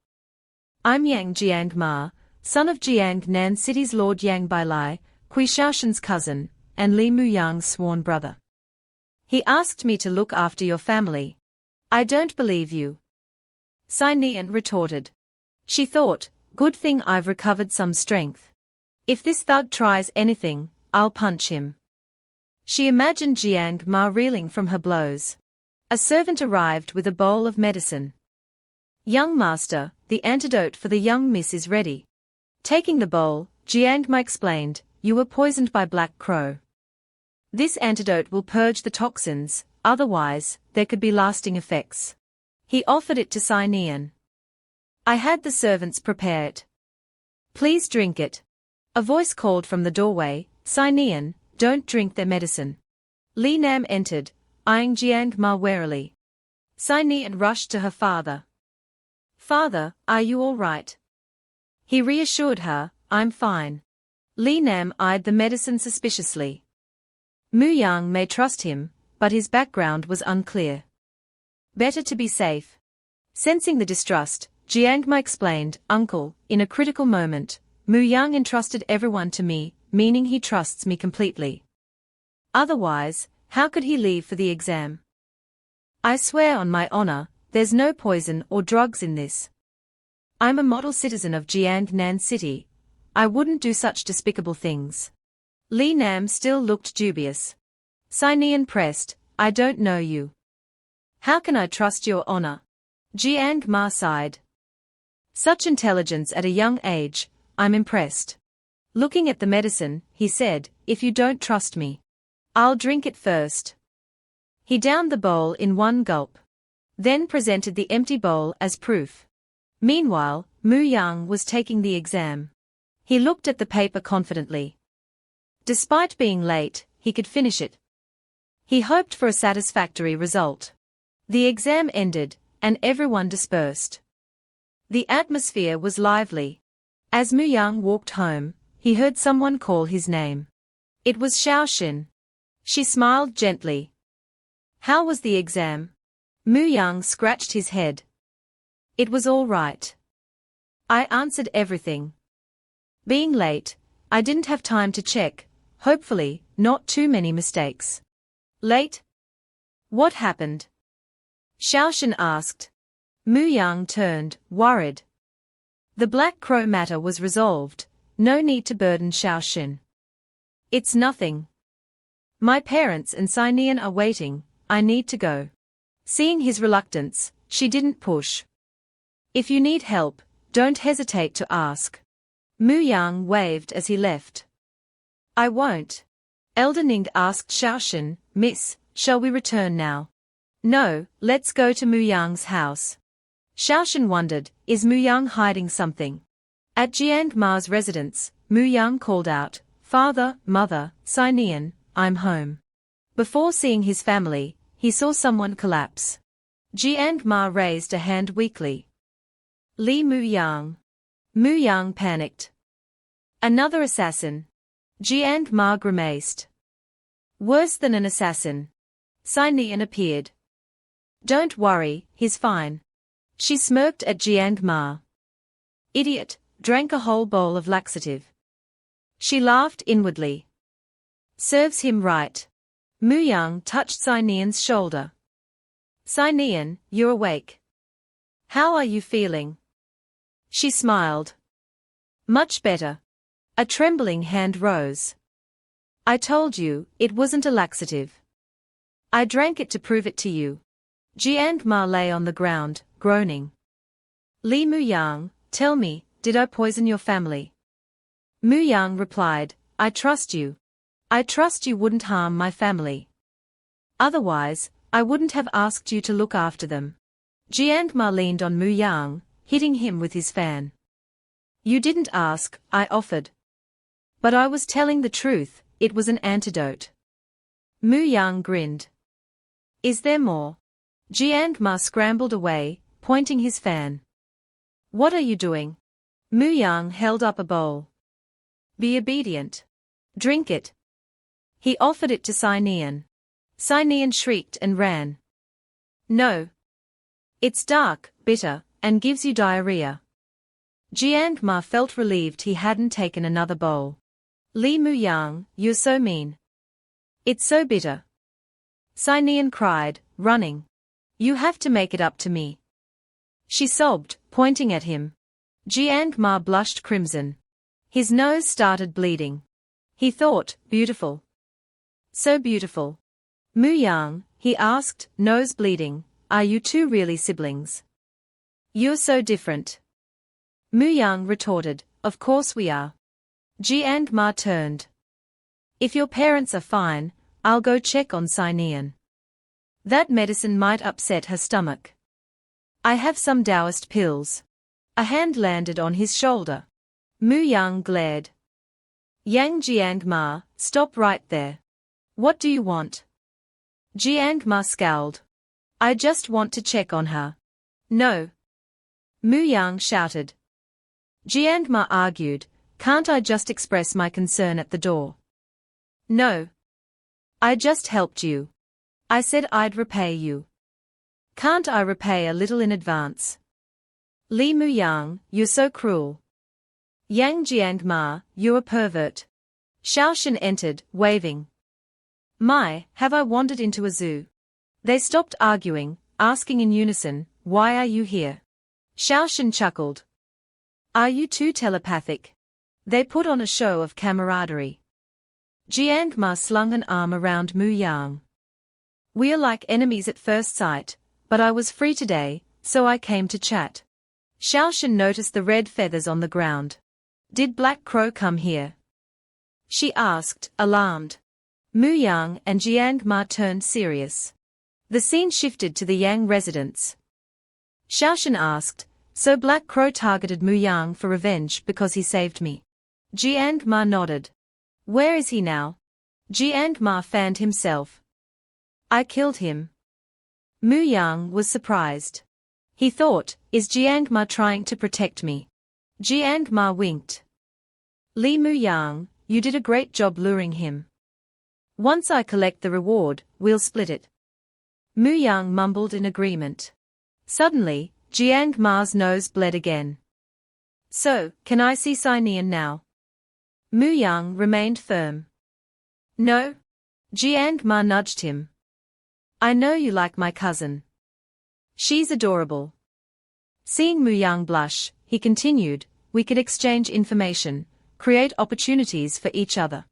I'm Yang Jiang Ma, son of Jiang Nan City's Lord Yang Bailai, Kui Shaoshan's cousin, and Li Muyang's sworn brother. He asked me to look after your family." "I don't believe you," Sinian retorted. She thought, "Good thing I've recovered some strength. If this thug tries anything, I'll punch him." She imagined Jiang Ma reeling from her blows. A servant arrived with a bowl of medicine. "Young master, the antidote for the young miss is ready." Taking the bowl, Jiang Ma explained, "You were poisoned by Black Crow. This antidote will purge the toxins, otherwise, there could be lasting effects." He offered it to Sinian. "I had the servants prepare it. Please drink it." A voice called from the doorway, "Sinian, don't drink their medicine." Li Nam entered, eyeing Jiang Ma warily. Sinian rushed to her father. "Father, are you all right?" He reassured her, "I'm fine." Li Nam eyed the medicine suspiciously. Muyang may trust him, but his background was unclear. Better to be safe. Sensing the distrust, Jiang Ma explained, "Uncle, in a critical moment, Muyang entrusted everyone to me, meaning he trusts me completely. Otherwise, how could he leave for the exam? I swear on my honor, there's no poison or drugs in this. I'm a model citizen of Jiang Nan City. I wouldn't do such despicable things." Li Nam still looked dubious. Sinian pressed, "I don't know you. How can I trust your honor?" Jiang Ma sighed. "Such intelligence at a young age, I'm impressed." Looking at the medicine, he said, "If you don't trust me, I'll drink it first." He downed the bowl in one gulp. Then presented the empty bowl as proof. Meanwhile, Muyang was taking the exam. He looked at the paper confidently. Despite being late, he could finish it. He hoped for a satisfactory result. The exam ended, and everyone dispersed. The atmosphere was lively. As Muyang walked home, he heard someone call his name. It was Xiaoxin. She smiled gently. "How was the exam?" Muyang scratched his head. "It was all right. I answered everything. Being late, I didn't have time to check. Hopefully, not too many mistakes." "Late? What happened?" Xiaoxin asked. Muyang turned, worried. The Black Crow matter was resolved, no need to burden Xiaoxin. "It's nothing. My parents and Sinian are waiting, I need to go." Seeing his reluctance, she didn't push. "If you need help, don't hesitate to ask." Muyang waved as he left. "I won't." Elder Ning asked Xiaoxin, "Miss, shall we return now?" "No, let's go to Muyang's house." Xiaoxin wondered, is Muyang hiding something? At Jiang Ma's residence, Muyang called out, "Father, mother, Sinian, I'm home." Before seeing his family, he saw someone collapse. Jiang Ma raised a hand weakly. "Li Muyang." Muyang panicked. "Another assassin." Jiang Ma grimaced. "Worse than an assassin." Sinian appeared. "Don't worry, he's fine." She smirked at Jiang Ma. "Idiot, drank a whole bowl of laxative." She laughed inwardly. "Serves him right." Muyang touched Sinian's shoulder. "Sinian, you're awake. How are you feeling?" She smiled. "Much better." A trembling hand rose. "I told you, it wasn't a laxative. I drank it to prove it to you." Jiang Ma lay on the ground, groaning. "Li Muyang, tell me, did I poison your family?" Muyang replied, "I trust you. I trust you wouldn't harm my family. Otherwise, I wouldn't have asked you to look after them." Jiang Ma leaned on Muyang, hitting him with his fan. "You didn't ask, I offered." But I was telling the truth, it was an antidote. Muang grinned. Is there more? Jiang Ma scrambled away, pointing his fan. What are you doing? Muang held up a bowl. Be obedient. Drink it. He offered it to Sinian. Sinian shrieked and ran. No. It's dark, bitter, and gives you diarrhea. Jiang Ma felt relieved he hadn't taken another bowl. Li Muyang, you're so mean. It's so bitter. Sinian cried, running. You have to make it up to me. She sobbed, pointing at him. Jiang Ma blushed crimson. His nose started bleeding. He thought, beautiful. So beautiful. Muyang, he asked, nose bleeding, are you two really siblings? You're so different. Muyang retorted, of course we are. Jiang Ma turned. If your parents are fine, I'll go check on Sinian. That medicine might upset her stomach. I have some Taoist pills. A hand landed on his shoulder. Muyang glared. Yang Jiang Ma, stop right there. What do you want? Jiang Ma scowled. I just want to check on her. No. Muyang shouted. Jiang Ma argued, can't I just express my concern at the door? No. I just helped you. I said I'd repay you. Can't I repay a little in advance? Li Muyang, you're so cruel. Yang Jiang Ma, you're a pervert. Xiaoshan entered, waving. My, have I wandered into a zoo? They stopped arguing, asking in unison, why are you here? Xiaoshan chuckled. Are you too telepathic? They put on a show of camaraderie. Jiang Ma slung an arm around Muyang. We are like enemies at first sight, but I was free today, so I came to chat. Xiaoshan noticed the red feathers on the ground. Did Black Crow come here? She asked, alarmed. Muyang and Jiang Ma turned serious. The scene shifted to the Yang residence. Xiaoshan asked, so Black Crow targeted Muyang for revenge because he saved me. Jiang Ma nodded. Where is he now? Jiang Ma fanned himself. I killed him. Muyang was surprised. He thought, is Jiang Ma trying to protect me? Jiang Ma winked. Li Muyang, you did a great job luring him. Once I collect the reward, we'll split it. Muyang mumbled in agreement. Suddenly, Jiang Ma's nose bled again. So, can I see Sinian now? Muyang remained firm. No. Jiang Ma nudged him. I know you like my cousin. She's adorable. Seeing Muyang blush, he continued, we could exchange information, create opportunities for each other.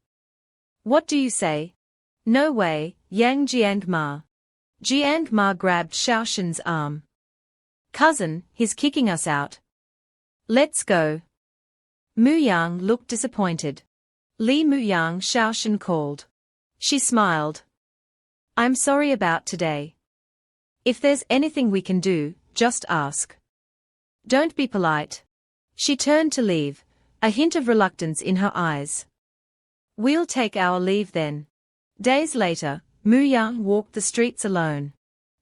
What do you say? No way, Yang Jiang Ma. Jiang Ma grabbed Xiaoshan's arm. Cousin, he's kicking us out. Let's go. Muyang looked disappointed. Li Muyang, Xiaoshan called. She smiled. I'm sorry about today. If there's anything we can do, just ask. Don't be polite. She turned to leave, a hint of reluctance in her eyes. We'll take our leave then. Days later, Muyang walked the streets alone.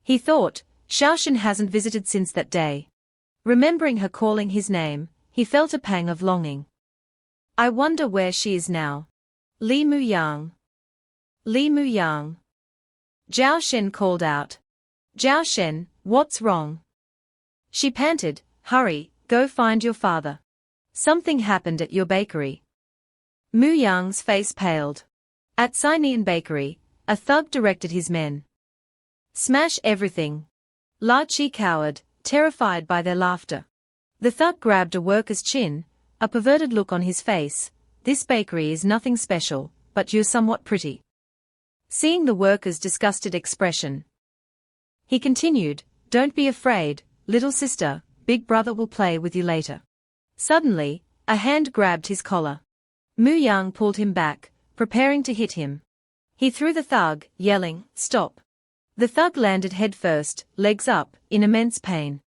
He thought, Xiaoshan hasn't visited since that day. Remembering her calling his name, he felt a pang of longing. I wonder where she is now. Li Muyang. Li Muyang. Zhao Shen called out. Zhao Shen, what's wrong? She panted, hurry, go find your father. Something happened at your bakery. Muyang's face paled. At Sinian Bakery, a thug directed his men. Smash everything. La Chi cowered, terrified by their laughter. The thug grabbed a worker's chin, a perverted look on his face. This bakery is nothing special, but you're somewhat pretty. Seeing the worker's disgusted expression, he continued, don't be afraid, little sister, big brother will play with you later. Suddenly, a hand grabbed his collar. Muyang pulled him back, preparing to hit him. He threw the thug, yelling, stop. The thug landed headfirst, legs up, in immense pain.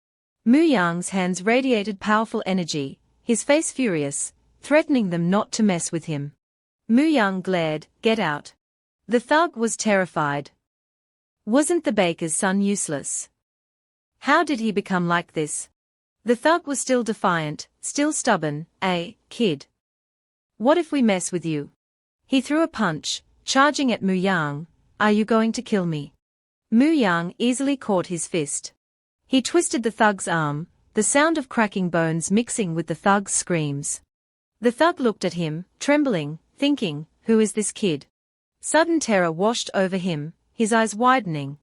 Muyang's hands radiated powerful energy, his face furious, threatening them not to mess with him. Muang glared, "Get out." The thug was terrified. Wasn't the baker's son useless? How did he become like this? The thug was still defiant, still stubborn. Kid. What if we mess with you? He threw a punch, charging at Muang. Are you going to kill me? Muang easily caught his fist. He twisted the thug's arm, the sound of cracking bones mixing with the thug's screams. The thug looked at him, trembling, thinking, who is this kid? Sudden terror washed over him, his eyes widening.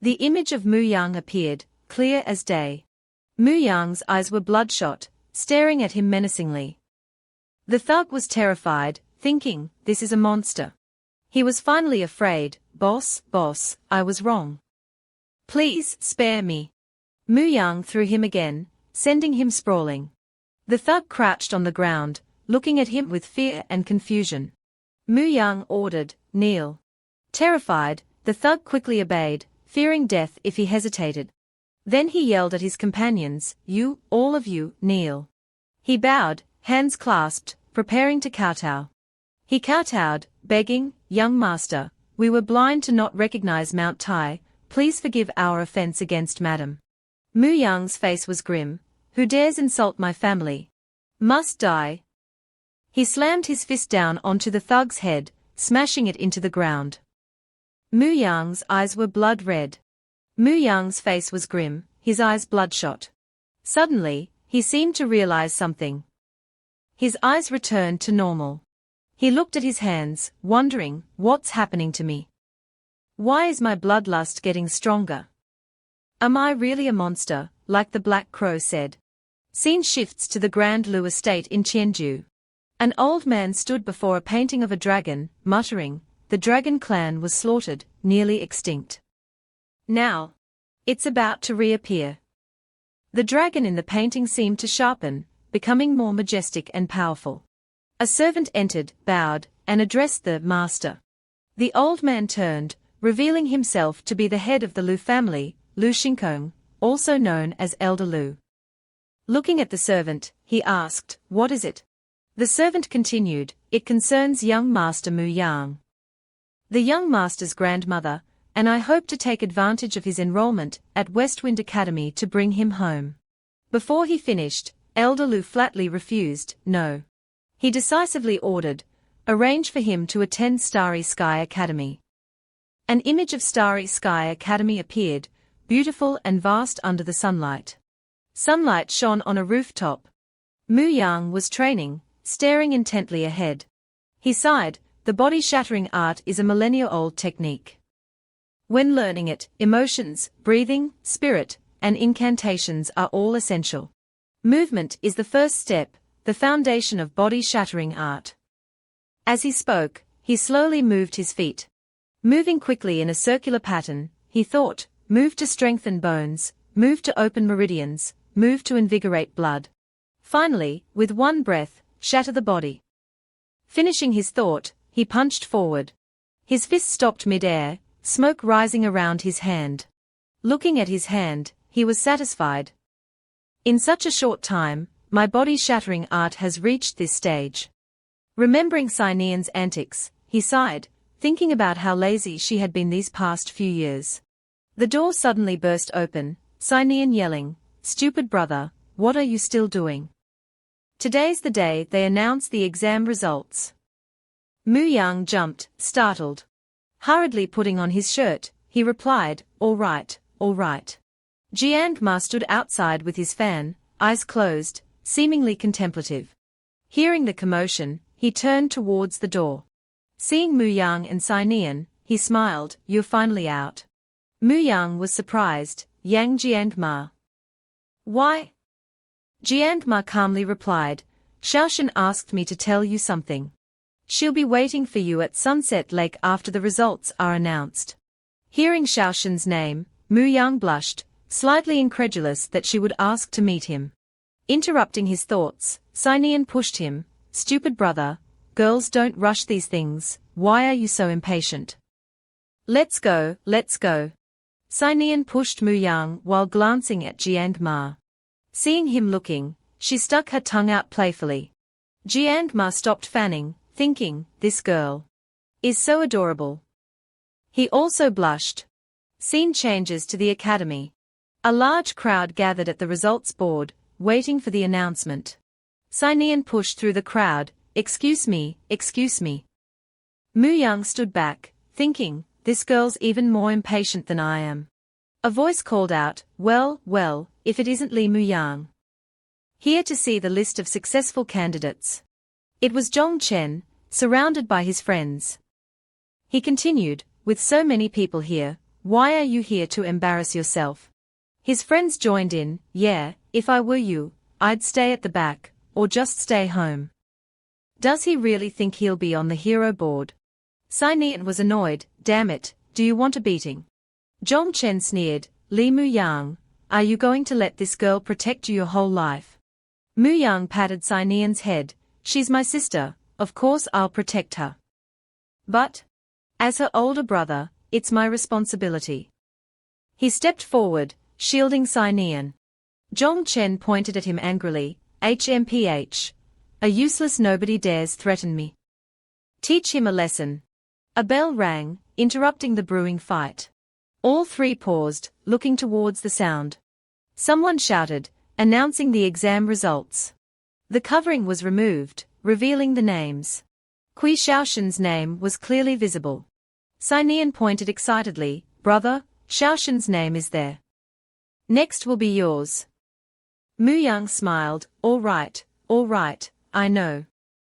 The image of Muang appeared, clear as day. Muyang's eyes were bloodshot, staring at him menacingly. The thug was terrified, thinking, this is a monster. He was finally afraid. Boss, I was wrong. Please, spare me. Muang threw him again, sending him sprawling. The thug crouched on the ground, looking at him with fear and confusion. Muang ordered, kneel. Terrified, the thug quickly obeyed, fearing death if he hesitated. Then he yelled at his companions, you, all of you, kneel. He bowed, hands clasped, preparing to kowtow. He kowtowed, begging, young master, we were blind to not recognize Mount Tai, please forgive our offense against Madam. Muyang's face was grim. Who dares insult my family? Must die. He slammed his fist down onto the thug's head, smashing it into the ground. Muyang's eyes were blood red. Muyang's face was grim, his eyes bloodshot. Suddenly, he seemed to realize something. His eyes returned to normal. He looked at his hands, wondering, what's happening to me? Why is my bloodlust getting stronger? Am I really a monster, like the Black Crow said? Scene shifts to the Grand Lu estate in Tianju. An old man stood before a painting of a dragon, muttering, the dragon clan was slaughtered, nearly extinct. Now, it's about to reappear. The dragon in the painting seemed to sharpen, becoming more majestic and powerful. A servant entered, bowed, and addressed the master. The old man turned, revealing himself to be the head of the Lu family, Lu Shinkong, also known as Elder Lu. Looking at the servant, he asked, what is it? The servant continued, it concerns young master Muang. The young master's grandmother, and I hope to take advantage of his enrollment at Westwind Academy to bring him home. Before he finished, Elder Lu flatly refused, no. He decisively ordered, arrange for him to attend Starry Sky Academy. An image of Starry Sky Academy appeared, beautiful and vast under the sunlight. Sunlight shone on a rooftop. Muang was training, staring intently ahead. He sighed, the body-shattering art is a millennia-old technique. When learning it, emotions, breathing, spirit, and incantations are all essential. Movement is the first step, the foundation of body-shattering art. As he spoke, he slowly moved his feet. Moving quickly in a circular pattern, he thought, move to strengthen bones, move to open meridians, move to invigorate blood. Finally, with one breath, shatter the body. Finishing his thought, he punched forward. His fist stopped mid-air, smoke rising around his hand. Looking at his hand, he was satisfied. In such a short time, my body-shattering art has reached this stage. Remembering Cynian's antics, he sighed, thinking about how lazy she had been these past few years. The door suddenly burst open, Cynian yelling, stupid brother, what are you still doing? Today's the day they announce the exam results. Muang jumped, startled. Hurriedly putting on his shirt, he replied, all right. Jiang-ma stood outside with his fan, eyes closed, seemingly contemplative. Hearing the commotion, he turned towards the door. Seeing Muang and Cynian, he smiled, you're finally out. Muang was surprised, Yang Jiang-ma. Why? Jiang-ma calmly replied, Xiaoshan asked me to tell you something. She'll be waiting for you at Sunset Lake after the results are announced. Hearing Xiaoshan's name, Muang blushed, slightly incredulous that she would ask to meet him. Interrupting his thoughts, Cynian pushed him, stupid brother, girls don't rush these things, why are you so impatient? Let's go. Cynian pushed Muang while glancing at Jiang-ma. Seeing him looking, she stuck her tongue out playfully. Jiang-ma stopped fanning, thinking, this girl is so adorable. He also blushed. Scene changes to the academy. A large crowd gathered at the results board, waiting for the announcement. Sinean pushed through the crowd. Excuse me, excuse me. Muang stood back, thinking, this girl's even more impatient than I am. A voice called out, well, if it isn't Li Muang. Here to see the list of successful candidates. It was Zhong Chen, surrounded by his friends. He continued, with so many people here, why are you here to embarrass yourself? His friends joined in, yeah, if I were you, I'd stay at the back, or just stay home. Does he really think he'll be on the hero board? Sinean was annoyed, damn it, do you want a beating? Zhong Chen sneered, Li Muyang, are you going to let this girl protect you your whole life? Muyang patted Sinean's head, she's my sister, of course I'll protect her. But, as her older brother, it's my responsibility. He stepped forward, shielding Sinean. Zhong Chen pointed at him angrily, HMPH. A useless nobody dares threaten me. Teach him a lesson. A bell rang, interrupting the brewing fight. All three paused, looking towards the sound. Someone shouted, announcing the exam results. The covering was removed, revealing the names. Kui Xiaoshen's name was clearly visible. Sinean pointed excitedly, brother, Xiaoshen's name is there. Next will be yours. Muyang smiled, all right, I know.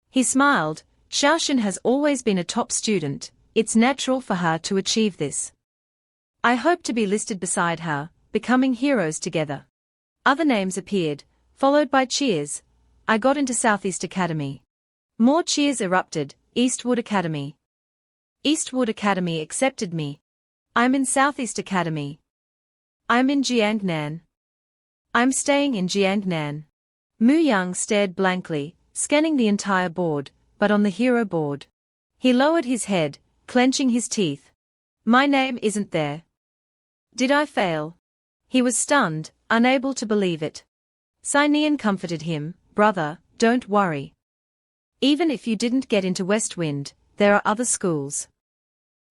He smiled, Xiaoshen has always been a top student, it's natural for her to achieve this. I hope to be listed beside her, becoming heroes together. Other names appeared, followed by cheers. I got into Southeast Academy. More cheers erupted, Eastwood Academy. Eastwood Academy accepted me. I'm in Southeast Academy. I'm in Jiangnan. I'm staying in Jiangnan. Muyang stared blankly, scanning the entire board, but on the hero board. He lowered his head, clenching his teeth. My name isn't there. Did I fail? He was stunned, unable to believe it. Sinean comforted him, brother, don't worry. Even if you didn't get into Westwind, there are other schools.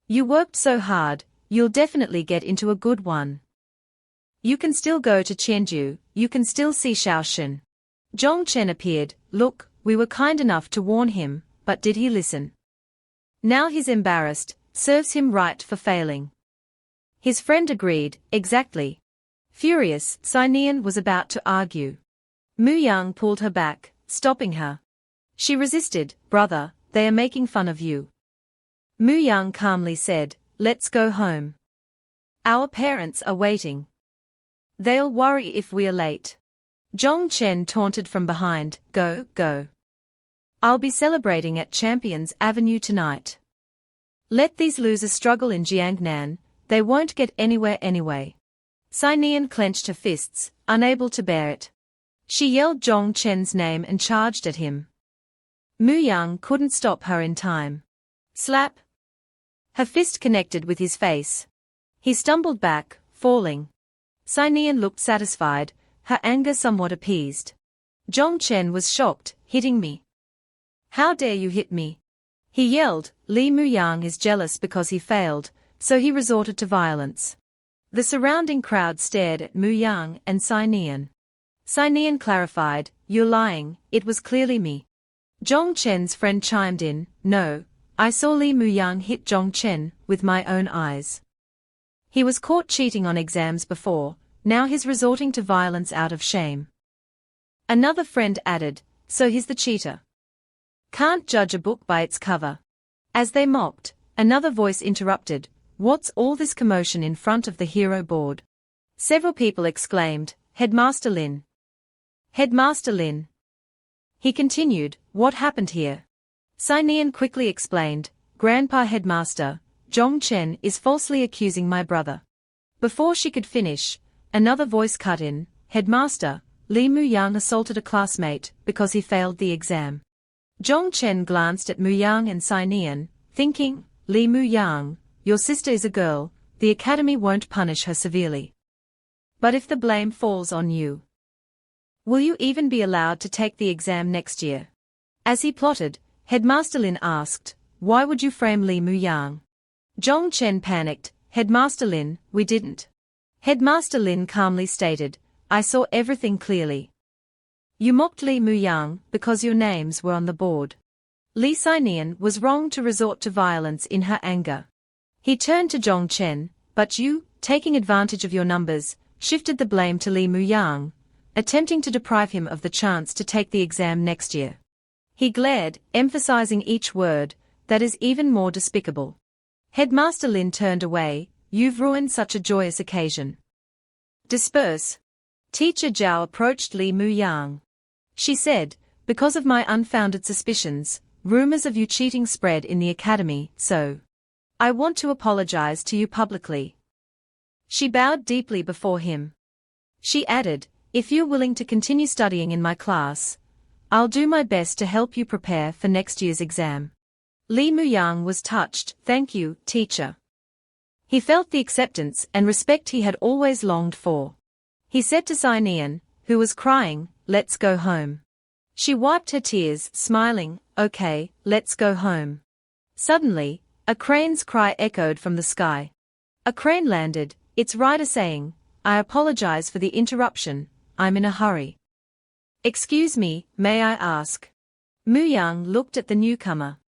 You worked so hard, you'll definitely get into a good one. You can still go to Chengdu, you can still see Xiaoshen. Zhong Chen appeared, look, we were kind enough to warn him, but did he listen? Now he's embarrassed, serves him right for failing. His friend agreed, exactly. Furious, Sinean was about to argue. Muyang pulled her back, stopping her. She resisted, brother, they are making fun of you. Muyang calmly said, let's go home. Our parents are waiting. They'll worry if we're late. Zhong Chen taunted from behind, go. I'll be celebrating at Champions Avenue tonight. Let these losers struggle in Jiangnan, they won't get anywhere anyway. Sinean clenched her fists, unable to bear it. She yelled Zhong Chen's name and charged at him. Muyang couldn't stop her in time. Slap! Her fist connected with his face. He stumbled back, falling. Sinean looked satisfied, her anger somewhat appeased. Zhong Chen was shocked, hitting me. How dare you hit me? He yelled, Li Muyang is jealous because he failed, so he resorted to violence. The surrounding crowd stared at Muyang and Sinean. Sinean clarified, you're lying, it was clearly me. Zhong Chen's friend chimed in, no, I saw Li Muyang hit Zhong Chen with my own eyes. He was caught cheating on exams before, now he's resorting to violence out of shame. Another friend added, so he's the cheater. Can't judge a book by its cover. As they mocked, another voice interrupted, what's all this commotion in front of the hero board? Several people exclaimed, Headmaster Lin. Headmaster Lin. He continued, what happened here? Sinean quickly explained, Grandpa Headmaster, Zhong Chen is falsely accusing my brother. Before she could finish, another voice cut in, Headmaster, Li Muyang assaulted a classmate because he failed the exam. Zhong Chen glanced at Muyang and Sinean, thinking, Li Muyang, your sister is a girl, the academy won't punish her severely. But if the blame falls on you, will you even be allowed to take the exam next year? As he plotted, Headmaster Lin asked, "Why would you frame Li Muyang?" Zhong Chen panicked, "Headmaster Lin, we didn't." Headmaster Lin calmly stated, "I saw everything clearly. You mocked Li Muyang because your names were on the board." Li Xianian was wrong to resort to violence in her anger. He turned to Zhong Chen, "But you, taking advantage of your numbers, shifted the blame to Li Muyang, attempting to deprive him of the chance to take the exam next year." He glared, emphasizing each word, "That is even more despicable." Headmaster Lin turned away, "You've ruined such a joyous occasion. Disperse." Teacher Zhao approached Li Muyang. She said, "Because of my unfounded suspicions, rumors of you cheating spread in the academy, so I want to apologize to you publicly." She bowed deeply before him. She added, "If you're willing to continue studying in my class, I'll do my best to help you prepare for next year's exam." Li Muyang was touched. "Thank you, teacher." He felt the acceptance and respect he had always longed for. He said to Xianian, who was crying, "Let's go home." She wiped her tears, smiling, "Okay, let's go home." Suddenly, a crane's cry echoed from the sky. A crane landed, its rider saying, "I apologize for the interruption, I'm in a hurry." "Excuse me, may I ask?" Muyang looked at the newcomer.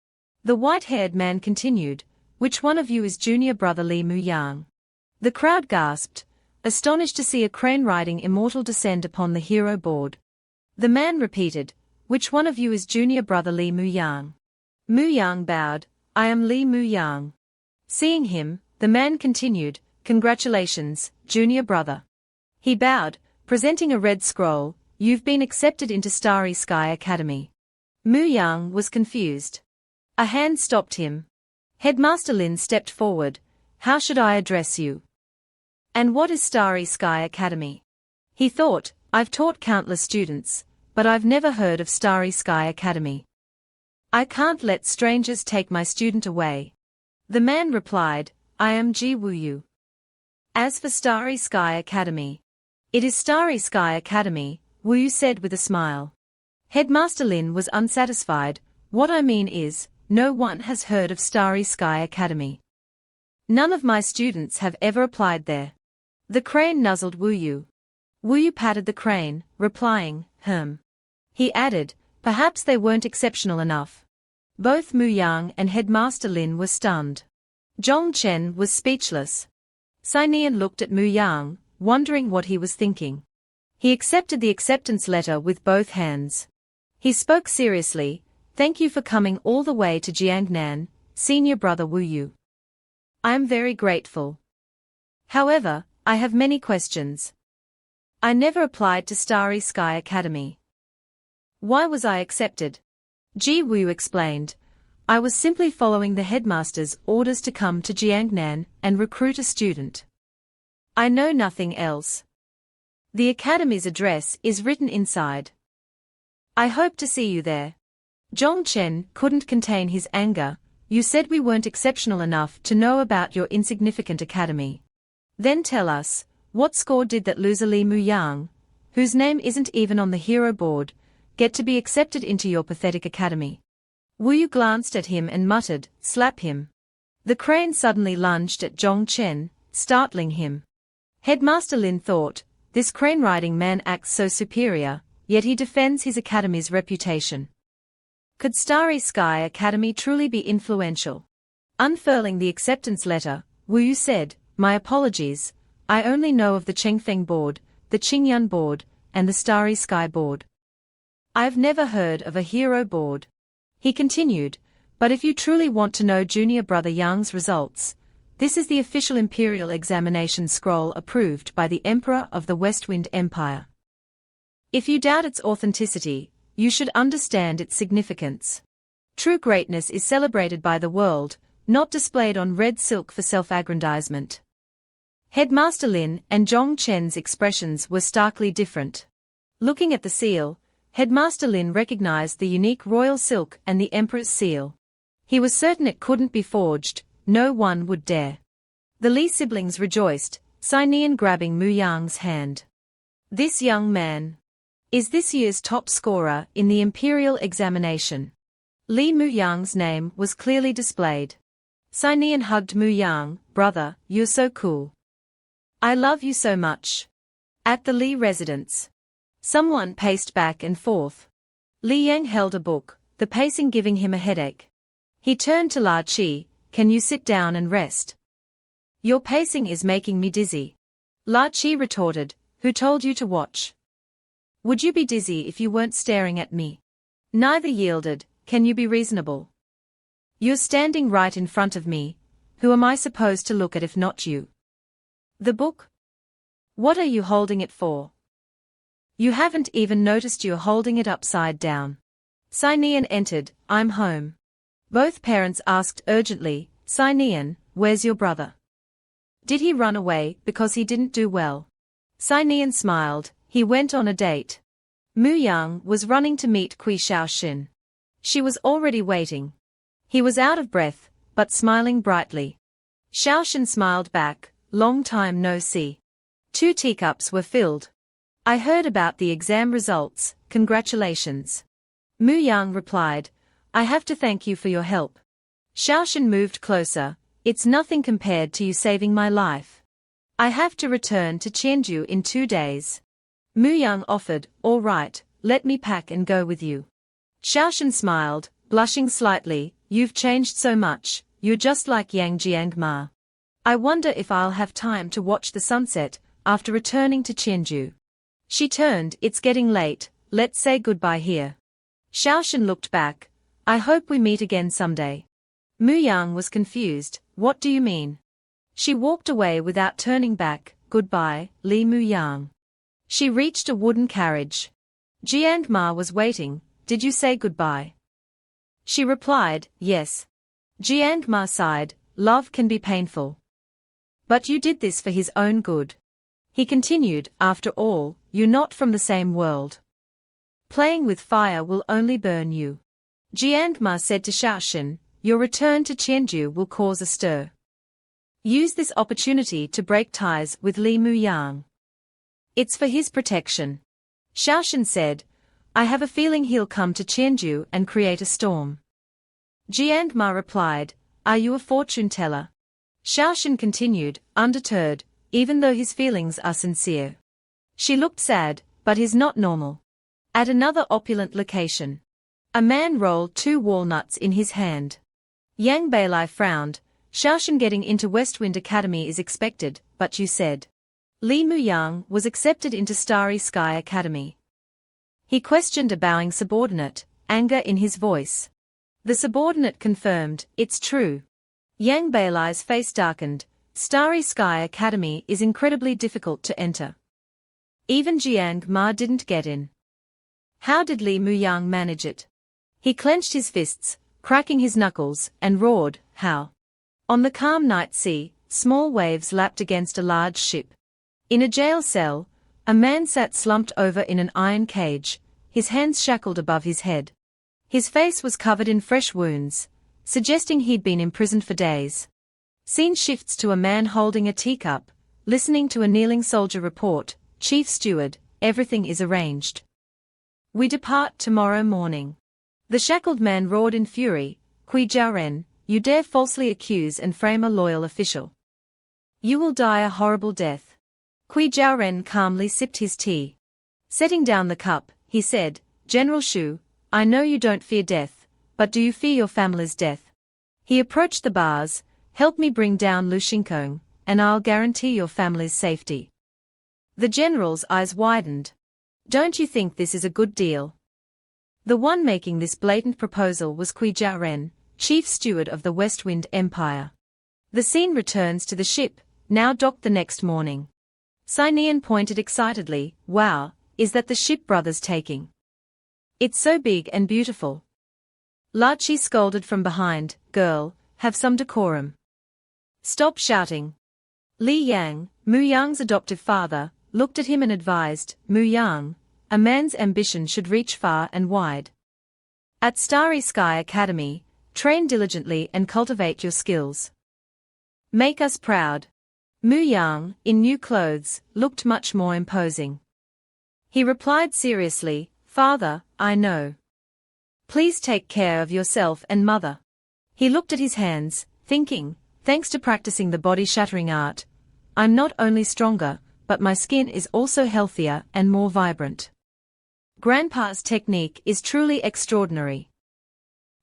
The white-haired man continued, "Which one of you is junior brother Li Muyang?" The crowd gasped, astonished to see a crane-riding immortal descend upon the hero board. The man repeated, "Which one of you is junior brother Li Muyang?" Muyang bowed, "I am Li Muyang." Seeing him, the man continued, "Congratulations, junior brother." He bowed, presenting a red scroll, "You've been accepted into Starry Sky Academy." Muyang was confused. A hand stopped him. Headmaster Lin stepped forward, "How should I address you? And what is Starry Sky Academy?" He thought, "I've taught countless students, but I've never heard of Starry Sky Academy. I can't let strangers take my student away." The man replied, "I am Ji Wuyu. As for Starry Sky Academy, it is Starry Sky Academy," Wuyu said with a smile. Headmaster Lin was unsatisfied. "What I mean is, no one has heard of Starry Sky Academy. None of my students have ever applied there." The crane nuzzled Wuyu. Wuyu patted the crane, replying, He added, "Perhaps they weren't exceptional enough." Both Muyang and Headmaster Lin were stunned. Zhong Chen was speechless. Xianian looked at Muyang, wondering what he was thinking. He accepted the acceptance letter with both hands. He spoke seriously, "Thank you for coming all the way to Jiangnan, senior brother Wuyu. I am very grateful. However, I have many questions. I never applied to Starry Sky Academy. Why was I accepted?" Ji Wuyu explained, "I was simply following the headmaster's orders to come to Jiangnan and recruit a student. I know nothing else. The academy's address is written inside. I hope to see you there." Zhong Chen couldn't contain his anger. "You said we weren't exceptional enough to know about your insignificant academy. Then tell us, what score did that loser Li Muyang, whose name isn't even on the hero board, get to be accepted into your pathetic academy?" Wuyu glanced at him and muttered, "Slap him." The crane suddenly lunged at Zhong Chen, startling him. Headmaster Lin thought, "This crane-riding man acts so superior, yet he defends his academy's reputation. Could Starry Sky Academy truly be influential?" Unfurling the acceptance letter, Wuyu said, "My apologies, I only know of the Chengfeng board, the Qingyun board, and the Starry Sky board. I've never heard of a hero board." He continued, "But if you truly want to know junior brother Yang's results, this is the official Imperial examination scroll approved by the Emperor of the Westwind Empire. If you doubt its authenticity, you should understand its significance. True greatness is celebrated by the world, not displayed on red silk for self-aggrandizement." Headmaster Lin and Zhong Chen's expressions were starkly different. Looking at the seal, Headmaster Lin recognized the unique royal silk and the Emperor's seal. He was certain it couldn't be forged, no one would dare. The Li siblings rejoiced, Xianian grabbing Muyang's hand. "This young man is this year's top scorer in the Imperial examination. Li Muyang's name was clearly displayed. Sinian hugged Muyang. Brother, you're so cool. I love you so much. At the Li residence, someone paced back and forth. Li Yang held a book, the pacing giving him a headache. He turned to La Chi. Can you sit down and rest? Your pacing is making me dizzy. La Chi retorted. Who told you to watch? Would you be dizzy if you weren't staring at me? Neither yielded. Can you be reasonable? You're standing right in front of me. Who am I supposed to look at if not you? The book? What are you holding it for? You haven't even noticed you're holding it upside down. Sinian entered. I'm home. Both parents asked urgently, Sinian, where's your brother? Did he run away because he didn't do well? Sinian smiled. He went on a date. Muyang was running to meet Kui Shaoxin. She was already waiting. He was out of breath, but smiling brightly. Shaoxin smiled back. Long time no see. 2 teacups were filled. I heard about the exam results. Congratulations. Muyang replied. I have to thank you for your help. Shaoxin moved closer. It's nothing compared to you saving my life. I have to return to Chengdu in 2 days. Muyang offered. All right, let me pack and go with you. Shaoxin smiled, blushing slightly. You've changed so much. You're just like Yang Jiangma. I wonder if I'll have time to watch the sunset after returning to Chengdu. She turned. It's getting late. Let's say goodbye here. Shaoxin looked back. I hope we meet again someday. Muyang was confused. What do you mean? She walked away without turning back. Goodbye, Li Muyang. She reached a wooden carriage. Jiangma was waiting. Did you say goodbye? She replied, yes. Jiangma sighed. Love can be painful. But you did this for his own good. He continued, after all, you're not from the same world. Playing with fire will only burn you. Jiangma said to Shaoxin, your return to Chengdu will cause a stir. Use this opportunity to break ties with Li Muyang. It's for his protection. Shaoxin said, I have a feeling he'll come to Chengdu and create a storm. Jiangma replied, are you a fortune teller? Shaoxin continued, undeterred, even though his feelings are sincere. She looked sad, but he's not normal. At another opulent location, a man rolled 2 walnuts in his hand. Yang Beilai frowned. Shaoxin getting into Westwind Academy is expected, but you said. Li Muyang was accepted into Starry Sky Academy. He questioned a bowing subordinate, anger in his voice. The subordinate confirmed, it's true. Yang Beilai's face darkened. Starry Sky Academy is incredibly difficult to enter. Even Jiang Ma didn't get in. How did Li Muyang manage it? He clenched his fists, cracking his knuckles, and roared, how? On the calm night sea, small waves lapped against a large ship. In a jail cell, a man sat slumped over in an iron cage, his hands shackled above his head. His face was covered in fresh wounds, suggesting he'd been imprisoned for days. Scene shifts to a man holding a teacup, listening to a kneeling soldier report, Chief Steward, everything is arranged. We depart tomorrow morning. The shackled man roared in fury, Kui Jiaoren, you dare falsely accuse and frame a loyal official. You will die a horrible death. Kui Jiaoren calmly sipped his tea. Setting down the cup, he said, General Shu, I know you don't fear death, but do you fear your family's death? He approached the bars, help me bring down Lu Xinkong, and I'll guarantee your family's safety. The general's eyes widened. Don't you think this is a good deal? The one making this blatant proposal was Kui Jiaoren, chief steward of the Westwind Empire. The scene returns to the ship, now docked the next morning. Sinian pointed excitedly, wow, is that the ship brother's taking? It's so big and beautiful. La Chi scolded from behind, girl, have some decorum. Stop shouting. Li Yang, Muyang's adoptive father, looked at him and advised, Muyang, a man's ambition should reach far and wide. At Starry Sky Academy, train diligently and cultivate your skills. Make us proud. Muyang, in new clothes, looked much more imposing. He replied seriously, Father, I know. Please take care of yourself and mother. He looked at his hands, thinking, thanks to practicing the body-shattering art, I'm not only stronger, but my skin is also healthier and more vibrant. Grandpa's technique is truly extraordinary.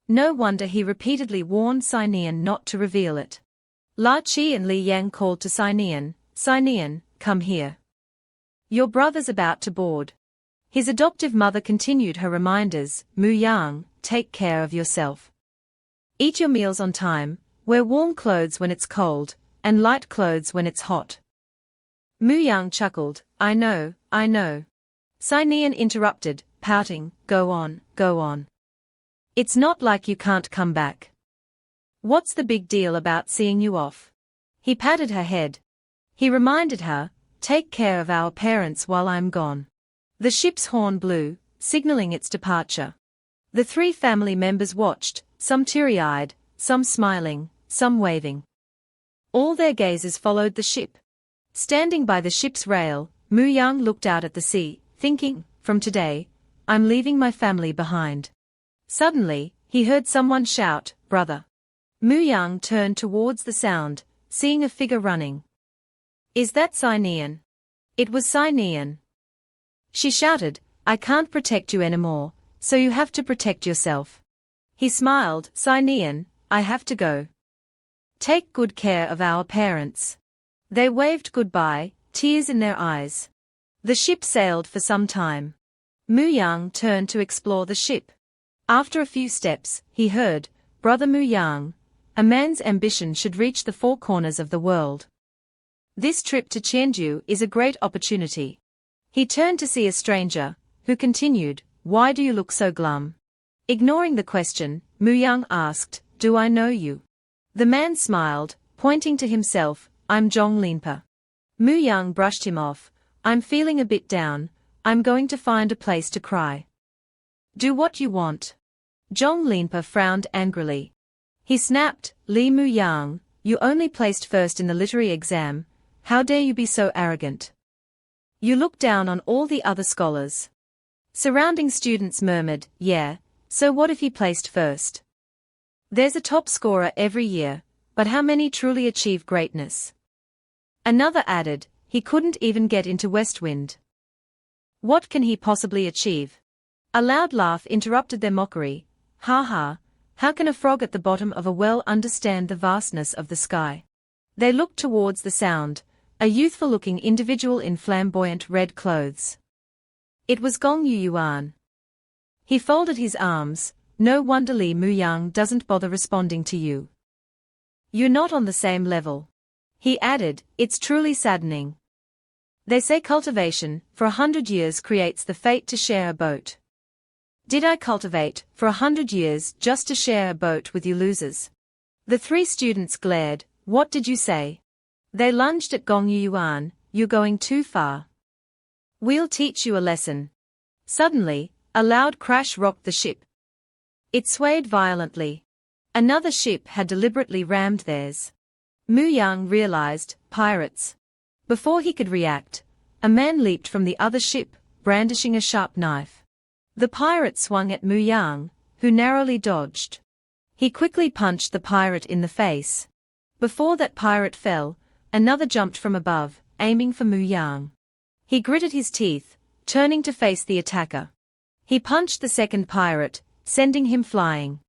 No wonder he repeatedly warned Sinian not to reveal it. La Qi and Li Yang called to Sinian, Sinian, come here. Your brother's about to board. His adoptive mother continued her reminders, Muang, take care of yourself. Eat your meals on time, wear warm clothes when it's cold, and light clothes when it's hot. Muang chuckled, I know, I know. Sinian interrupted, pouting, go on, go on. It's not like you can't come back. What's the big deal about seeing you off? He patted her head. He reminded her, take care of our parents while I'm gone. The ship's horn blew, signaling its departure. The three family members watched, some teary-eyed, some smiling, some waving. All their gazes followed the ship. Standing by the ship's rail, Muang looked out at the sea, thinking, from today, I'm leaving my family behind. Suddenly, he heard someone shout, brother. Muang turned towards the sound, seeing a figure running. Is that Sinian? It was Sinian. She shouted, I can't protect you anymore, so you have to protect yourself. He smiled, Sinian, I have to go. Take good care of our parents. They waved goodbye, tears in their eyes. The ship sailed for some time. Muang turned to explore the ship. After a few steps, he heard, Brother Muang, a man's ambition should reach the four corners of the world. This trip to Chengdu is a great opportunity. He turned to see a stranger, who continued, why do you look so glum? Ignoring the question, Muang asked, do I know you? The man smiled, pointing to himself, I'm Zhong Linpa. Muang brushed him off, I'm feeling a bit down, I'm going to find a place to cry. Do what you want. Zhong Linpa frowned angrily. He snapped, Li Muang, you only placed first in the literary exam, how dare you be so arrogant? You look down on all the other scholars. Surrounding students murmured, yeah, so what if he placed first? There's a top scorer every year, but how many truly achieve greatness? Another added, he couldn't even get into Westwind. What can he possibly achieve? A loud laugh interrupted their mockery. Ha ha, how can a frog at the bottom of a well understand the vastness of the sky? They looked towards the sound, a youthful-looking individual in flamboyant red clothes. It was Gong Yuan. He folded his arms, no wonder Li Muang doesn't bother responding to you. You're not on the same level. He added, it's truly saddening. They say cultivation, for 100 years creates the fate to share a boat. Did I cultivate, for 100 years just to share a boat with you losers? The three students glared, what did you say? They lunged at Gong Yuan, you're going too far. We'll teach you a lesson. Suddenly, a loud crash rocked the ship. It swayed violently. Another ship had deliberately rammed theirs. Muang realized, pirates. Before he could react, a man leaped from the other ship, brandishing a sharp knife. The pirate swung at Muang, who narrowly dodged. He quickly punched the pirate in the face. Before that pirate fell, another jumped from above, aiming for Muang. He gritted his teeth, turning to face the attacker. He punched the second pirate, sending him flying.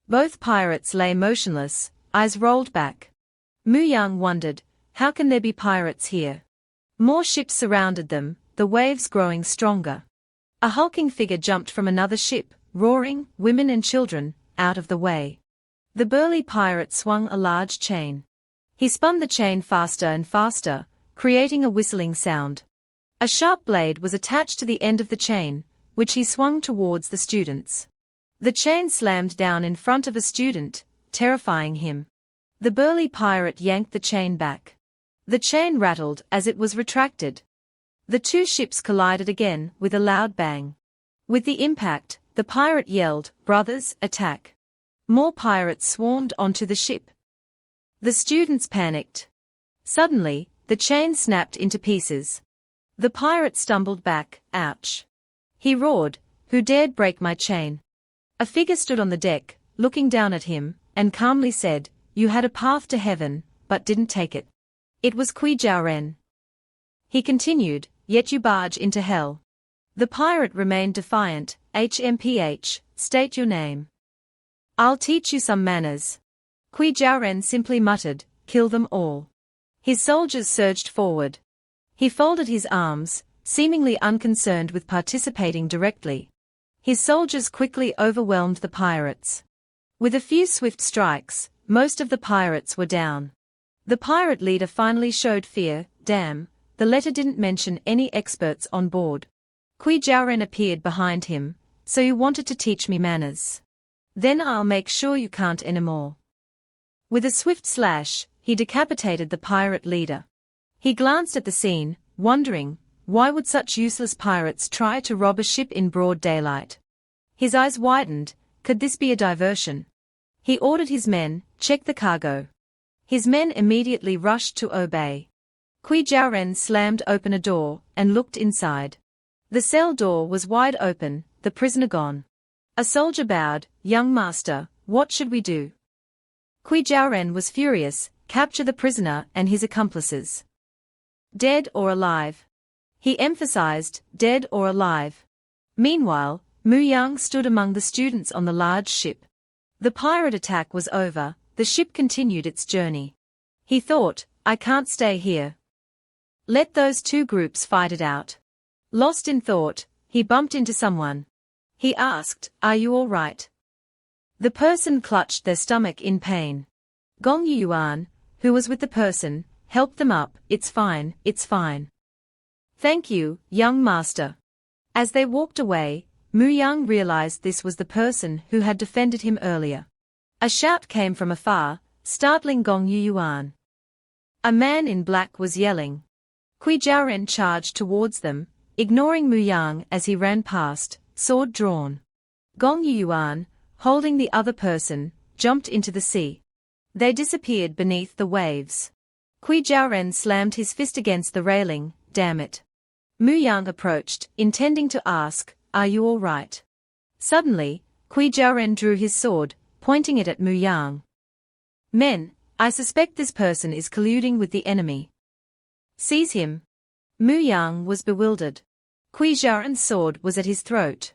Both pirates lay motionless, eyes rolled back. Muang wondered, how can there be pirates here? More ships surrounded them, the waves growing stronger. A hulking figure jumped from another ship, roaring, women and children, out of the way. The burly pirate swung a large chain. He spun the chain faster and faster, creating a whistling sound. A sharp blade was attached to the end of the chain, which he swung towards the students. The chain slammed down in front of a student, terrifying him. The burly pirate yanked the chain back. The chain rattled as it was retracted. The two ships collided again with a loud bang. With the impact, the pirate yelled, "Brothers, attack!" More pirates swarmed onto the ship. The students panicked. Suddenly, the chain snapped into pieces. The pirate stumbled back, ouch. He roared, "Who dared break my chain?" A figure stood on the deck, looking down at him, and calmly said, "You had a path to heaven, but didn't take it." It was Kui Jiaoren. He continued, "Yet you barge into hell." The pirate remained defiant. "HMPH, state your name." "I'll teach you some manners." Kui Jiaoren simply muttered, "Kill them all." His soldiers surged forward. He folded his arms, seemingly unconcerned with participating directly. His soldiers quickly overwhelmed the pirates. With a few swift strikes, most of the pirates were down. The pirate leader finally showed fear. "Damn, the letter didn't mention any experts on board." Kui Jiaoren appeared behind him. "So you wanted to teach me manners? Then I'll make sure you can't anymore." With a swift slash, he decapitated the pirate leader. He glanced at the scene, wondering, why would such useless pirates try to rob a ship in broad daylight? His eyes widened. Could this be a diversion? He ordered his men, "Check the cargo." His men immediately rushed to obey. Kui Jiaoren slammed open a door, and looked inside. The cell door was wide open, the prisoner gone. A soldier bowed. "Young master, what should we do?" Kui Jiaoren was furious. "Capture the prisoner and his accomplices." "Dead or alive?" He emphasized, "Dead or alive." Meanwhile, Muang stood among the students on the large ship. The pirate attack was over, the ship continued its journey. He thought, "I can't stay here. Let those two groups fight it out." Lost in thought, he bumped into someone. He asked, "Are you all right?" The person clutched their stomach in pain. Gong Yuan, who was with the person, helped them up. It's fine, it's fine." "Thank you, young master." As they walked away, Muang realized this was the person who had defended him earlier. A shout came from afar, startling Gong Yuan. A man in black was yelling. Kui Jiaoren charged towards them, ignoring Muang as he ran past, sword drawn. Gong Yuan, holding the other person, jumped into the sea. They disappeared beneath the waves. Kui Jiaoren slammed his fist against the railing. "Damn it." Muang approached, intending to ask, "Are you all right?" Suddenly, Kui Jiaoren drew his sword, pointing it at Muang. "Men, I suspect this person is colluding with the enemy. Seize him." Muang was bewildered. Kui Jiaoren's sword was at his throat.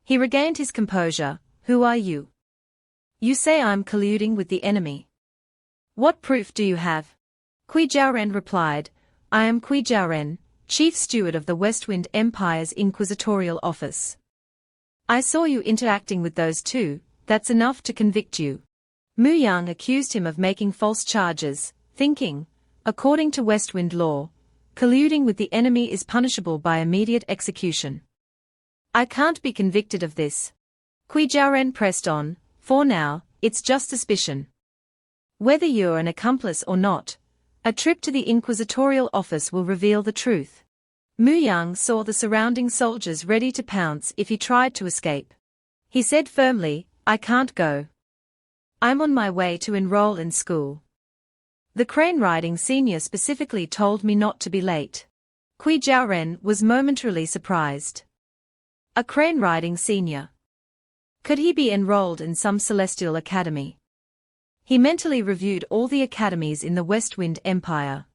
He regained his composure. "Who are you? You say I'm colluding with the enemy. What proof do you have?" Kui Jiaoren replied, "I am Kui Jiaoren, Chief Steward of the Westwind Empire's Inquisitorial Office. I saw you interacting with those two, that's enough to convict you." Muang accused him of making false charges, thinking, according to Westwind law, colluding with the enemy is punishable by immediate execution. "I can't be convicted of this." Kui Jiaoren pressed on, "For now, it's just suspicion. Whether you're an accomplice or not, a trip to the Inquisitorial Office will reveal the truth." Muang saw the surrounding soldiers ready to pounce if he tried to escape. He said firmly, "I can't go. I'm on my way to enroll in school. The crane riding senior specifically told me not to be late." Kui Jiaoren was momentarily surprised. A crane riding senior? Could he be enrolled in some celestial academy? He mentally reviewed all the academies in the Westwind Empire.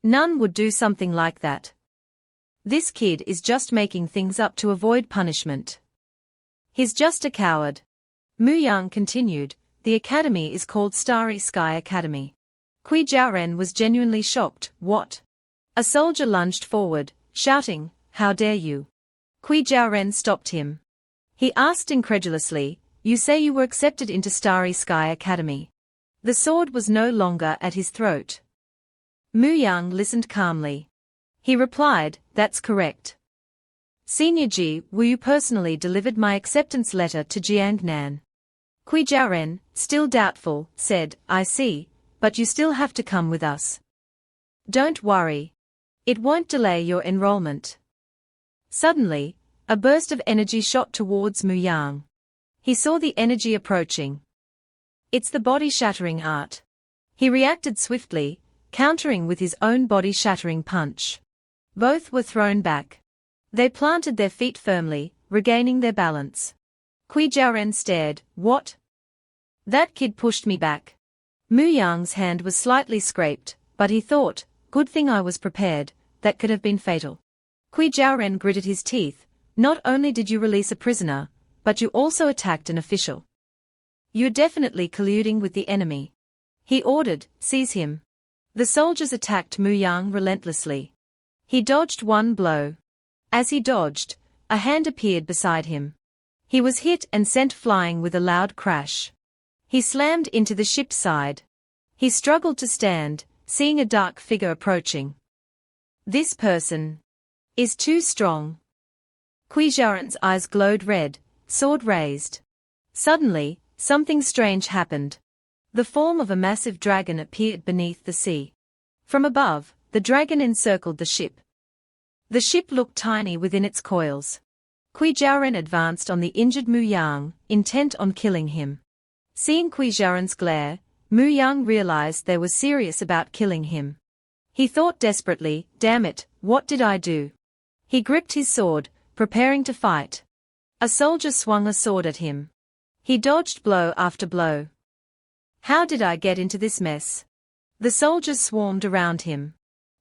None would do something like that. This kid is just making things up to avoid punishment. He's just a coward. Muang continued, "The academy is called Starry Sky Academy." Kui Jiaoren was genuinely shocked. "What?" A soldier lunged forward, shouting, "How dare you!" Kui Jiaoren stopped him. He asked incredulously, "You say you were accepted into Starry Sky Academy?" The sword was no longer at his throat. Muang listened calmly. He replied, "That's correct. Senior Ji, will you personally delivered my acceptance letter to Jiangnan?" Kui Jiaoren, still doubtful, said, "I see, but you still have to come with us. Don't worry. It won't delay your enrollment." Suddenly, a burst of energy shot towards Muang. He saw the energy approaching. "It's the body-shattering art." He reacted swiftly, countering with his own body-shattering punch. Both were thrown back. They planted their feet firmly, regaining their balance. Kui Jiaoren stared. What? That kid pushed me back. Muyang's hand was slightly scraped, but he thought, good thing I was prepared, that could have been fatal. Kui Jiaoren gritted his teeth. Not only did you release a prisoner, but you also attacked an official. You're definitely colluding with the enemy. He ordered, seize him. The soldiers attacked Muyang relentlessly. He dodged one blow. As he dodged, a hand appeared beside him. He was hit and sent flying with a loud crash. He slammed into the ship's side. He struggled to stand, seeing a dark figure approaching. This person is too strong. Kui Jiaoren's eyes glowed red, sword raised. Suddenly, something strange happened. The form of a massive dragon appeared beneath the sea. From above, the dragon encircled the ship. The ship looked tiny within its coils. Kui Jiaoren advanced on the injured Muyang, intent on killing him. Seeing Kui Jiaoren's glare, Muyang realized they were serious about killing him. He thought desperately, damn it, what did I do? He gripped his sword, preparing to fight. A soldier swung a sword at him. He dodged blow after blow. How did I get into this mess? The soldiers swarmed around him.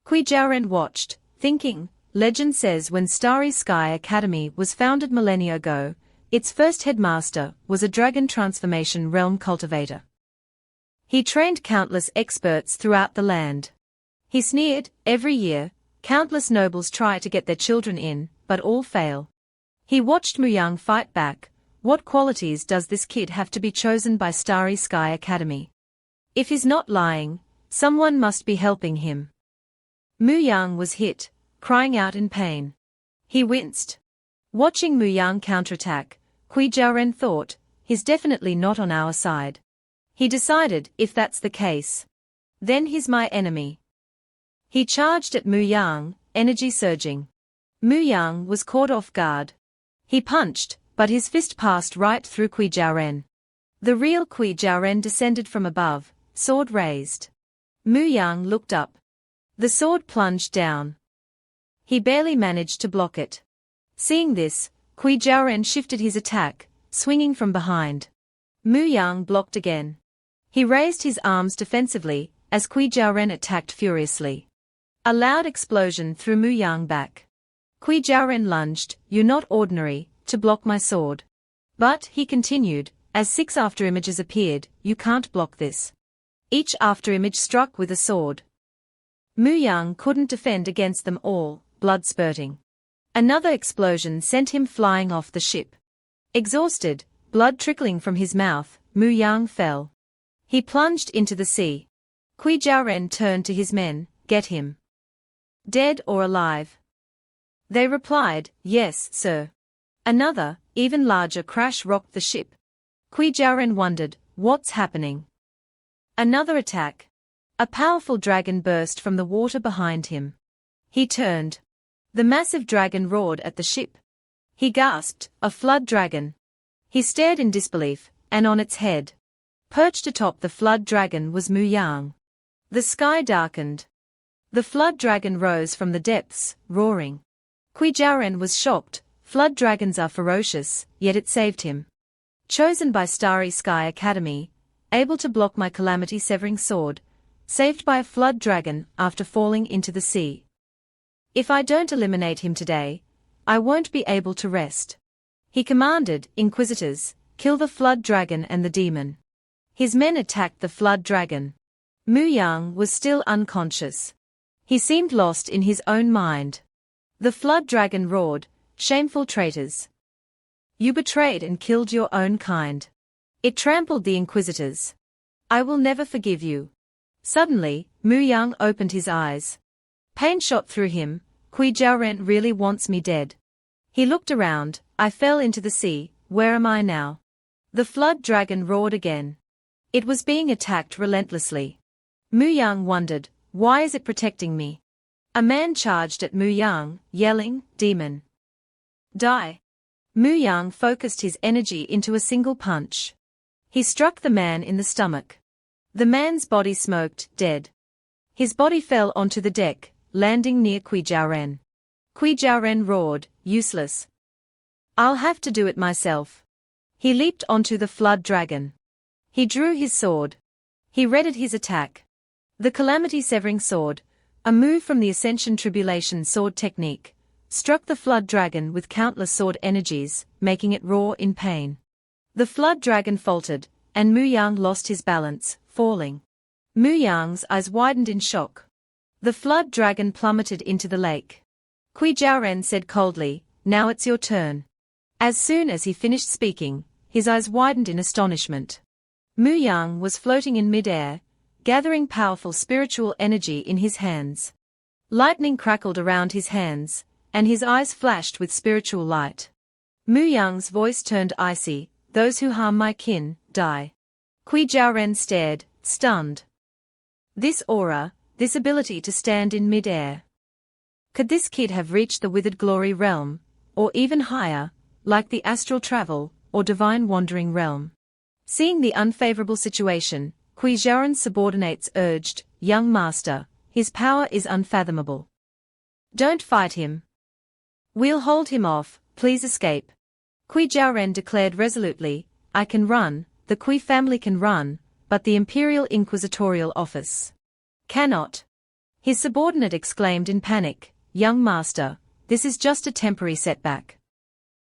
Kui Jiaoren watched, thinking, legend says when Starry Sky Academy was founded millennia ago, its first headmaster was a dragon transformation realm cultivator. He trained countless experts throughout the land. He sneered, every year, countless nobles try to get their children in, but all fail. He watched Muyang fight back. What qualities does this kid have to be chosen by Starry Sky Academy? If he's not lying, someone must be helping him. Muyang was hit, crying out in pain. He winced. Watching Muyang counterattack, Kui Jiaoren thought, he's definitely not on our side. He decided, if that's the case, then he's my enemy. He charged at Muyang, energy surging. Muyang was caught off guard. He punched, but his fist passed right through Kui Jiaoren. The real Kui Jiaoren descended from above, sword raised. Muyang looked up. The sword plunged down. He barely managed to block it. Seeing this, Kui Jiaoren shifted his attack, swinging from behind. Muyang blocked again. He raised his arms defensively, as Kui Jiaoren attacked furiously. A loud explosion threw Muyang back. Kui Jiaoren lunged, you're not ordinary, to block my sword. But, he continued, as 6 afterimages appeared, you can't block this. Each afterimage struck with a sword. Muyang couldn't defend against them all, blood spurting. Another explosion sent him flying off the ship. Exhausted, blood trickling from his mouth, Muyang fell. He plunged into the sea. Kui Jiaoren turned to his men, get him. Dead or alive? They replied, yes, sir. Another, even larger crash rocked the ship. Kui Jiaoren wondered, what's happening? Another attack. A powerful dragon burst from the water behind him. He turned. The massive dragon roared at the ship. He gasped, a flood dragon. He stared in disbelief, and on its head, perched atop the flood dragon was Muyang. The sky darkened. The flood dragon rose from the depths, roaring. Kui Jiaoren was shocked. Flood dragons are ferocious, yet it saved him. Chosen by Starry Sky Academy, able to block my calamity-severing sword, saved by a flood dragon after falling into the sea. If I don't eliminate him today, I won't be able to rest. He commanded, Inquisitors, kill the flood dragon and the demon. His men attacked the flood dragon. Muyang was still unconscious. He seemed lost in his own mind. The flood dragon roared, shameful traitors. You betrayed and killed your own kind. It trampled the Inquisitors. I will never forgive you. Suddenly, Muyang opened his eyes. Pain shot through him. Kui Jiaoren really wants me dead. He looked around. I fell into the sea. Where am I now? The flood dragon roared again. It was being attacked relentlessly. Muyang wondered, why is it protecting me? A man charged at Muyang, yelling, demon. Die. Muyang focused his energy into a single punch. He struck the man in the stomach. The man's body smoked, dead. His body fell onto the deck, landing near Kui Jiaoren. Kui Jiaoren roared, useless. I'll have to do it myself. He leaped onto the flood dragon. He drew his sword. He readied his attack. The calamity-severing sword, a move from the Ascension Tribulation sword technique, struck the flood dragon with countless sword energies, making it roar in pain. The flood dragon faltered, and Muang lost his balance, falling. Muyang's eyes widened in shock. The flood dragon plummeted into the lake. Kui Jiaoren said coldly, "Now it's your turn." As soon as he finished speaking, his eyes widened in astonishment. Muang was floating in midair, gathering powerful spiritual energy in his hands. Lightning crackled around his hands, and his eyes flashed with spiritual light. Muyang's voice turned icy, "Those who harm my kin, die." Kui Jiaoren stared, stunned. This aura, this ability to stand in midair. Could this kid have reached the withered glory realm, or even higher, like the astral travel, or divine wandering realm? Seeing the unfavorable situation, Kui Jiaoren's subordinates urged, "Young master, his power is unfathomable. Don't fight him. We'll hold him off, please escape." Kui Jiaoren declared resolutely, "I can run, the Kui family can run, but the Imperial Inquisitorial Office cannot." His subordinate exclaimed in panic, "Young master, this is just a temporary setback.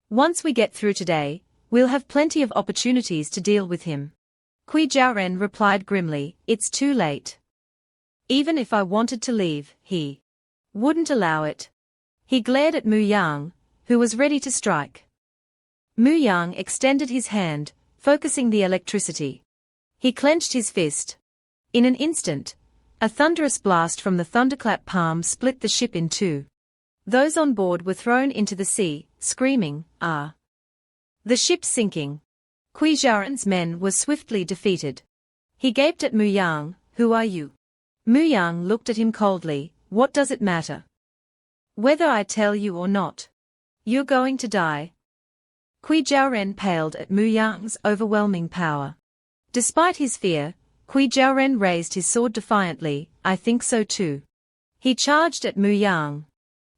Once we get through today, we'll have plenty of opportunities to deal with him." Kui Jiaoren replied grimly, "It's too late. Even if I wanted to leave, he wouldn't allow it." He glared at Muang, who was ready to strike. Muang extended his hand, focusing the electricity. He clenched his fist. In an instant, a thunderous blast from the thunderclap palm split the ship in two. Those on board were thrown into the sea, screaming, "Ah!" The ship's sinking. Kui Jiaoren's men were swiftly defeated. He gaped at Muang, "Who are you?" Muang looked at him coldly, "What does it matter? Whether I tell you or not. You're going to die." Kui Jiaoren paled at Muyang's overwhelming power. Despite his fear, Kui Jiaoren raised his sword defiantly, "I think so too." He charged at Muang.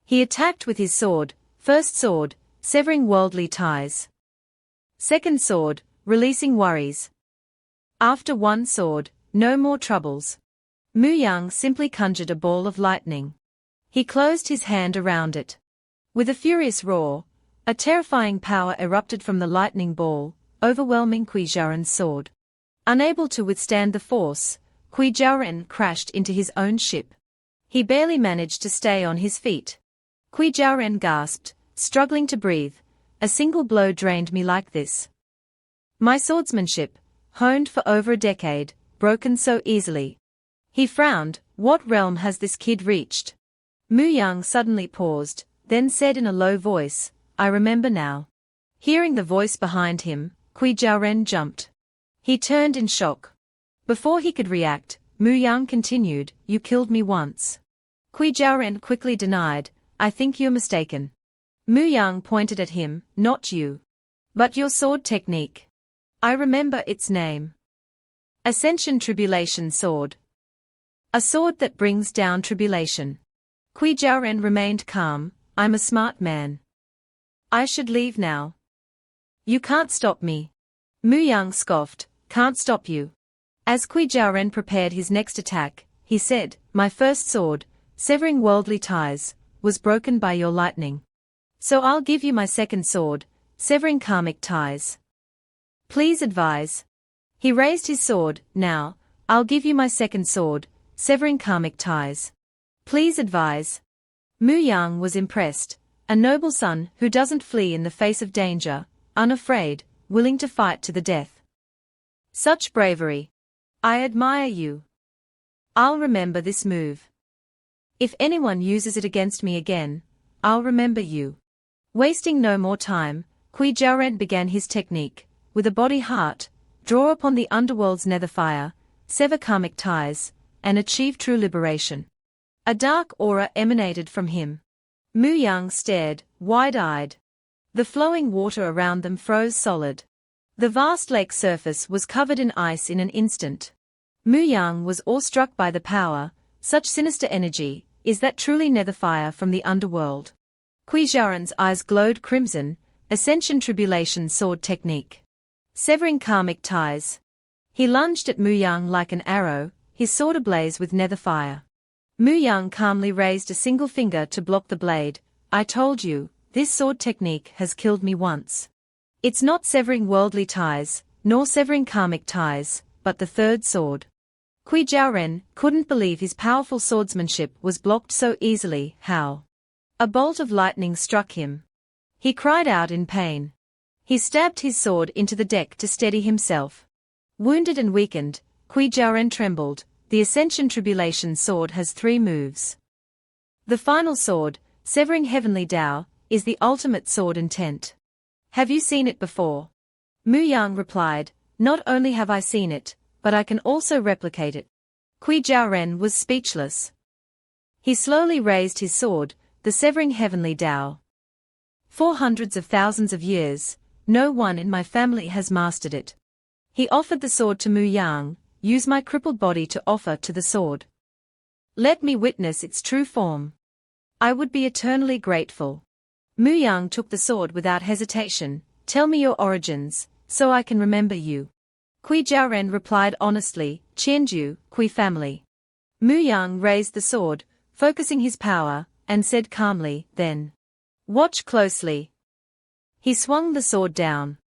He attacked with his sword, first sword, severing worldly ties. Second sword, releasing worries. After one sword, no more troubles. Muang simply conjured a ball of lightning. He closed his hand around it. With a furious roar, a terrifying power erupted from the lightning ball, overwhelming Kui Jiaoren's sword. Unable to withstand the force, Kui Jiaoren crashed into his own ship. He barely managed to stay on his feet. Kui Jiaoren gasped, struggling to breathe, "A single blow drained me like this. My swordsmanship, honed for over a decade, broken so easily." He frowned, "What realm has this kid reached?" Muang suddenly paused, then said in a low voice, "I remember now." Hearing the voice behind him, Kui Jiaoren jumped. He turned in shock. Before he could react, Muang continued, "You killed me once." Kui Jiaoren quickly denied, "I think you're mistaken." Muang pointed at him, "Not you. But your sword technique. I remember its name. Ascension Tribulation Sword. A sword that brings down tribulation." Kui Jiaoren remained calm, "I'm a smart man. I should leave now." "You can't stop me." Muang scoffed, "Can't stop you." As Kui Jiaoren prepared his next attack, he said, "My first sword, severing worldly ties, was broken by your lightning. So I'll give you my second sword, severing karmic ties. Please advise." He raised his sword, "Now, I'll give you my second sword, severing karmic ties. Please advise." Muang was impressed, a noble son who doesn't flee in the face of danger, unafraid, willing to fight to the death. Such bravery. I admire you. I'll remember this move. If anyone uses it against me again, I'll remember you. Wasting no more time, Kui Jiaoren began his technique, with a body heart, draw upon the underworld's nether fire, sever karmic ties, and achieve true liberation. A dark aura emanated from him. Muang stared, wide-eyed. The flowing water around them froze solid. The vast lake surface was covered in ice in an instant. Muang was awestruck by the power, such sinister energy, is that truly nether fire from the underworld? Kui Jiaoren's eyes glowed crimson, Ascension Tribulation Sword Technique. Severing karmic ties. He lunged at Muang like an arrow, his sword ablaze with nether fire. Muang calmly raised a single finger to block the blade. I told you, this sword technique has killed me once. It's not severing worldly ties, nor severing karmic ties, but the third sword. Kui Jiaoren couldn't believe his powerful swordsmanship was blocked so easily. How? A bolt of lightning struck him. He cried out in pain. He stabbed his sword into the deck to steady himself. Wounded and weakened, Kui Jiaoren trembled. The Ascension Tribulation sword has 3 moves. The final sword, severing heavenly Tao, is the ultimate sword intent. Have you seen it before? Muang replied, not only have I seen it, but I can also replicate it. Kui Jiaoren was speechless. He slowly raised his sword, the severing heavenly Tao. For hundreds of thousands of years, no one in my family has mastered it. He offered the sword to Muang. Use my crippled body to offer to the sword. Let me witness its true form. I would be eternally grateful. Muang took the sword without hesitation. Tell me your origins, so I can remember you. Kui Jiaoren replied honestly, Qianju, Kui family. Muang raised the sword, focusing his power, and said calmly, then. Watch closely. He swung the sword down.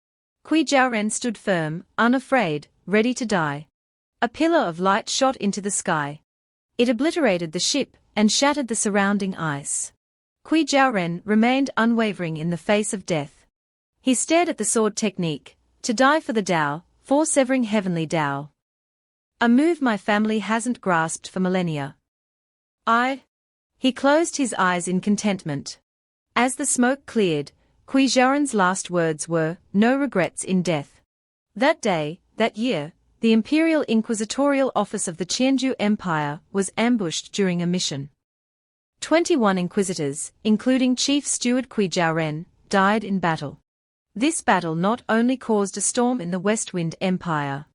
Kui Jiaoren stood firm, unafraid, ready to die. A pillar of light shot into the sky. It obliterated the ship and shattered the surrounding ice. Kui Jiaoren remained unwavering in the face of death. He stared at the sword technique, to die for the Tao, for severing heavenly Tao. A move my family hasn't grasped for millennia. He closed his eyes in contentment. As the smoke cleared, Kui Jiaoren's last words were, no regrets in death. That day, that year, the Imperial Inquisitorial Office of the Qianju Empire was ambushed during a mission. 21 inquisitors, including Chief Steward Kui Jiaoren, died in battle. This battle not only caused a storm in the Westwind Empire,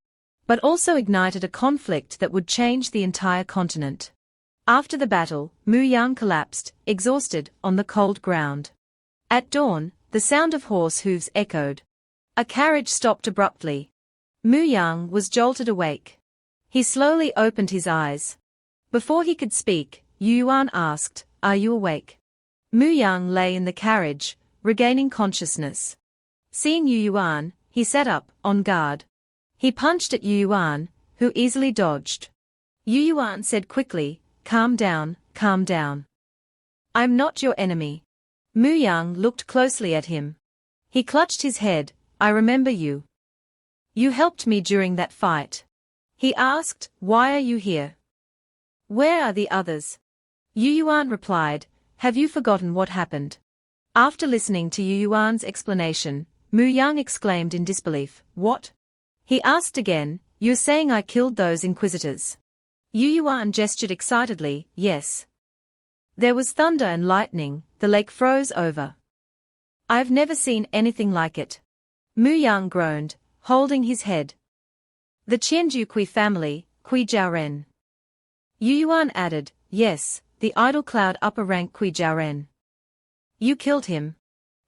but also ignited a conflict that would change the entire continent. After the battle, Muang collapsed, exhausted, on the cold ground. At dawn, the sound of horse hooves echoed. A carriage stopped abruptly. Muang was jolted awake. He slowly opened his eyes. Before he could speak, Yuan asked, are you awake? Muang lay in the carriage, regaining consciousness. Seeing Yuan, he sat up, on guard. He punched at Yuan, who easily dodged. Yuan said quickly, calm down, calm down. I'm not your enemy. Muang looked closely at him. He clutched his head, I remember you. You helped me during that fight. He asked, why are you here? Where are the others? Yuan replied, have you forgotten what happened? After listening to Yuan's explanation, Muang exclaimed in disbelief, what? He asked again, you're saying I killed those inquisitors? Yuan gestured excitedly, yes. There was thunder and lightning, the lake froze over. I've never seen anything like it. Muang groaned, holding his head. The Qianju Kui family, Kui Jiaoren. Yuan added, yes, the idol cloud upper rank Kui Jiaoren. You killed him.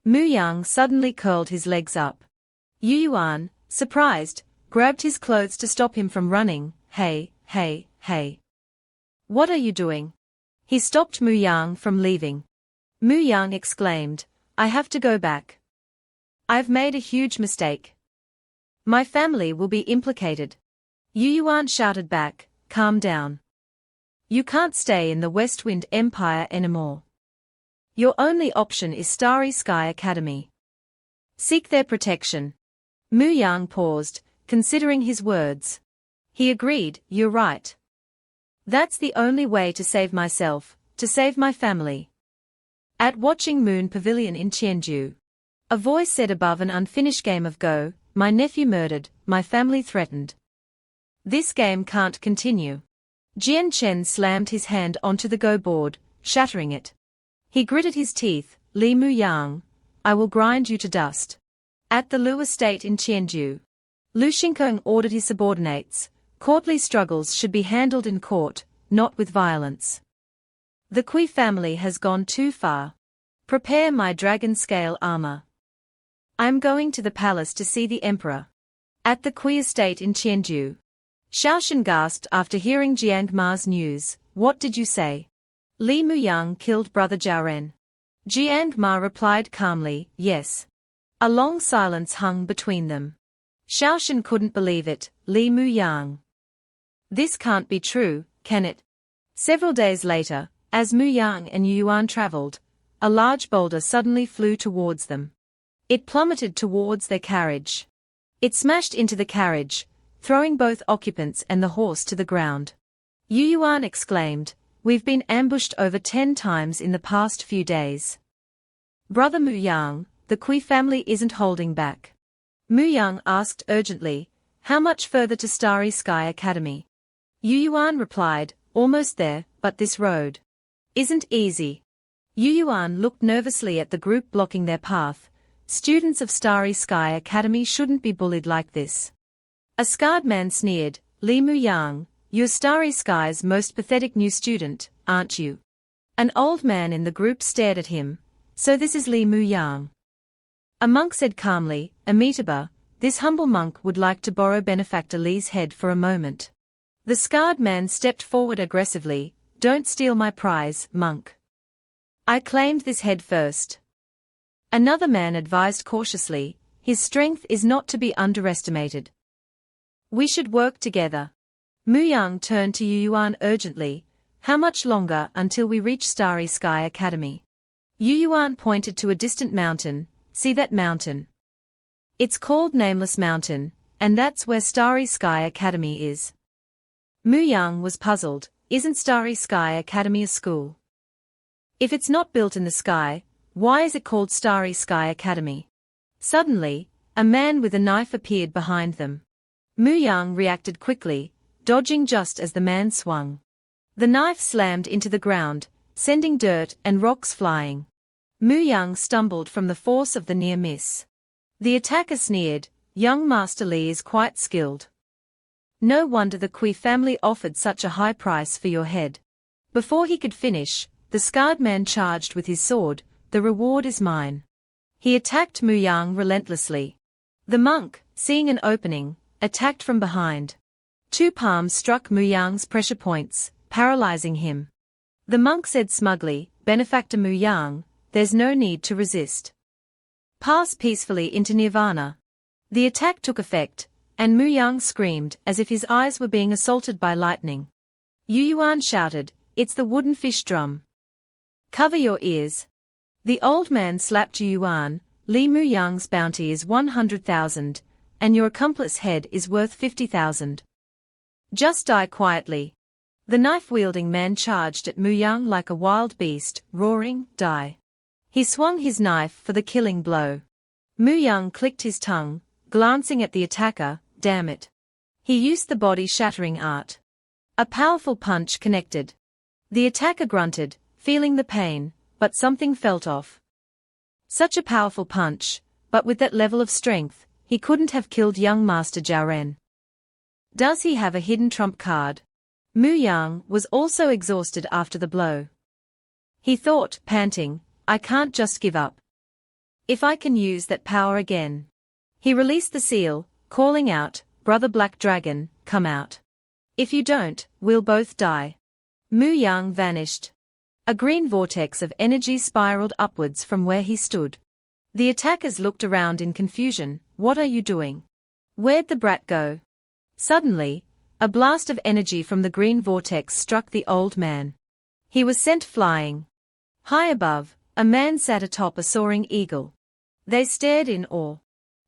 Muang suddenly curled his legs up. Yuan, surprised, grabbed his clothes to stop him from running. Hey. What are you doing? He stopped Muang from leaving. Muang exclaimed, I have to go back. I've made a huge mistake. My family will be implicated. Yuan shouted back, calm down. You can't stay in the Westwind Empire anymore. Your only option is Starry Sky Academy. Seek their protection. Muang paused, considering his words. He agreed, you're right. That's the only way to save myself, to save my family. At Watching Moon Pavilion in Qianju, a voice said above an unfinished game of Go, my nephew murdered, my family threatened. This game can't continue. Jian Chen slammed his hand onto the Go board, shattering it. He gritted his teeth, Li Muang, I will grind you to dust. At the Lu estate in Qianju, Lu Xingkeng ordered his subordinates, courtly struggles should be handled in court, not with violence. The Kui family has gone too far. Prepare my dragon-scale armor. I'm going to the palace to see the emperor. At the Kui estate in Tianju. Shaoshan gasped after hearing Jiang Ma's news. What did you say? Li Muyang killed brother Zhao Ren. Jiang Ma replied calmly, yes. A long silence hung between them. Shaoshan couldn't believe it. Li Muyang. This can't be true, can it? Several days later, as Muyang and Yuan traveled, a large boulder suddenly flew towards them. It plummeted towards their carriage. It smashed into the carriage, throwing both occupants and the horse to the ground. Yuan exclaimed, we've been ambushed over 10 times in the past few days. Brother Muyang, the Kui family isn't holding back. Muyang asked urgently, how much further to Starry Sky Academy? Yuan replied, almost there, but this road isn't easy. Yuan looked nervously at the group blocking their path. Students of Starry Sky Academy shouldn't be bullied like this. A scarred man sneered, Li Muyang, you're Starry Sky's most pathetic new student, aren't you? An old man in the group stared at him. So this is Li Muyang. A monk said calmly, Amitabha, this humble monk would like to borrow benefactor Li's head for a moment. The scarred man stepped forward aggressively, don't steal my prize, monk. I claimed this head first. Another man advised cautiously, his strength is not to be underestimated. We should work together. Muyang turned to Yuan urgently, how much longer until we reach Starry Sky Academy? Yuan pointed to a distant mountain, see that mountain? It's called Nameless Mountain, and that's where Starry Sky Academy is. Muyang was puzzled, isn't Starry Sky Academy a school? If it's not built in the sky, why is it called Starry Sky Academy? Suddenly, a man with a knife appeared behind them. Muyang reacted quickly, dodging just as the man swung. The knife slammed into the ground, sending dirt and rocks flying. Muyang stumbled from the force of the near miss. The attacker sneered, young Master Li is quite skilled. No wonder the Kui family offered such a high price for your head. Before he could finish, the scarred man charged with his sword, the reward is mine. He attacked Muyang relentlessly. The monk, seeing an opening, attacked from behind. 2 palms struck Muyang's pressure points, paralyzing him. The monk said smugly, Benefactor Muyang, there's no need to resist. Pass peacefully into nirvana. The attack took effect, and Muyang screamed as if his eyes were being assaulted by lightning. Yuan shouted, it's the wooden fish drum. Cover your ears. The old man slapped Yuan, Li Muyang's bounty is 100,000, and your accomplice head is worth 50,000. Just die quietly. The knife-wielding man charged at Muyang like a wild beast, roaring, die. He swung his knife for the killing blow. Muyang clicked his tongue, glancing at the attacker, damn it. He used the body-shattering art. A powerful punch connected. The attacker grunted, feeling the pain, but something felt off. Such a powerful punch, but with that level of strength, he couldn't have killed young Master Zhao Ren. Does he have a hidden trump card? Muyang was also exhausted after the blow. He thought, panting, I can't just give up. If I can use that power again. He released the seal, calling out, Brother Black Dragon, come out. If you don't, we'll both die. Muyang vanished. A green vortex of energy spiraled upwards from where he stood. The attackers looked around in confusion, what are you doing? Where'd the brat go? Suddenly, a blast of energy from the green vortex struck the old man. He was sent flying. High above, a man sat atop a soaring eagle. They stared in awe.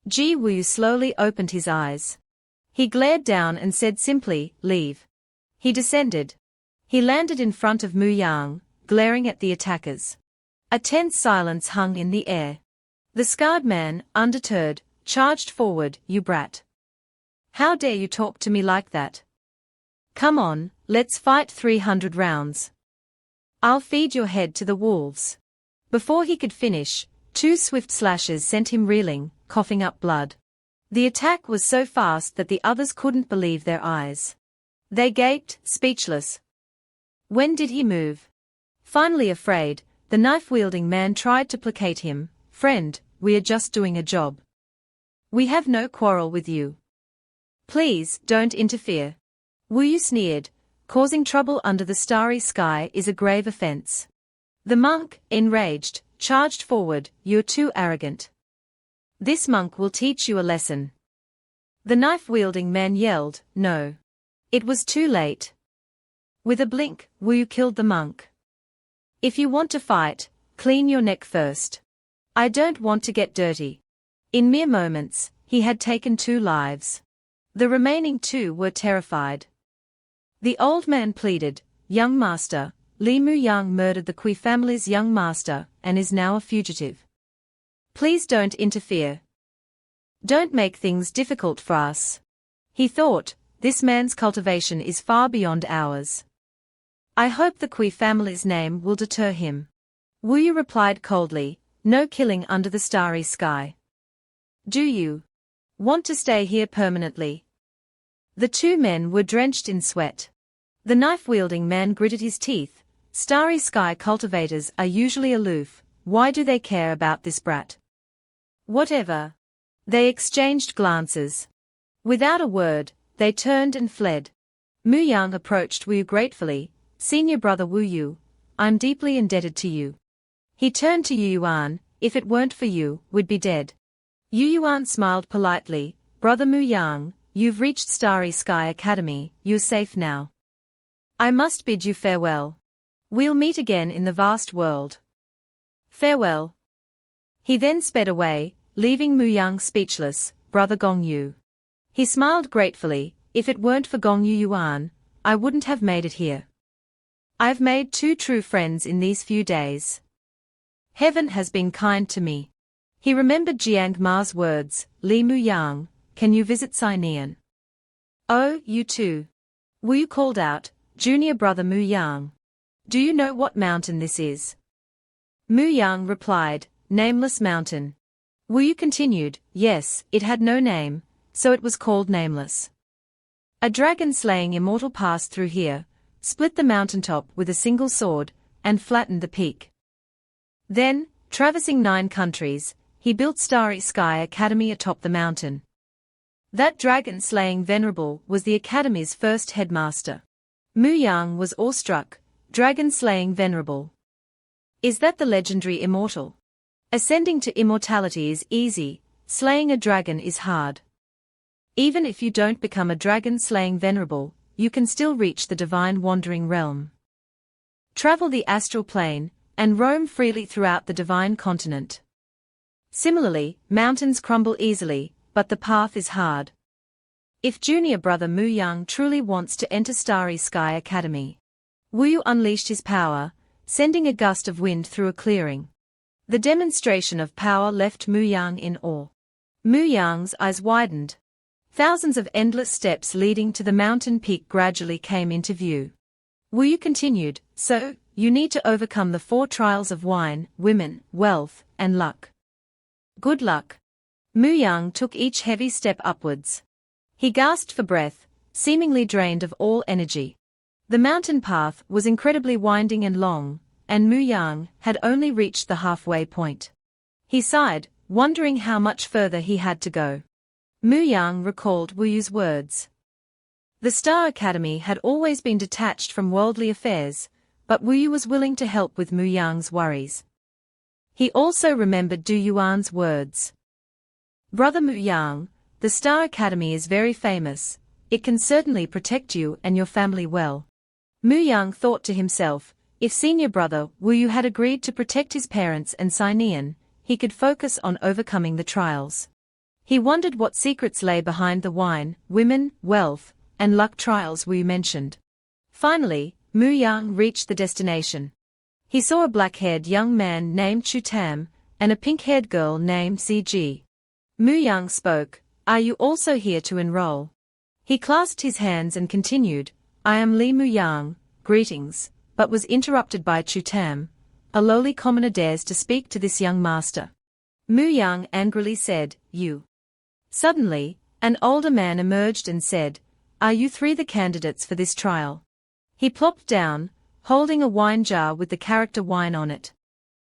Ji Wu slowly opened his eyes. He glared down and said simply, leave. He descended. He landed in front of Muyang, glaring at the attackers. A tense silence hung in the air. The scarred man, undeterred, charged forward, you brat. How dare you talk to me like that? Come on, let's fight 300 rounds. I'll feed your head to the wolves. Before he could finish, 2 swift slashes sent him reeling, coughing up blood. The attack was so fast that the others couldn't believe their eyes. They gaped, speechless. When did he move? Finally afraid, the knife-wielding man tried to placate him, friend, we are just doing a job. We have no quarrel with you. Please, don't interfere. Wu Yu sneered. Causing trouble under the starry sky is a grave offense. The monk, enraged, charged forward. You're too arrogant. This monk will teach you a lesson. The knife-wielding man yelled, no. It was too late. With a blink, Wu Yu killed the monk. If you want to fight, clean your neck first. I don't want to get dirty. In mere moments, he had taken 2 lives. The remaining 2 were terrified. The old man pleaded, young master, Li Muyang murdered the Kui family's young master and is now a fugitive. Please don't interfere. Don't make things difficult for us. He thought, this man's cultivation is far beyond ours. I hope the Kui family's name will deter him. Wu Yu replied coldly, no killing under the starry sky. Do you want to stay here permanently? The 2 men were drenched in sweat. The knife-wielding man gritted his teeth. Starry sky cultivators are usually aloof. Why do they care about this brat? Whatever. They exchanged glances. Without a word, they turned and fled. Muyang approached Wu Yu gratefully. Senior brother Wu Yu, I'm deeply indebted to you. He turned to Yu Yuan. If it weren't for you, we'd be dead. Yu Yuan smiled politely. Brother Muyang, you've reached Starry Sky Academy. You're safe now. I must bid you farewell. We'll meet again in the vast world. Farewell. He then sped away, leaving Muyang speechless. Brother Gong Yu. He smiled gratefully. If it weren't for Gong Yu Yuan, I wouldn't have made it here. I've made 2 true friends in these few days. Heaven has been kind to me. He remembered Jiang Ma's words, Li Muyang, can you visit Sinian? Oh, you too. Wu Yu called out, junior brother Muyang. Do you know what mountain this is? Muyang replied, nameless mountain. Wu Yu continued, yes, it had no name, so it was called Nameless. A dragon-slaying immortal passed through here, split the mountaintop with a single sword, and flattened the peak. Then, traversing 9 countries, he built Starry Sky Academy atop the mountain. That dragon-slaying venerable was the Academy's first headmaster. Muyang was awestruck. Dragon-slaying venerable. Is that the legendary immortal? Ascending to immortality is easy, slaying a dragon is hard. Even if you don't become a dragon-slaying venerable, you can still reach the divine wandering realm. Travel the astral plane, and roam freely throughout the divine continent. Similarly, mountains crumble easily, but the path is hard. If junior brother Muyang truly wants to enter Starry Sky Academy, Wu Yu unleashed his power, sending a gust of wind through a clearing. The demonstration of power left Muyang in awe. Muyang's eyes widened. Thousands of endless steps leading to the mountain peak gradually came into view. Wu Yu continued, so, you need to overcome the 4 trials of wine, women, wealth, and luck. Good luck. Muyang took each heavy step upwards. He gasped for breath, seemingly drained of all energy. The mountain path was incredibly winding and long, and Muyang had only reached the halfway point. He sighed, wondering how much further he had to go. Muyang recalled Wu Yu's words. The Star Academy had always been detached from worldly affairs, but Wu Yu was willing to help with Muyang's worries. He also remembered Du Yuan's words. Brother Muyang, the Star Academy is very famous, it can certainly protect you and your family well. Muyang thought to himself, if senior brother Wu Yu had agreed to protect his parents and Sinian, he could focus on overcoming the trials. He wondered what secrets lay behind the wine, women, wealth, and luck trials Wu Yu mentioned. Finally, Muyang reached the destination. He saw a black-haired young man named Chu Tam, and a pink-haired girl named CG. Muyang spoke, are you also here to enroll? He clasped his hands and continued, I am Li Muyang, greetings, but was interrupted by Chu Tam. A lowly commoner dares to speak to this young master. Muyang angrily said, you. Suddenly, an older man emerged and said, are you 3 the candidates for this trial? He plopped down, holding a wine jar with the character wine on it.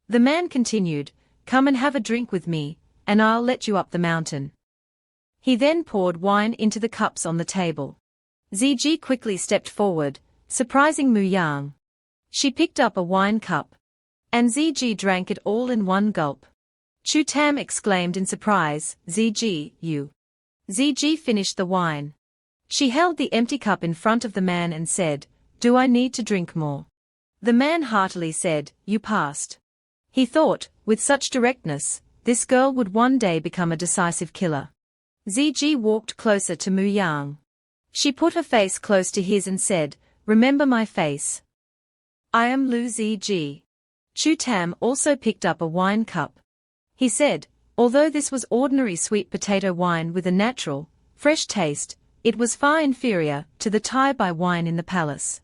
The man continued, come and have a drink with me, and I'll let you up the mountain. He then poured wine into the cups on the table. Ziji quickly stepped forward, surprising Muang. She picked up a wine cup. And Ziji drank it all in one gulp. Chu Tam exclaimed in surprise, Ziji, you. Ziji finished the wine. She held the empty cup in front of the man and said, do I need to drink more? The man heartily said, you passed. He thought, with such directness, this girl would one day become a decisive killer. Ziji walked closer to Muang. She put her face close to his and said, remember my face. I am Lu Ziji. Chu Tam also picked up a wine cup. He said, although this was ordinary sweet potato wine with a natural, fresh taste, it was far inferior to the Thai Bai wine in the palace.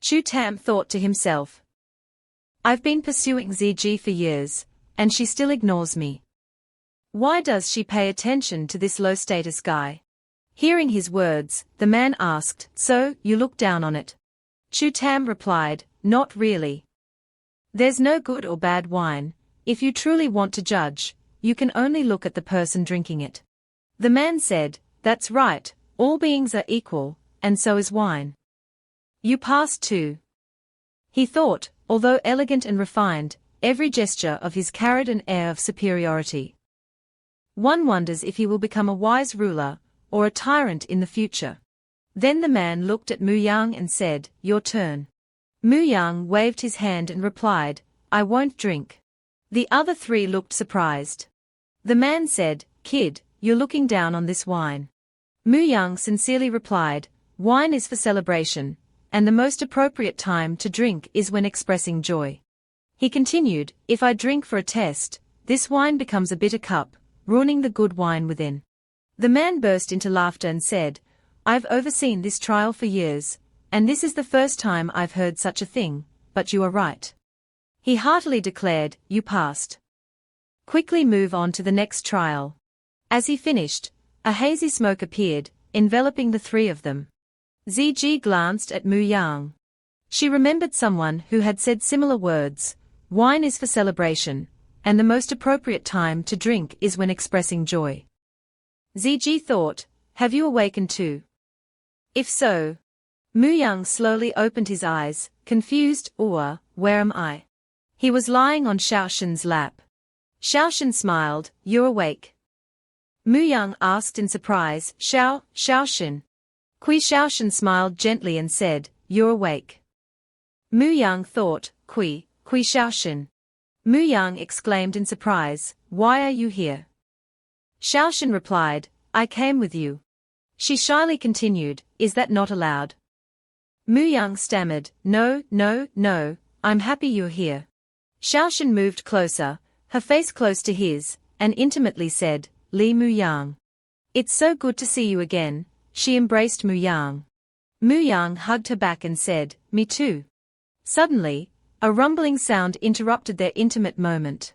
Chu Tam thought to himself, I've been pursuing Ziji for years, and she still ignores me. Why does she pay attention to this low-status guy? Hearing his words, the man asked, so, you look down on it? Chu Tam replied, not really. There's no good or bad wine. If you truly want to judge, you can only look at the person drinking it. The man said, that's right, all beings are equal, and so is wine. You passed too. He thought, although elegant and refined, every gesture of his carried an air of superiority. One wonders if he will become a wise ruler, or a tyrant in the future. Then the man looked at Muang and said, your turn. Muang waved his hand and replied, I won't drink. The other three looked surprised. The man said, kid, you're looking down on this wine. Muang sincerely replied, wine is for celebration, and the most appropriate time to drink is when expressing joy. He continued, if I drink for a test, this wine becomes a bitter cup, ruining the good wine within. The man burst into laughter and said, I've overseen this trial for years, and this is the first time I've heard such a thing, but you are right. He heartily declared, you passed. Quickly move on to the next trial. As he finished, a hazy smoke appeared, enveloping the three of them. Ziji glanced at Muang. She remembered someone who had said similar words, wine is for celebration, and the most appropriate time to drink is when expressing joy. Ziji thought, have you awakened too? If so. Muang slowly opened his eyes, confused, where am I? He was lying on Xiaoshen's lap. Xiaoshen smiled, you're awake. Muang asked in surprise, Xiaoshen. Xiaoshen smiled gently and said, you're awake. Muang thought, Xiaoshen. Muang exclaimed in surprise, why are you here? Xiaoshen replied, I came with you. She shyly continued, is that not allowed? Muang stammered, no, I'm happy you're here. Xiaoshen moved closer, her face close to his, and intimately said, Li Muang. It's so good to see you again. She embraced Muang. Muang hugged her back and said, me too. Suddenly, a rumbling sound interrupted their intimate moment.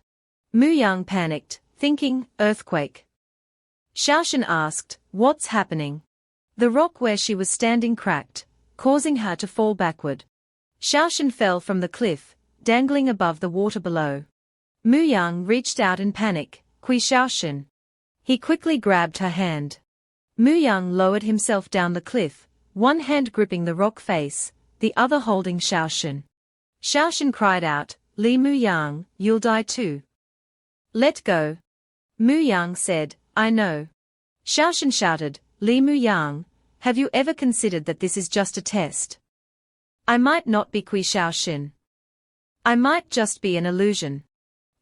Muang panicked, thinking, earthquake. Xiaoshen asked, what's happening? The rock where she was standing cracked, causing her to fall backward. Xiaoshen fell from the cliff, dangling above the water below. Muang reached out in panic, Xiaoshen. He quickly grabbed her hand. Muang lowered himself down the cliff, one hand gripping the rock face, the other holding Xiaoshen. Xiaoshen cried out, Li Muang, you'll die too. Let go. Muang said, I know. Xiaoshen shouted, Li Muang, have you ever considered that this is just a test? I might not be Xiaoshen. I might just be an illusion.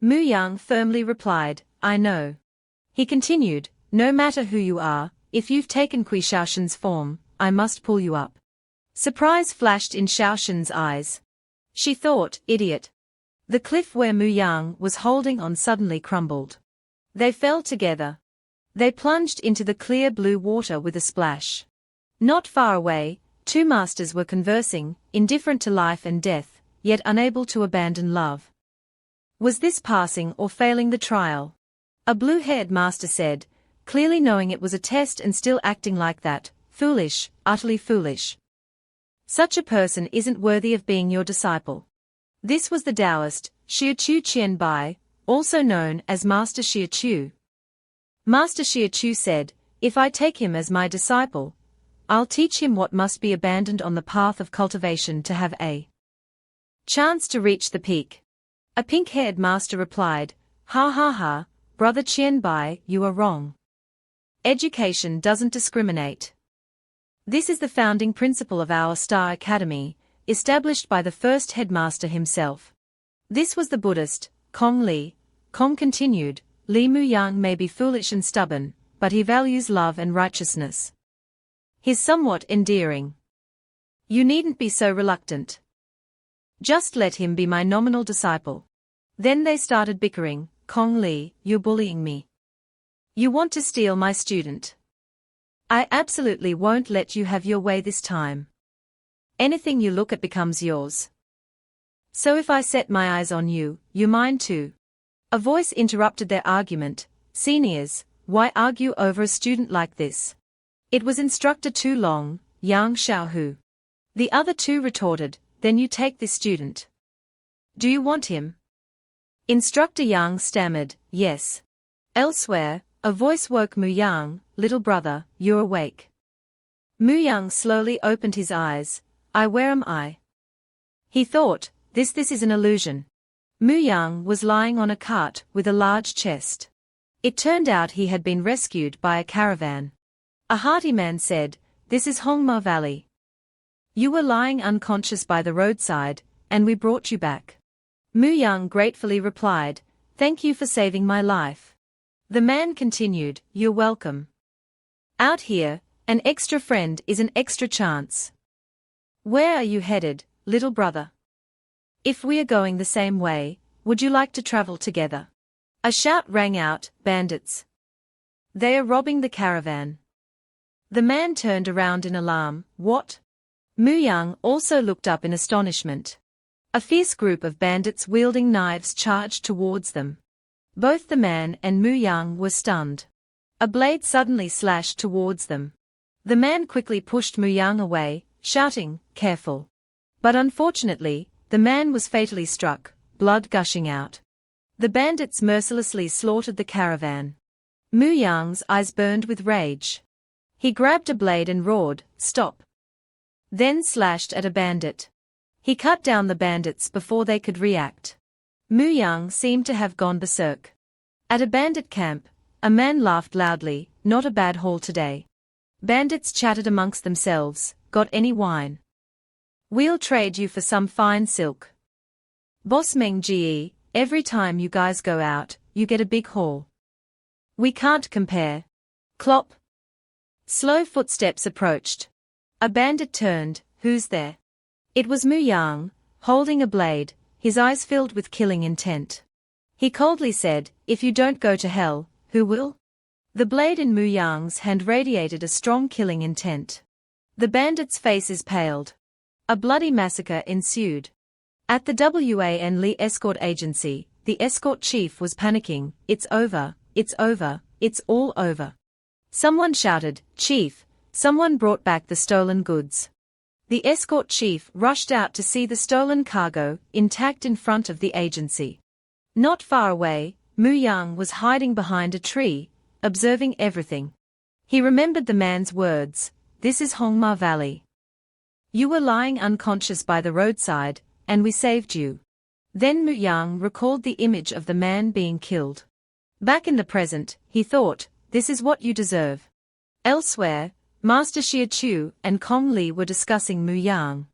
Muang firmly replied, I know. He continued, no matter who you are, if you've taken Xiaoshen's form, I must pull you up. Surprise flashed in Xiaoshen's eyes. She thought, idiot. The cliff where Muang was holding on suddenly crumbled. They fell together. They plunged into the clear blue water with a splash. Not far away, two masters were conversing, indifferent to life and death, yet unable to abandon love. Was this passing or failing the trial? A blue-haired master said, clearly knowing it was a test and still acting like that, foolish, utterly foolish. Such a person isn't worthy of being your disciple. This was the Taoist, Shiachu Qianbai, also known as Master Shiachu. Master Shiachu said, If I take him as my disciple, I'll teach him what must be abandoned on the path of cultivation to have a chance to reach the peak. A pink-haired master replied, "Ha ha ha, brother Qianbai, you are wrong. Education doesn't discriminate. This is the founding principle of our Star Academy, established by the first headmaster himself." This was the Buddhist, Kong Li. Kong continued, "Li Muyang may be foolish and stubborn, but he values love and righteousness. He's somewhat endearing. You needn't be so reluctant. Just let him be my nominal disciple." Then they started bickering. "Kong Li, you're bullying me. You want to steal my student. I absolutely won't let you have your way this time. Anything you look at becomes yours. So if I set my eyes on you, you're mine too." A voice interrupted their argument. "Seniors, why argue over a student like this? It was Instructor Tu Long, Yang Xiaohu." The other two retorted, "Then you take this student. Do you want him?" Instructor Yang stammered, "Yes." Elsewhere, a voice woke Muyang, "Little brother, you're awake." Muyang slowly opened his eyes. Where am I?" He thought, this is an illusion. Muyang was lying on a cart with a large chest. It turned out he had been rescued by a caravan. A hearty man said, "This is Hongma Valley. You were lying unconscious by the roadside, and we brought you back." Muyang gratefully replied, "Thank you for saving my life." The man continued, "You're welcome. Out here, an extra friend is an extra chance. Where are you headed, little brother? If we are going the same way, would you like to travel together?" A shout rang out, "Bandits! They are robbing the caravan." The man turned around in alarm. "What?" Muyang also looked up in astonishment. A fierce group of bandits wielding knives charged towards them. Both the man and Muyang were stunned. A blade suddenly slashed towards them. The man quickly pushed Muyang away, shouting, "Careful." But unfortunately, the man was fatally struck, blood gushing out. The bandits mercilessly slaughtered the caravan. Muyang's eyes burned with rage. He grabbed a blade and roared, "Stop!" Then slashed at a bandit. He cut down the bandits before they could react. Muyang seemed to have gone berserk. At a bandit camp, a man laughed loudly, "Not a bad haul today." Bandits chatted amongst themselves, "Got any wine? We'll trade you for some fine silk. Boss Meng Ge, every time you guys go out, you get a big haul. We can't compare." Clop. Slow footsteps approached. A bandit turned, "Who's there?" It was Muyang, holding a blade, his eyes filled with killing intent. He coldly said, "If you don't go to hell, who will?" The blade in Muyang's hand radiated a strong killing intent. The bandits' faces paled. A bloody massacre ensued. At the WAN Lee escort agency, the escort chief was panicking, "It's over, it's over, it's all over." Someone shouted, "Chief, someone brought back the stolen goods." The escort chief rushed out to see the stolen cargo, intact in front of the agency. Not far away, Muyang was hiding behind a tree, observing everything. He remembered the man's words, "This is Hongma Valley. You were lying unconscious by the roadside, and we saved you." Then Muyang recalled the image of the man being killed. Back in the present, he thought, "This is what you deserve." Elsewhere, Master Xia Chu and Kong Li were discussing Muyang.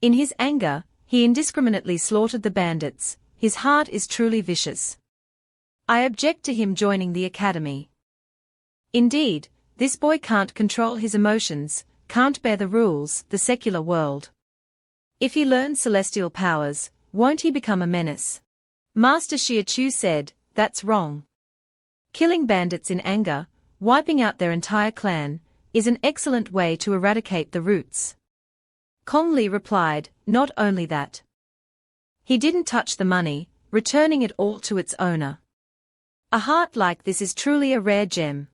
In his anger, he indiscriminately slaughtered the bandits. His heart is truly vicious. I object to him joining the academy. Indeed, this boy can't control his emotions, can't bear the rules, the secular world. If he learns celestial powers, won't he become a menace? Master Xia Chu said, "That's wrong. Killing bandits in anger, wiping out their entire clan, is an excellent way to eradicate the roots." Kong Li replied, "Not only that. He didn't touch the money, returning it all to its owner. A heart like this is truly a rare gem."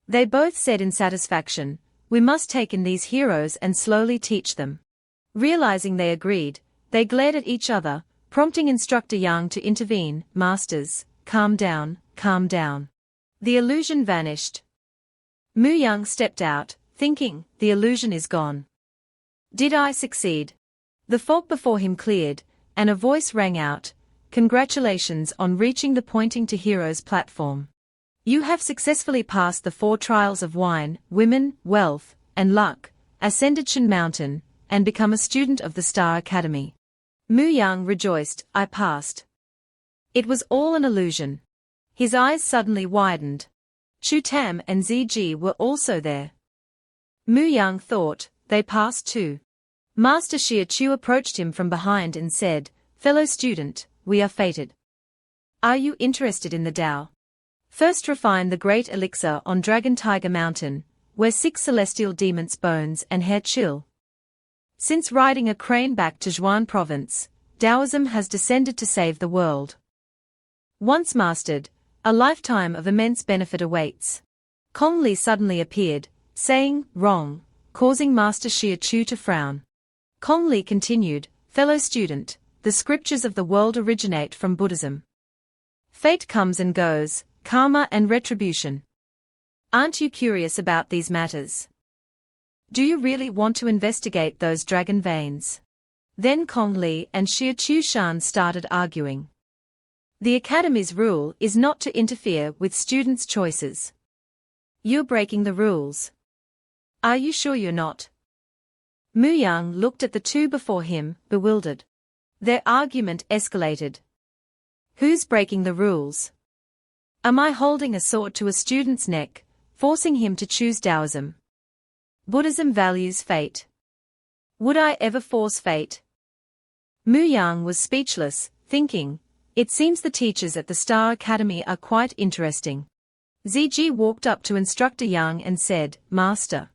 They both said in satisfaction, "We must take in these heroes and slowly teach them." Realizing they agreed, they glared at each other, prompting Instructor Yang to intervene, "Masters, calm down, calm down." The illusion vanished. Muang stepped out, thinking, the illusion is gone. Did I succeed? The fog before him cleared, and a voice rang out, congratulations on reaching the Pointing to Heroes platform. You have successfully passed the 4 trials of wine, women, wealth, and luck, ascended Shan Mountain, and become a student of the Star Academy. Muang rejoiced, I passed. It was all an illusion. His eyes suddenly widened. Chu Tam and Ziji were also there. Muang thought, they passed too. Master Xia Chu approached him from behind and said, fellow student, we are fated. Are you interested in the Tao? First refine the great elixir on Dragon Tiger Mountain, where 6 celestial demons' bones and hair chill. Since riding a crane back to Zhuan province, Taoism has descended to save the world. Once mastered, a lifetime of immense benefit awaits. Kong Li suddenly appeared, saying, wrong, causing Master Xia Chu to frown. Kong Li continued, fellow student, the scriptures of the world originate from Buddhism. Fate comes and goes, karma and retribution. Aren't you curious about these matters? Do you really want to investigate those dragon veins? Then Kong Li and Xia Chu Shan started arguing. The Academy's rule is not to interfere with students' choices. You're breaking the rules. Are you sure you're not? Muang looked at the two before him, bewildered. Their argument escalated. Who's breaking the rules? Am I holding a sword to a student's neck, forcing him to choose Taoism? Buddhism values fate. Would I ever force fate? Muang was speechless, thinking, it seems the teachers at the Star Academy are quite interesting. Ziji walked up to Instructor Yang and said, Master.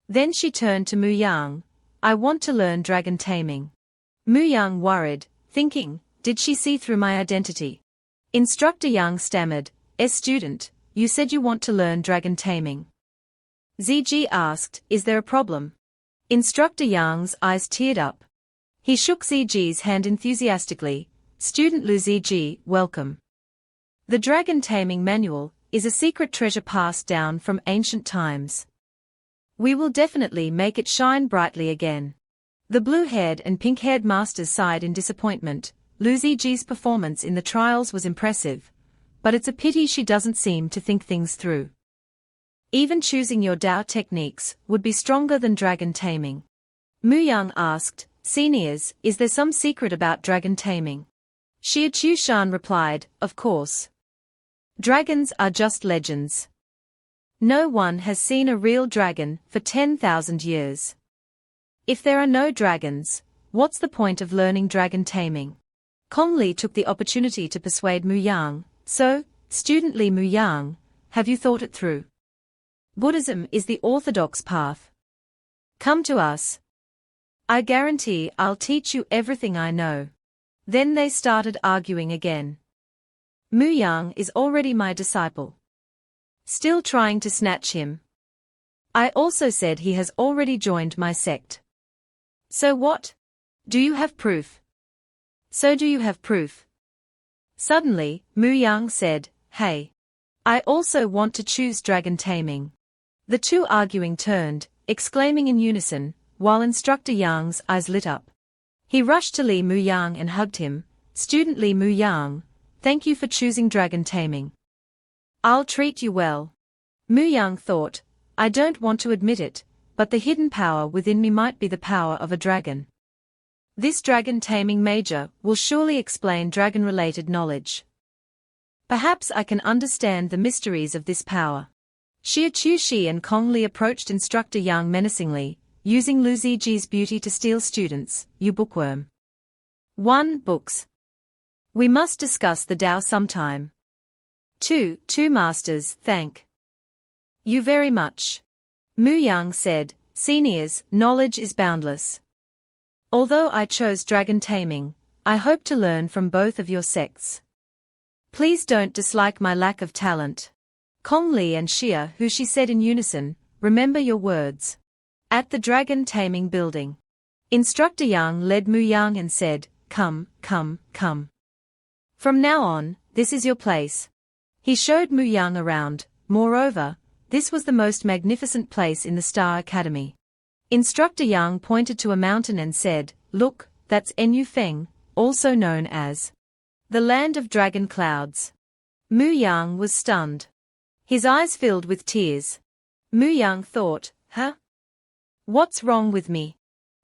Then she turned to Muang, I want to learn dragon taming. Muang worried, thinking, did she see through my identity? Instructor Yang stammered, student, you said you want to learn dragon taming. Ziji asked, is there a problem? Instructor Yang's eyes teared up. He shook Ziji's hand enthusiastically, Student Lu Ziji, welcome. The Dragon Taming Manual is a secret treasure passed down from ancient times. We will definitely make it shine brightly again. The blue-haired and pink-haired masters sighed in disappointment. Lu Ziji's performance in the trials was impressive, but it's a pity she doesn't seem to think things through. Even choosing your Tao techniques would be stronger than dragon taming. Muang asked, seniors, is there some secret about dragon taming? Xia Chu Shan replied, of course. Dragons are just legends. No one has seen a real dragon for 10,000 years. If there are no dragons, what's the point of learning dragon taming? Kong Li took the opportunity to persuade Muang, so, Student Li Muang, have you thought it through? Buddhism is the orthodox path. Come to us. I guarantee I'll teach you everything I know. Then they started arguing again. Muang is already my disciple. Still trying to snatch him. I also said he has already joined my sect. So what? Do you have proof? So do you have proof? Suddenly, Muang said, hey. I also want to choose dragon taming. The two arguing turned, exclaiming in unison, while Instructor Yang's eyes lit up. He rushed to Li Muang and hugged him, Student Li Muang, thank you for choosing dragon taming. I'll treat you well. Muang thought, I don't want to admit it, but the hidden power within me might be the power of a dragon. This dragon taming major will surely explain dragon-related knowledge. Perhaps I can understand the mysteries of this power. Xia Chu Shi and Kong Li approached Instructor Yang menacingly, using Lu Ziji's beauty to steal students, you bookworm. 1. Books. We must discuss the Tao sometime. 2. Two masters, thank you very much. Muang said, seniors, knowledge is boundless. Although I chose dragon taming, I hope to learn from both of your sects. Please don't dislike my lack of talent. Kong Li and Xia Hu Shi said in unison, remember your words. At the dragon taming building. Instructor Yang led Muang and said, come, come, come. From now on, this is your place. He showed Muang around, moreover, This was the most magnificent place in the Star Academy. Instructor Yang pointed to a mountain and said, "Look, that's Enyu Feng, also known as the Land of Dragon Clouds." Muang was stunned. His eyes filled with tears. Muang thought, huh? What's wrong with me?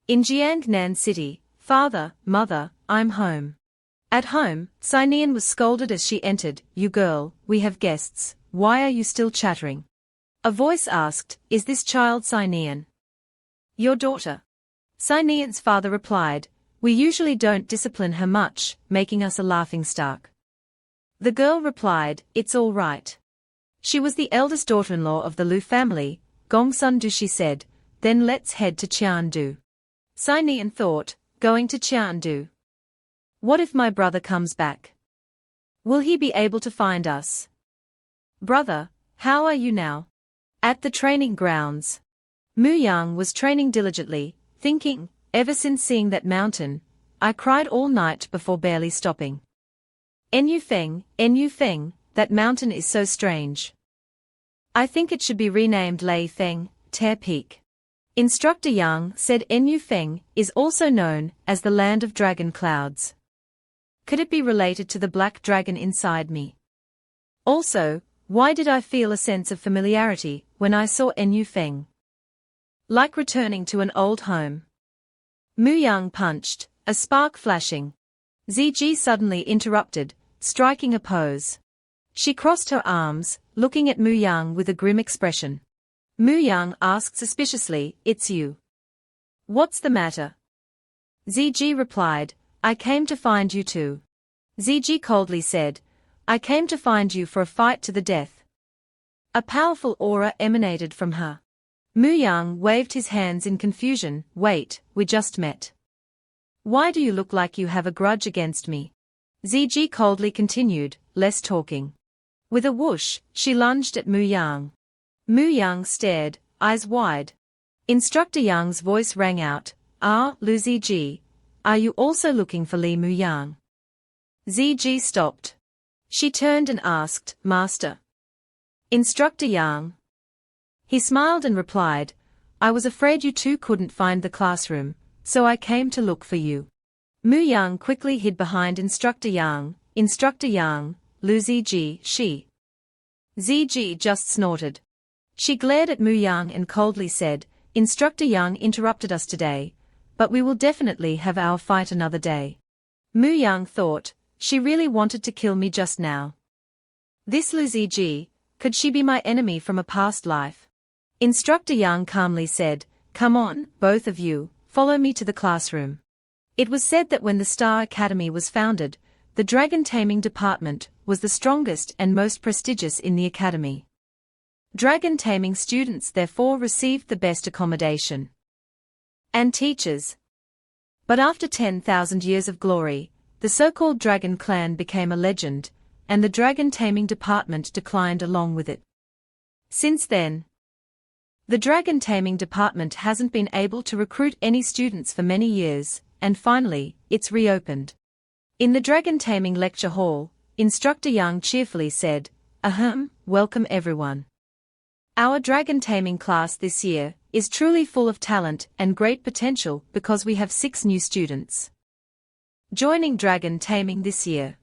In Jiangnan City, father, mother, I'm home. At home, Sinian was scolded as she entered. "You girl, we have guests, why are you still chattering?" A voice asked, "Is this child Sinian your daughter?" Sinian's father replied, "We usually don't discipline her much, making us a laughingstock." The girl replied, "It's all right. She was the eldest daughter-in-law of the Lu family, Gongsun Du." She said, "Then let's head to Qiandu." Sinian thought, going to Qiandu? What if my brother comes back? Will he be able to find us? "Brother, how are you now?" At the training grounds. Muang was training diligently, thinking, ever since seeing that mountain, I cried all night before barely stopping. Enyu Feng, that mountain is so strange. I think it should be renamed Lei Feng, Tear Peak. Instructor Yang said Enyu Feng is also known as the Land of Dragon Clouds. Could it be related to the black dragon inside me? Also, why did I feel a sense of familiarity when I saw Enyu Feng? Like returning to an old home. Muang punched, a spark flashing. Ziji suddenly interrupted, striking a pose. She crossed her arms, looking at Muang with a grim expression. Muang asked suspiciously, "It's you. What's the matter?" Ziji replied, "I came to find you too." Ziji coldly said, "I came to find you for a fight to the death." A powerful aura emanated from her. Muang waved his hands in confusion. "Wait, we just met. Why do you look like you have a grudge against me?" Ziji coldly continued, "Less talking." With a whoosh, she lunged at Muang. Muang stared, eyes wide. Instructor Yang's voice rang out, Lu Ziji, are you also looking for Li Muang?" Ziji stopped. She turned and asked, "Master? Instructor Yang?" He smiled and replied, "I was afraid you two couldn't find the classroom, so I came to look for you." Muang quickly hid behind Instructor Yang. "Instructor Yang, Lu Ziji, she." Ziji just snorted. She glared at Muang and coldly said, "Instructor Yang interrupted us today, but we will definitely have our fight another day." Muang thought, she really wanted to kill me just now. This Lu Ziji, could she be my enemy from a past life? Instructor Yang calmly said, "Come on, both of you, follow me to the classroom." It was said that when the Star Academy was founded, the dragon taming department was the strongest and most prestigious in the academy. Dragon taming students therefore received the best accommodation and teachers. But after 10,000 years of glory, the so-called dragon clan became a legend, and the dragon taming department declined along with it. Since then, the dragon taming department hasn't been able to recruit any students for many years, and finally, it's reopened. In the dragon taming lecture hall, Instructor Yang cheerfully said, welcome everyone. Our dragon taming class this year is truly full of talent and great potential because we have 6 new students joining dragon taming this year.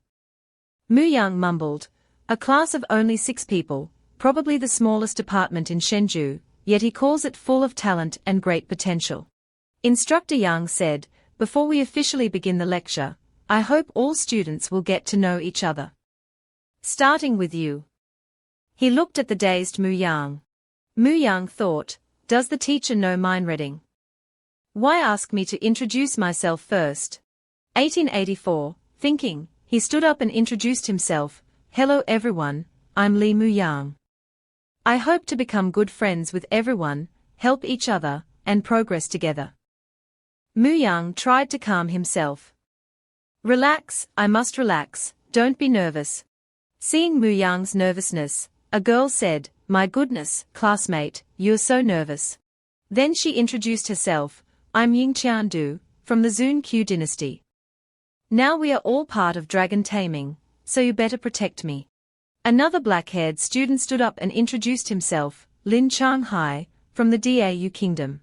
Muang mumbled, a class of only 6 people, probably the smallest department in Shenzhou, yet he calls it full of talent and great potential. Instructor Yang said, "Before we officially begin the lecture, I hope all students will get to know each other. Starting with you." He looked at the dazed Muang. Muang thought, does the teacher know mind reading? Why ask me to introduce myself first? 1884, thinking, he stood up and introduced himself. "Hello everyone, I'm Li Muang. I hope to become good friends with everyone, help each other, and progress together." Muang tried to calm himself. "Relax, I must relax, don't be nervous." Seeing Muyang's nervousness, a girl said, "My goodness, classmate, you're so nervous." Then she introduced herself, "I'm Ying Qiandu, from the Zun Q dynasty. Now we are all part of dragon taming, so you better protect me." Another black-haired student stood up and introduced himself, Lin Changhai, from the Dau Kingdom.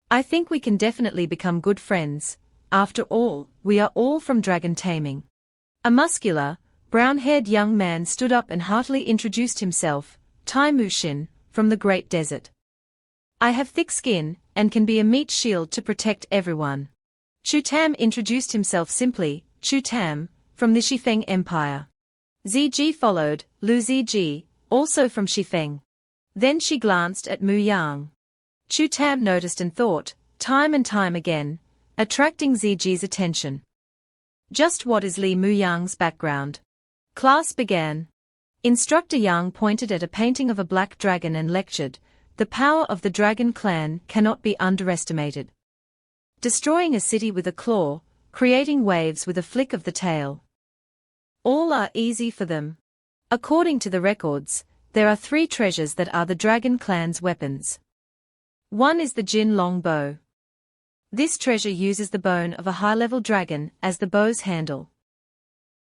I think we can definitely become good friends. After all, we are all from dragon taming. A muscular, brown-haired young man stood up and heartily introduced himself, Tai Mushin, from the Great Desert. I have thick skin, and can be a meat shield to protect everyone. Chu Tam introduced himself simply, Chu Tam, from the Shifeng Empire. Ziji followed, Lu Ziji, also from Shifeng. Then she glanced at Muang. Chu Tam noticed and thought, time and time again, attracting Ziji's attention. Just what is Li Muyang's background? Class began. Instructor Yang pointed at a painting of a black dragon and lectured, the power of the dragon clan cannot be underestimated. Destroying a city with a claw, creating waves with a flick of the tail. All are easy for them. According to the records, there are 3 treasures that are the dragon clan's weapons. One is the Jin Long bow. This treasure uses the bone of a high-level dragon as the bow's handle.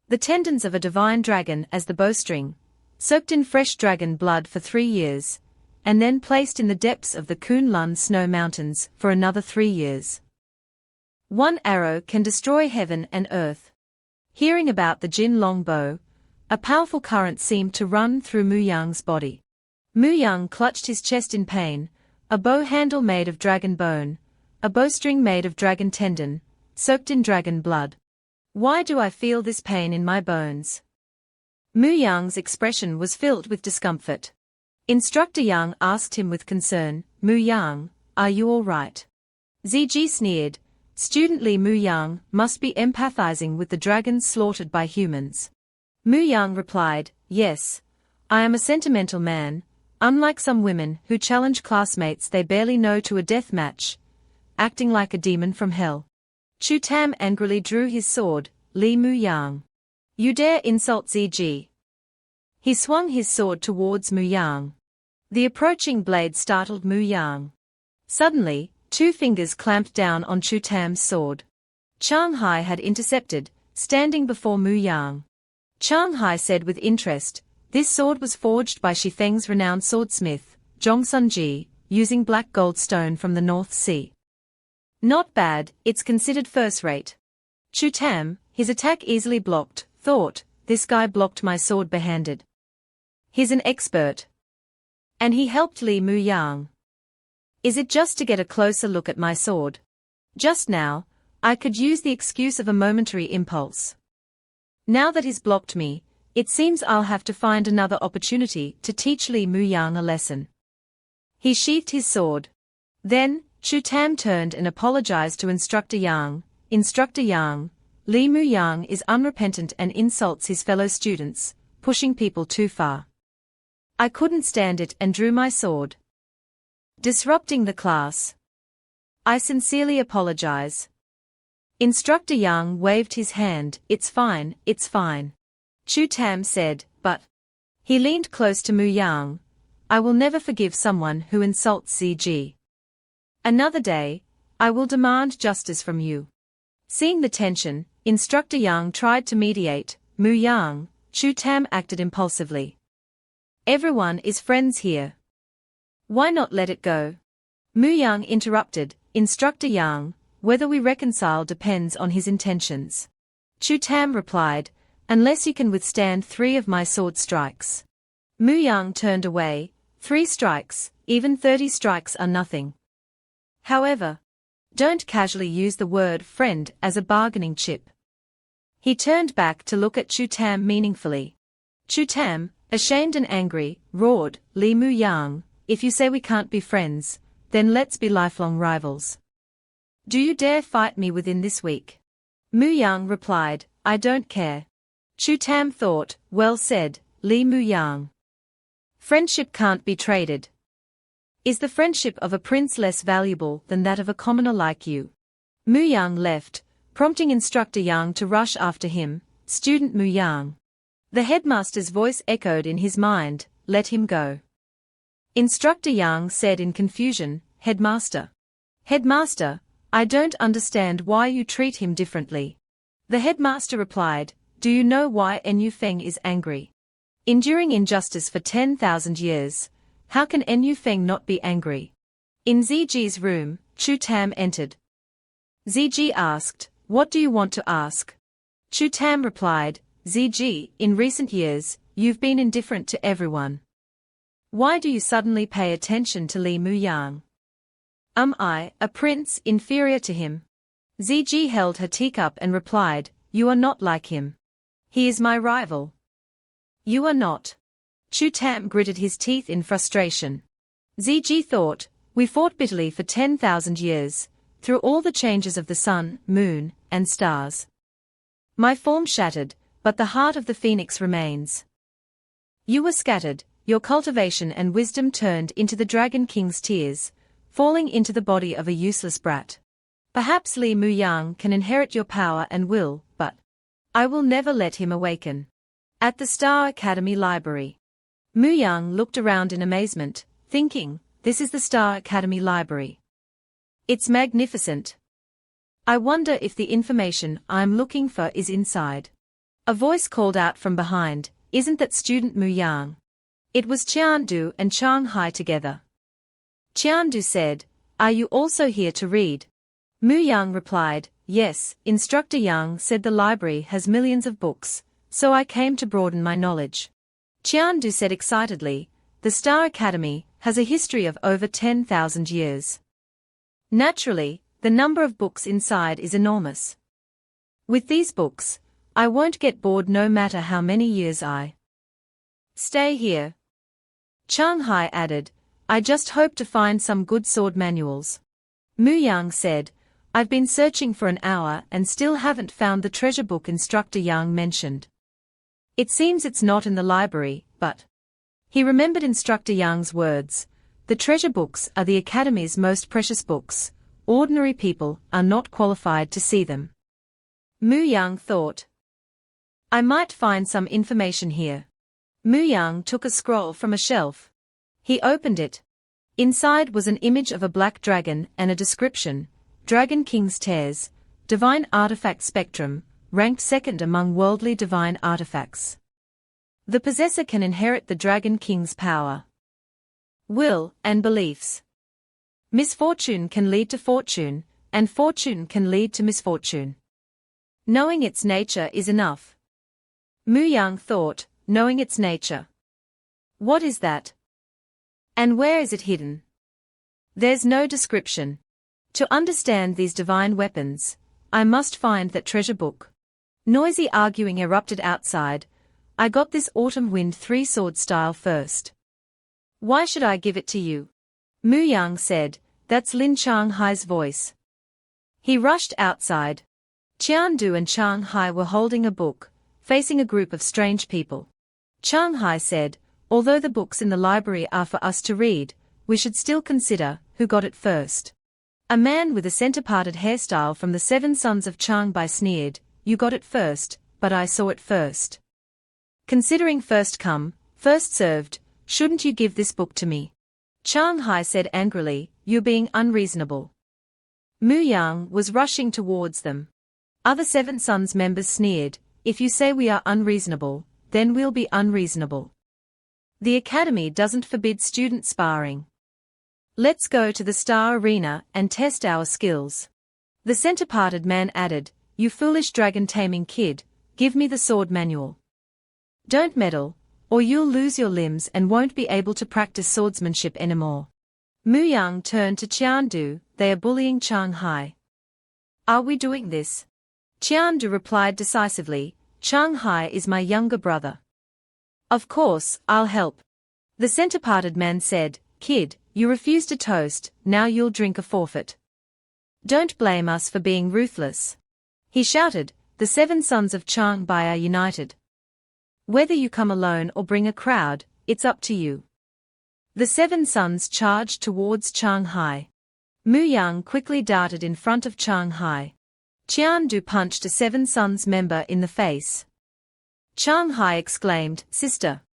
The tendons of a divine dragon as the bowstring, soaked in fresh dragon blood for 3 years, and then placed in the depths of the Kunlun snow mountains for another 3 years. 1 arrow can destroy heaven and earth. Hearing about the Jin Long bow, a powerful current seemed to run through Muyang's body. Muyang clutched his chest in pain, a bow handle made of dragon bone, a bowstring made of dragon tendon, soaked in dragon blood. Why do I feel this pain in my bones? Muyang's expression was filled with discomfort. Instructor Yang asked him with concern, Muyang, are you all right? Ziji sneered, student Li Muyang must be empathizing with the dragons slaughtered by humans. Muyang replied, yes, I am a sentimental man, unlike some women who challenge classmates they barely know to a death match, acting like a demon from hell. Chu Tam angrily drew his sword, Li Muyang. You dare insult Ziji? He swung his sword towards Muyang. The approaching blade startled Muyang. Suddenly, 2 fingers clamped down on Chu Tam's sword. Changhai had intercepted, standing before Muyang. Changhai said with interest, this sword was forged by Shifeng's renowned swordsmith, Zhongsunji, using black gold stone from the North Sea. Not bad, it's considered first-rate. Chu Tam, his attack easily blocked, thought, this guy blocked my sword barehanded. He's an expert. And he helped Li Muyang. Is it just to get a closer look at my sword? Just now, I could use the excuse of a momentary impulse. Now that he's blocked me, it seems I'll have to find another opportunity to teach Li Muyang a lesson. He sheathed his sword. Then, Chu Tam turned and apologized to Instructor Yang. Instructor Yang, Li Muyang is unrepentant and insults his fellow students, pushing people too far. I couldn't stand it and drew my sword. Disrupting the class. I sincerely apologize. Instructor Yang waved his hand, it's fine, it's fine. Chu Tam said, but. He leaned close to Muyang. I will never forgive someone who insults Ziji. Another day, I will demand justice from you. Seeing the tension, Instructor Yang tried to mediate. Muyang, Chu Tam acted impulsively. Everyone is friends here. Why not let it go? Muyang interrupted, Instructor Yang, whether we reconcile depends on his intentions. Chu Tam replied, unless you can withstand 3 of my sword strikes. Muyang turned away, 3 strikes, even 30 strikes are nothing. However, don't casually use the word friend as a bargaining chip. He turned back to look at Chu Tam meaningfully. Chu Tam, ashamed and angry, roared, Li Muyang, if you say we can't be friends, then let's be lifelong rivals. Do you dare fight me within this week? Muyang replied, I don't care. Chu Tam thought, well said, Li Muyang. Friendship can't be traded. Is the friendship of a prince less valuable than that of a commoner like you? Muyang left, prompting Instructor Yang to rush after him, student Muyang. The headmaster's voice echoed in his mind, let him go. Instructor Yang said in confusion, Headmaster. Headmaster, I don't understand why you treat him differently. The headmaster replied, do you know why Enyu Feng is angry? Enduring injustice for 10,000 years, How can En Feng not be angry? In Ziji's room, Chu Tam entered. Ziji asked, "What do you want to ask?" Chu Tam replied, "Ziji, in recent years, you've been indifferent to everyone. Why do you suddenly pay attention to Li Muyang? Am I, a prince, inferior to him?" Ziji held her teacup and replied, "You are not like him. He is my rival." "You are not." Chu Tam gritted his teeth in frustration. Ziji thought, "We fought bitterly for 10,000 years, through all the changes of the sun, moon, and stars. My form shattered, but the heart of the phoenix remains. You were scattered, your cultivation and wisdom turned into the Dragon King's tears, falling into the body of a useless brat. Perhaps Li Muyang can inherit your power and will, but I will never let him awaken." At the Star Academy Library, Muyang looked around in amazement, thinking, "This is the Star Academy Library. It's magnificent. I wonder if the information I'm looking for is inside." A voice called out from behind, "Isn't that student Muyang?" It was Qiandu and Shanghai together. Qiandu said, "Are you also here to read?" Muyang replied, "Yes, Instructor Yang said the library has millions of books, so I came to broaden my knowledge." Qiandu said excitedly, "The Star Academy has a history of over 10,000 years. Naturally, the number of books inside is enormous. With these books, I won't get bored no matter how many years I stay here." Shanghai added, "I just hope to find some good sword manuals." Muyang said, "I've been searching for an hour and still haven't found the treasure book Instructor Yang mentioned. It seems it's not in the library, but..." He remembered Instructor Yang's words, "The treasure books are the Academy's most precious books. Ordinary people are not qualified to see them." Muyang thought, "I might find some information here." Muyang took a scroll from a shelf. He opened it. Inside was an image of a black dragon and a description, "Dragon King's Tears, Divine Artifact Spectrum, ranked second among worldly divine artifacts. The possessor can inherit the Dragon King's power, will, and beliefs. Misfortune can lead to fortune, and fortune can lead to misfortune. Knowing its nature is enough." Muyang thought, "Knowing its nature. What is that? And where is it hidden? There's no description. To understand these divine weapons, I must find that treasure book." Noisy arguing erupted outside. "I got this autumn wind 3-sword style first. Why should I give it to you?" Muyang said, "That's Lin Shanghai's voice." He rushed outside. Qiandu and Shanghai were holding a book, facing a group of strange people. Shanghai said, "Although the books in the library are for us to read, we should still consider who got it first." A man with a center-parted hairstyle from the 7 sons of Changbai sneered, "You got it first, but I saw it first. Considering first come, first served, shouldn't you give this book to me?" Shanghai said angrily, "You're being unreasonable." Muyang was rushing towards them. Other 7 sons members sneered, "If you say we are unreasonable, then we'll be unreasonable. The Academy doesn't forbid student sparring. Let's go to the Star Arena and test our skills." The center-parted man added, "You foolish dragon-taming kid, give me the sword manual. Don't meddle, or you'll lose your limbs and won't be able to practice swordsmanship anymore." Muyang turned to Qiandu, "They are bullying Shanghai. Are we doing this?" Qiandu replied decisively, "Shanghai is my younger brother. Of course, I'll help." The center-parted man said, "Kid, you refused a toast, now you'll drink a forfeit. Don't blame us for being ruthless." He shouted, "The 7 sons of Changbai are united. Whether you come alone or bring a crowd, it's up to you." The 7 sons charged towards Shanghai. Muyang quickly darted in front of Shanghai. Qiandu punched a 7 sons member in the face. Shanghai exclaimed, "Sister."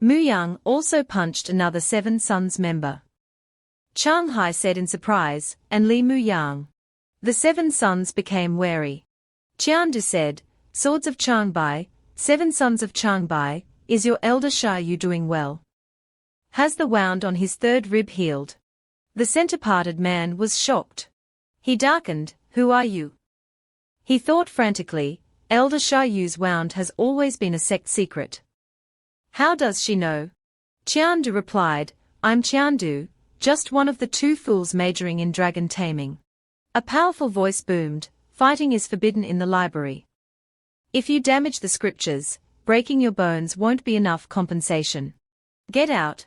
Muyang also punched another 7 sons member. Shanghai said in surprise, "And Li Muyang." The 7 sons became wary. Qiandu said, "Swords of Changbai, 7 sons of Changbai, is your elder Sha Yu doing well? Has the wound on his third rib healed? The center-parted man was shocked. He darkened. Who are you? He thought frantically. Elder Sha Yu's wound has always been a sect secret. How does she know? Qiandu replied, I'm Qiandu, just one of the two fools majoring in dragon taming. A powerful voice boomed, fighting is forbidden in the library. If you damage the scriptures, breaking your bones won't be enough compensation. Get out.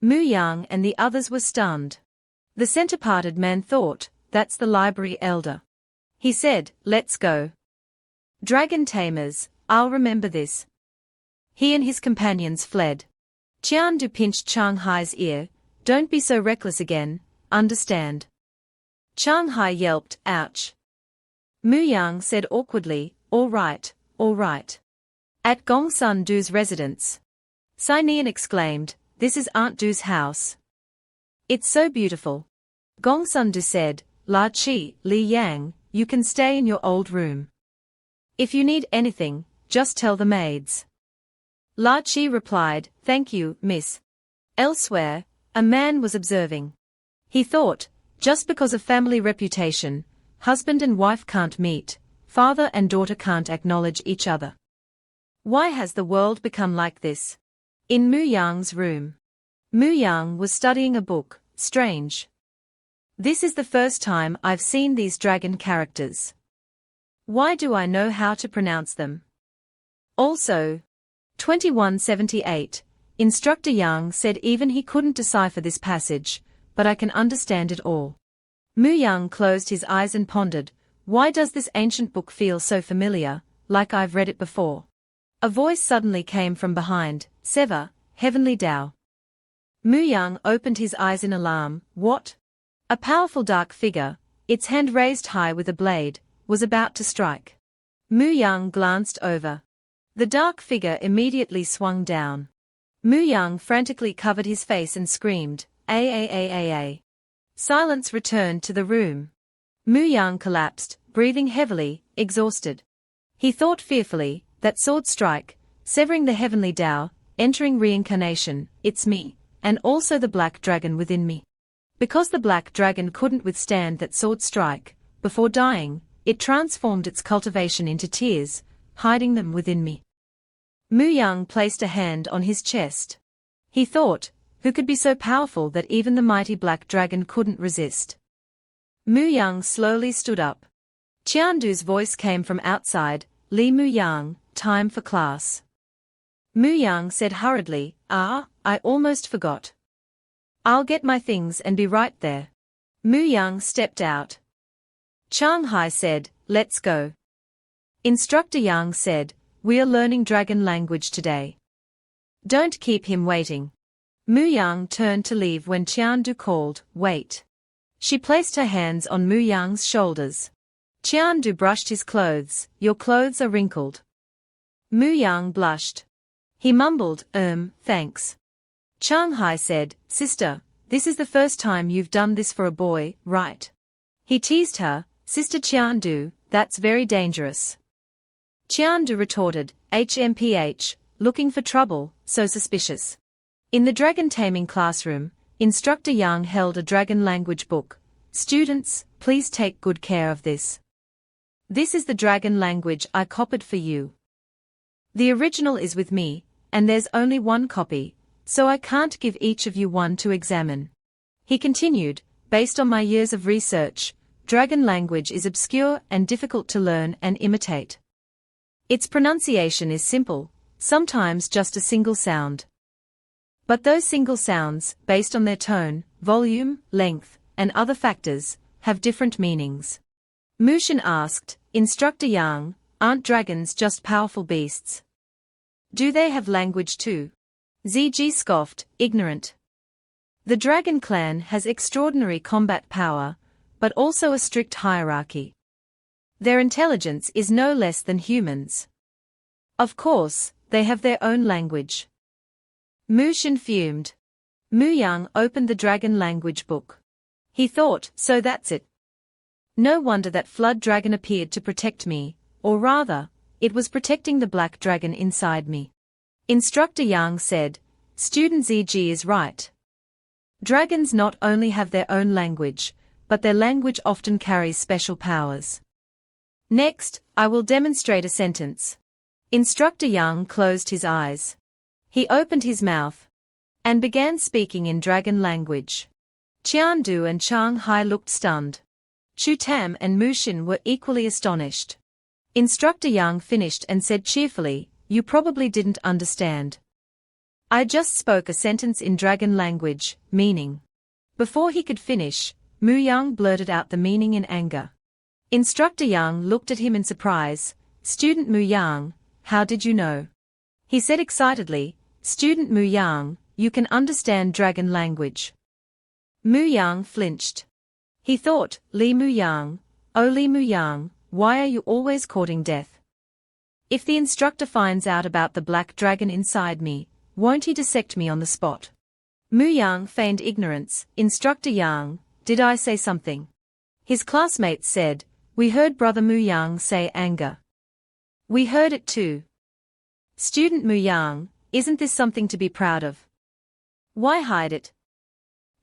Muang and the others were stunned. The center-parted man thought, that's the library elder. He said, let's go. Dragon tamers, I'll remember this. He and his companions fled. Qiandu pinched Changhai's ear, don't be so reckless again, understand. Changhai yelped, ouch. Muang said awkwardly, all right, all right. At Gongsun Du's residence. Sinian exclaimed, this is Aunt Du's house. It's so beautiful. Gongsun Du said, La Chi, Li Yang, you can stay in your old room. If you need anything, just tell the maids. La Chi replied, thank you, miss. Elsewhere, a man was observing. He thought, just because of family reputation, husband and wife can't meet, father and daughter can't acknowledge each other. Why has the world become like this? In Muyang's room. Muyang was studying a book, strange. This is the first time I've seen these dragon characters. Why do I know how to pronounce them? Also, 2178, Instructor Yang said even he couldn't decipher this passage, but I can understand it all. Muyang closed his eyes and pondered, why does this ancient book feel so familiar, like I've read it before? A voice suddenly came from behind, Seva, Heavenly Tao. Muyang opened his eyes in alarm, what? A powerful dark figure, its hand raised high with a blade, was about to strike. Muyang glanced over. The dark figure immediately swung down. Muyang frantically covered his face and screamed, A. Silence returned to the room. Muyang collapsed, breathing heavily, exhausted. He thought fearfully, that sword strike, severing the heavenly Tao, entering reincarnation, it's me, and also the black dragon within me. Because the black dragon couldn't withstand that sword strike, before dying, it transformed its cultivation into tears, hiding them within me. Muyang placed a hand on his chest. He thought, who could be so powerful that even the mighty black dragon couldn't resist? Muyang slowly stood up. Qiandu's voice came from outside, Li Muyang, time for class. Muyang said hurriedly, I almost forgot. I'll get my things and be right there. Muyang stepped out. Changhai said, let's go. Instructor Yang said, we are learning dragon language today. Don't keep him waiting. Muyang turned to leave when Qiandu called, wait. She placed her hands on Muyang's shoulders. Qiandu brushed his clothes, your clothes are wrinkled. Muyang blushed. He mumbled, thanks. Changhai said, sister, this is the first time you've done this for a boy, right? He teased her, Sister Qiandu, that's very dangerous. Qiandu retorted, HMPH, looking for trouble, so suspicious. In the dragon taming classroom, Instructor Yang held a dragon language book. Students, please take good care of this. This is the dragon language I copied for you. The original is with me, and there's only one copy, so I can't give each of you one to examine. He continued, based on my years of research, dragon language is obscure and difficult to learn and imitate. Its pronunciation is simple, sometimes just a single sound. But those single sounds, based on their tone, volume, length, and other factors, have different meanings. Mushin asked, Instructor Yang, aren't dragons just powerful beasts? Do they have language too? ZG scoffed, ignorant. The dragon clan has extraordinary combat power, but also a strict hierarchy. Their intelligence is no less than humans. Of course, they have their own language. Mushin fumed. Muyang opened the dragon language book. He thought, so that's it. No wonder that flood dragon appeared to protect me, or rather, it was protecting the black dragon inside me. Instructor Yang said, Student ZG is right. Dragons not only have their own language, but their language often carries special powers. Next, I will demonstrate a sentence. Instructor Yang closed his eyes. He opened his mouth and began speaking in dragon language. Qiandu and Chang Hai looked stunned. Chu Tam and Mu Xin were equally astonished. Instructor Yang finished and said cheerfully, "You probably didn't understand. I just spoke a sentence in dragon language, meaning." Before he could finish, Mu Yang blurted out the meaning in anger. Instructor Yang looked at him in surprise. "Student Mu Yang, how did you know?" He said excitedly, "Student Mu Yang, you can understand dragon language." Mu Yang flinched. He thought, "Li Mu Yang, oh Li Mu Yang, why are you always courting death? If the instructor finds out about the black dragon inside me, won't he dissect me on the spot?" Mu Yang feigned ignorance. "Instructor Yang, did I say something?" His classmates said, "We heard Brother Mu Yang say anger." "We heard it too." "Student Mu Yang, isn't this something to be proud of? Why hide it?"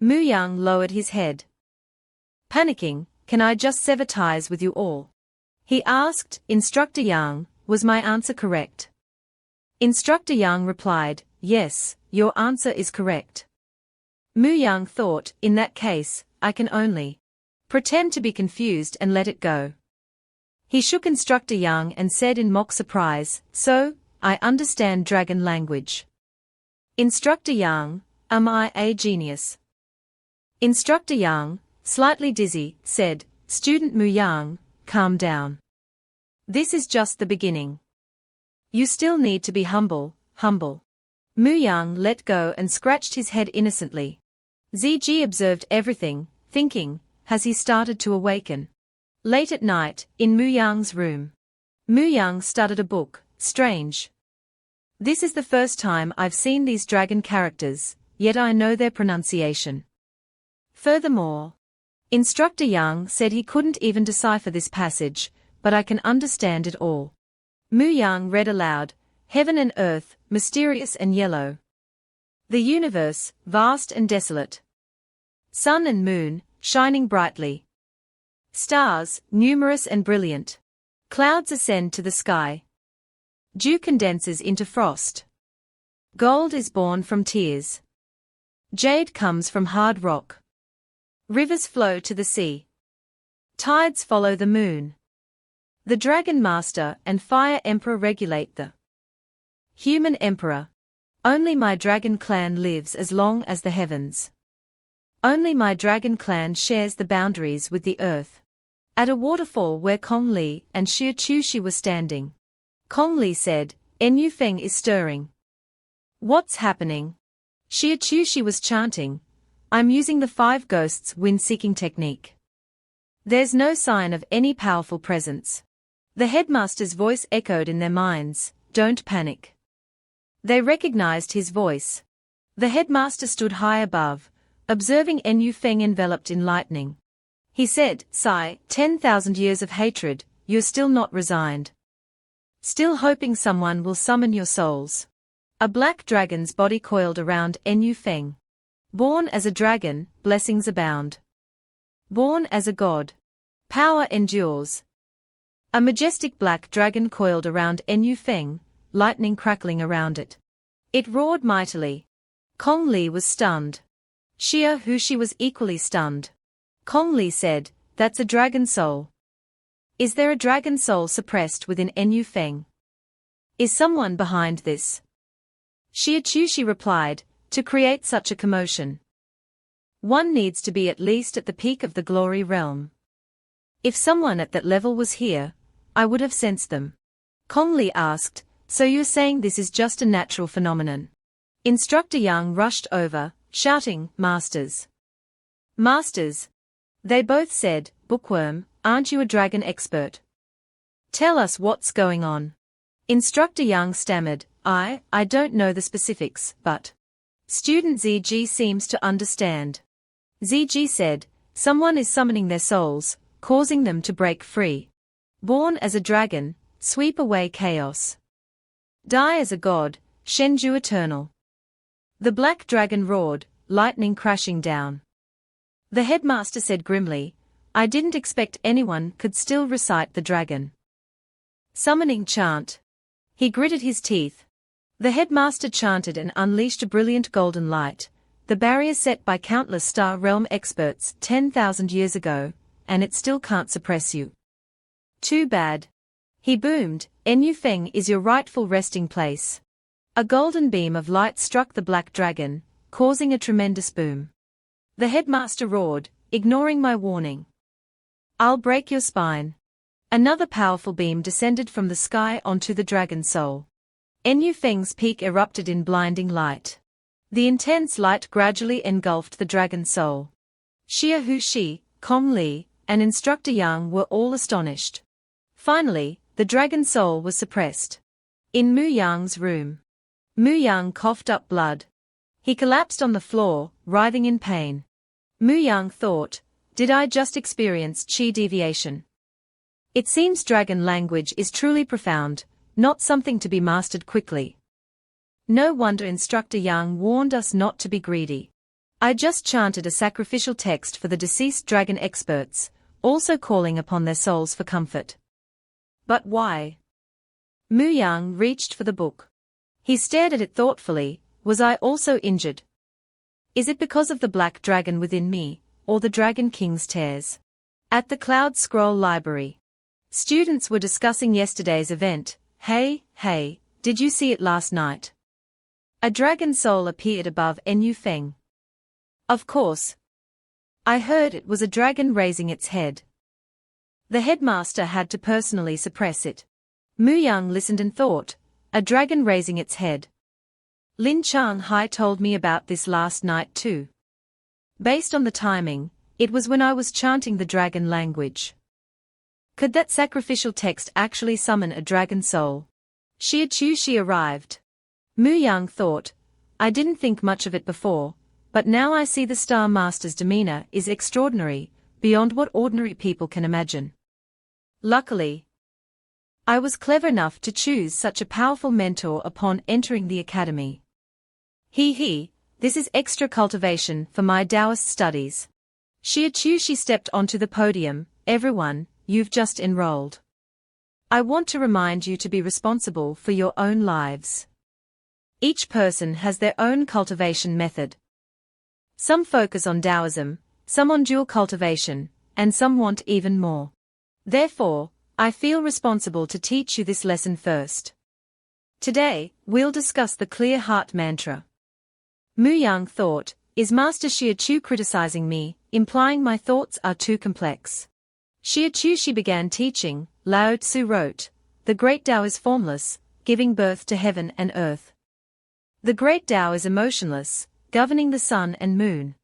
Mu Yang lowered his head. Panicking, "Can I just sever ties with you all?" He asked. Instructor Yang, was my answer correct? Instructor Yang replied, "Yes, your answer is correct." Mu Yang thought, "In that case, I can only pretend to be confused and let it go." He shook Instructor Yang and said in mock surprise, "So, I understand dragon language." Instructor Yang, am I a genius? Instructor Yang, slightly dizzy, said, "Student Mu Yang, calm down. This is just the beginning. You still need to be humble, humble." Mu Yang let go and scratched his head innocently. ZG observed everything, thinking, has he started to awaken? Late at night, in Mu Yang's room. Mu Yang studied a book. Strange. This is the first time I've seen these dragon characters, yet I know their pronunciation. Furthermore, Instructor Yang said he couldn't even decipher this passage, but I can understand it all. Mu Yang read aloud, "Heaven and earth, mysterious and yellow. The universe, vast and desolate. Sun and moon, shining brightly. Stars, numerous and brilliant. Clouds ascend to the sky. Dew condenses into frost. Gold is born from tears. Jade comes from hard rock. Rivers flow to the sea. Tides follow the moon. The Dragon Master and Fire Emperor regulate the human emperor. Only my dragon clan lives as long as the heavens. Only my dragon clan shares the boundaries with the earth." At a waterfall where Kong Li and Xie Chushi were standing, Kong Li said, "En Feng is stirring." "What's happening?" Xie Chushi was chanting, "I'm using the 5 ghosts wind-seeking technique. There's no sign of any powerful presence." The headmaster's voice echoed in their minds, "Don't panic." They recognized his voice. The headmaster stood high above, observing En Feng enveloped in lightning. He said, "Sigh, 10,000 years of hatred, you're still not resigned. Still hoping someone will summon your souls." A black dragon's body coiled around En Feng. Born as a dragon, blessings abound. Born as a god, power endures. A majestic black dragon coiled around En Feng, lightning crackling around it. It roared mightily. Kong Li was stunned. Xie Hushi was equally stunned. Kong Li said, "That's a dragon soul. Is there a dragon soul suppressed within En Feng? Is someone behind this?" Xie Chushi replied, "To create such a commotion, one needs to be at least at the peak of the glory realm. If someone at that level was here, I would have sensed them." Kong Li asked, "So you're saying this is just a natural phenomenon?" Instructor Yang rushed over, shouting, "Masters! Masters!" They both said, "Bookworm, aren't you a dragon expert? Tell us what's going on." Instructor Yang stammered, I don't know the specifics, but Student ZG seems to understand." ZG said, "Someone is summoning their souls, causing them to break free. Born as a dragon, sweep away chaos. Die as a god, Shenju eternal. The black dragon roared, lightning crashing down. The headmaster said grimly, I didn't expect anyone could still recite the dragon summoning chant. He gritted his teeth. The headmaster chanted and unleashed a brilliant golden light, the barrier set by countless Star Realm experts 10,000 years ago, and it still can't suppress you. Too bad. He boomed, Enyu Feng is your rightful resting place. A golden beam of light struck the black dragon, causing a tremendous boom. The headmaster roared, ignoring my warning. I'll break your spine. Another powerful beam descended from the sky onto the dragon's soul. Enyu Feng's peak erupted in blinding light. The intense light gradually engulfed the dragon's soul. Xia Hushi, Kong Li, and Instructor Yang were all astonished. Finally, the dragon's soul was suppressed. In Mu Yang's room. Mu Yang coughed up blood. He collapsed on the floor, writhing in pain. Mu Yang thought, did I just experience chi deviation? It seems dragon language is truly profound, not something to be mastered quickly. No wonder Instructor Yang warned us not to be greedy. I just chanted a sacrificial text for the deceased dragon experts, also calling upon their souls for comfort. But why? Mu Yang reached for the book. He stared at it thoughtfully. Was I also injured? Is it because of the black dragon within me, or the Dragon King's tears? At the Cloud Scroll Library. Students were discussing yesterday's event. Hey, did you see it last night? A dragon soul appeared above Enyu Feng. Of course. I heard it was a dragon raising its head. The headmaster had to personally suppress it. Mu Yang listened and thought, a dragon raising its head. Lin Changhai told me about this last night too. Based on the timing, it was when I was chanting the dragon language. Could that sacrificial text actually summon a dragon soul? Xia Chushi arrived. Mu Yang thought, I didn't think much of it before, but now I see the Star Master's demeanor is extraordinary, beyond what ordinary people can imagine. Luckily, I was clever enough to choose such a powerful mentor upon entering the academy. This is extra cultivation for my Taoist studies. Xia Chushi stepped onto the podium. Everyone, you've just enrolled. I want to remind you to be responsible for your own lives. Each person has their own cultivation method. Some focus on Taoism, some on dual cultivation, and some want even more. Therefore, I feel responsible to teach you this lesson first. Today, we'll discuss the clear heart mantra. Mu Yang thought, is Master Xia Chu criticizing me, implying my thoughts are too complex? Xia Chushi began teaching. Lao Tzu wrote, the great Tao is formless, giving birth to heaven and earth. The great Tao is emotionless, governing the sun and moon.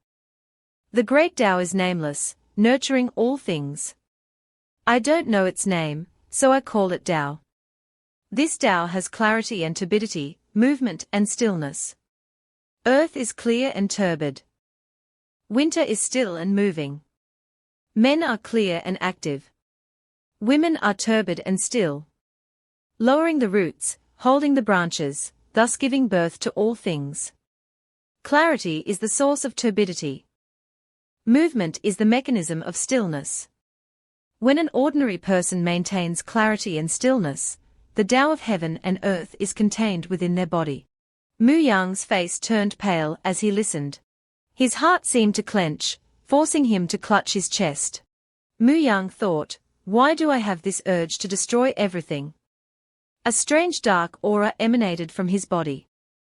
The great Tao is nameless, nurturing all things. I don't know its name, so I call it Tao. This Tao has clarity and turbidity, movement and stillness. Earth is clear and turbid. Winter is still and moving. Men are clear and active. Women are turbid and still. Lowering the roots, holding the branches, thus giving birth to all things. Clarity is the source of turbidity. Movement is the mechanism of stillness. When an ordinary person maintains clarity and stillness, the Tao of heaven and earth is contained within their body. Mu Yang's face turned pale as he listened. His heart seemed to clench, forcing him to clutch his chest. Mu Yang thought, why do I have this urge to destroy everything? A strange dark aura emanated from his body.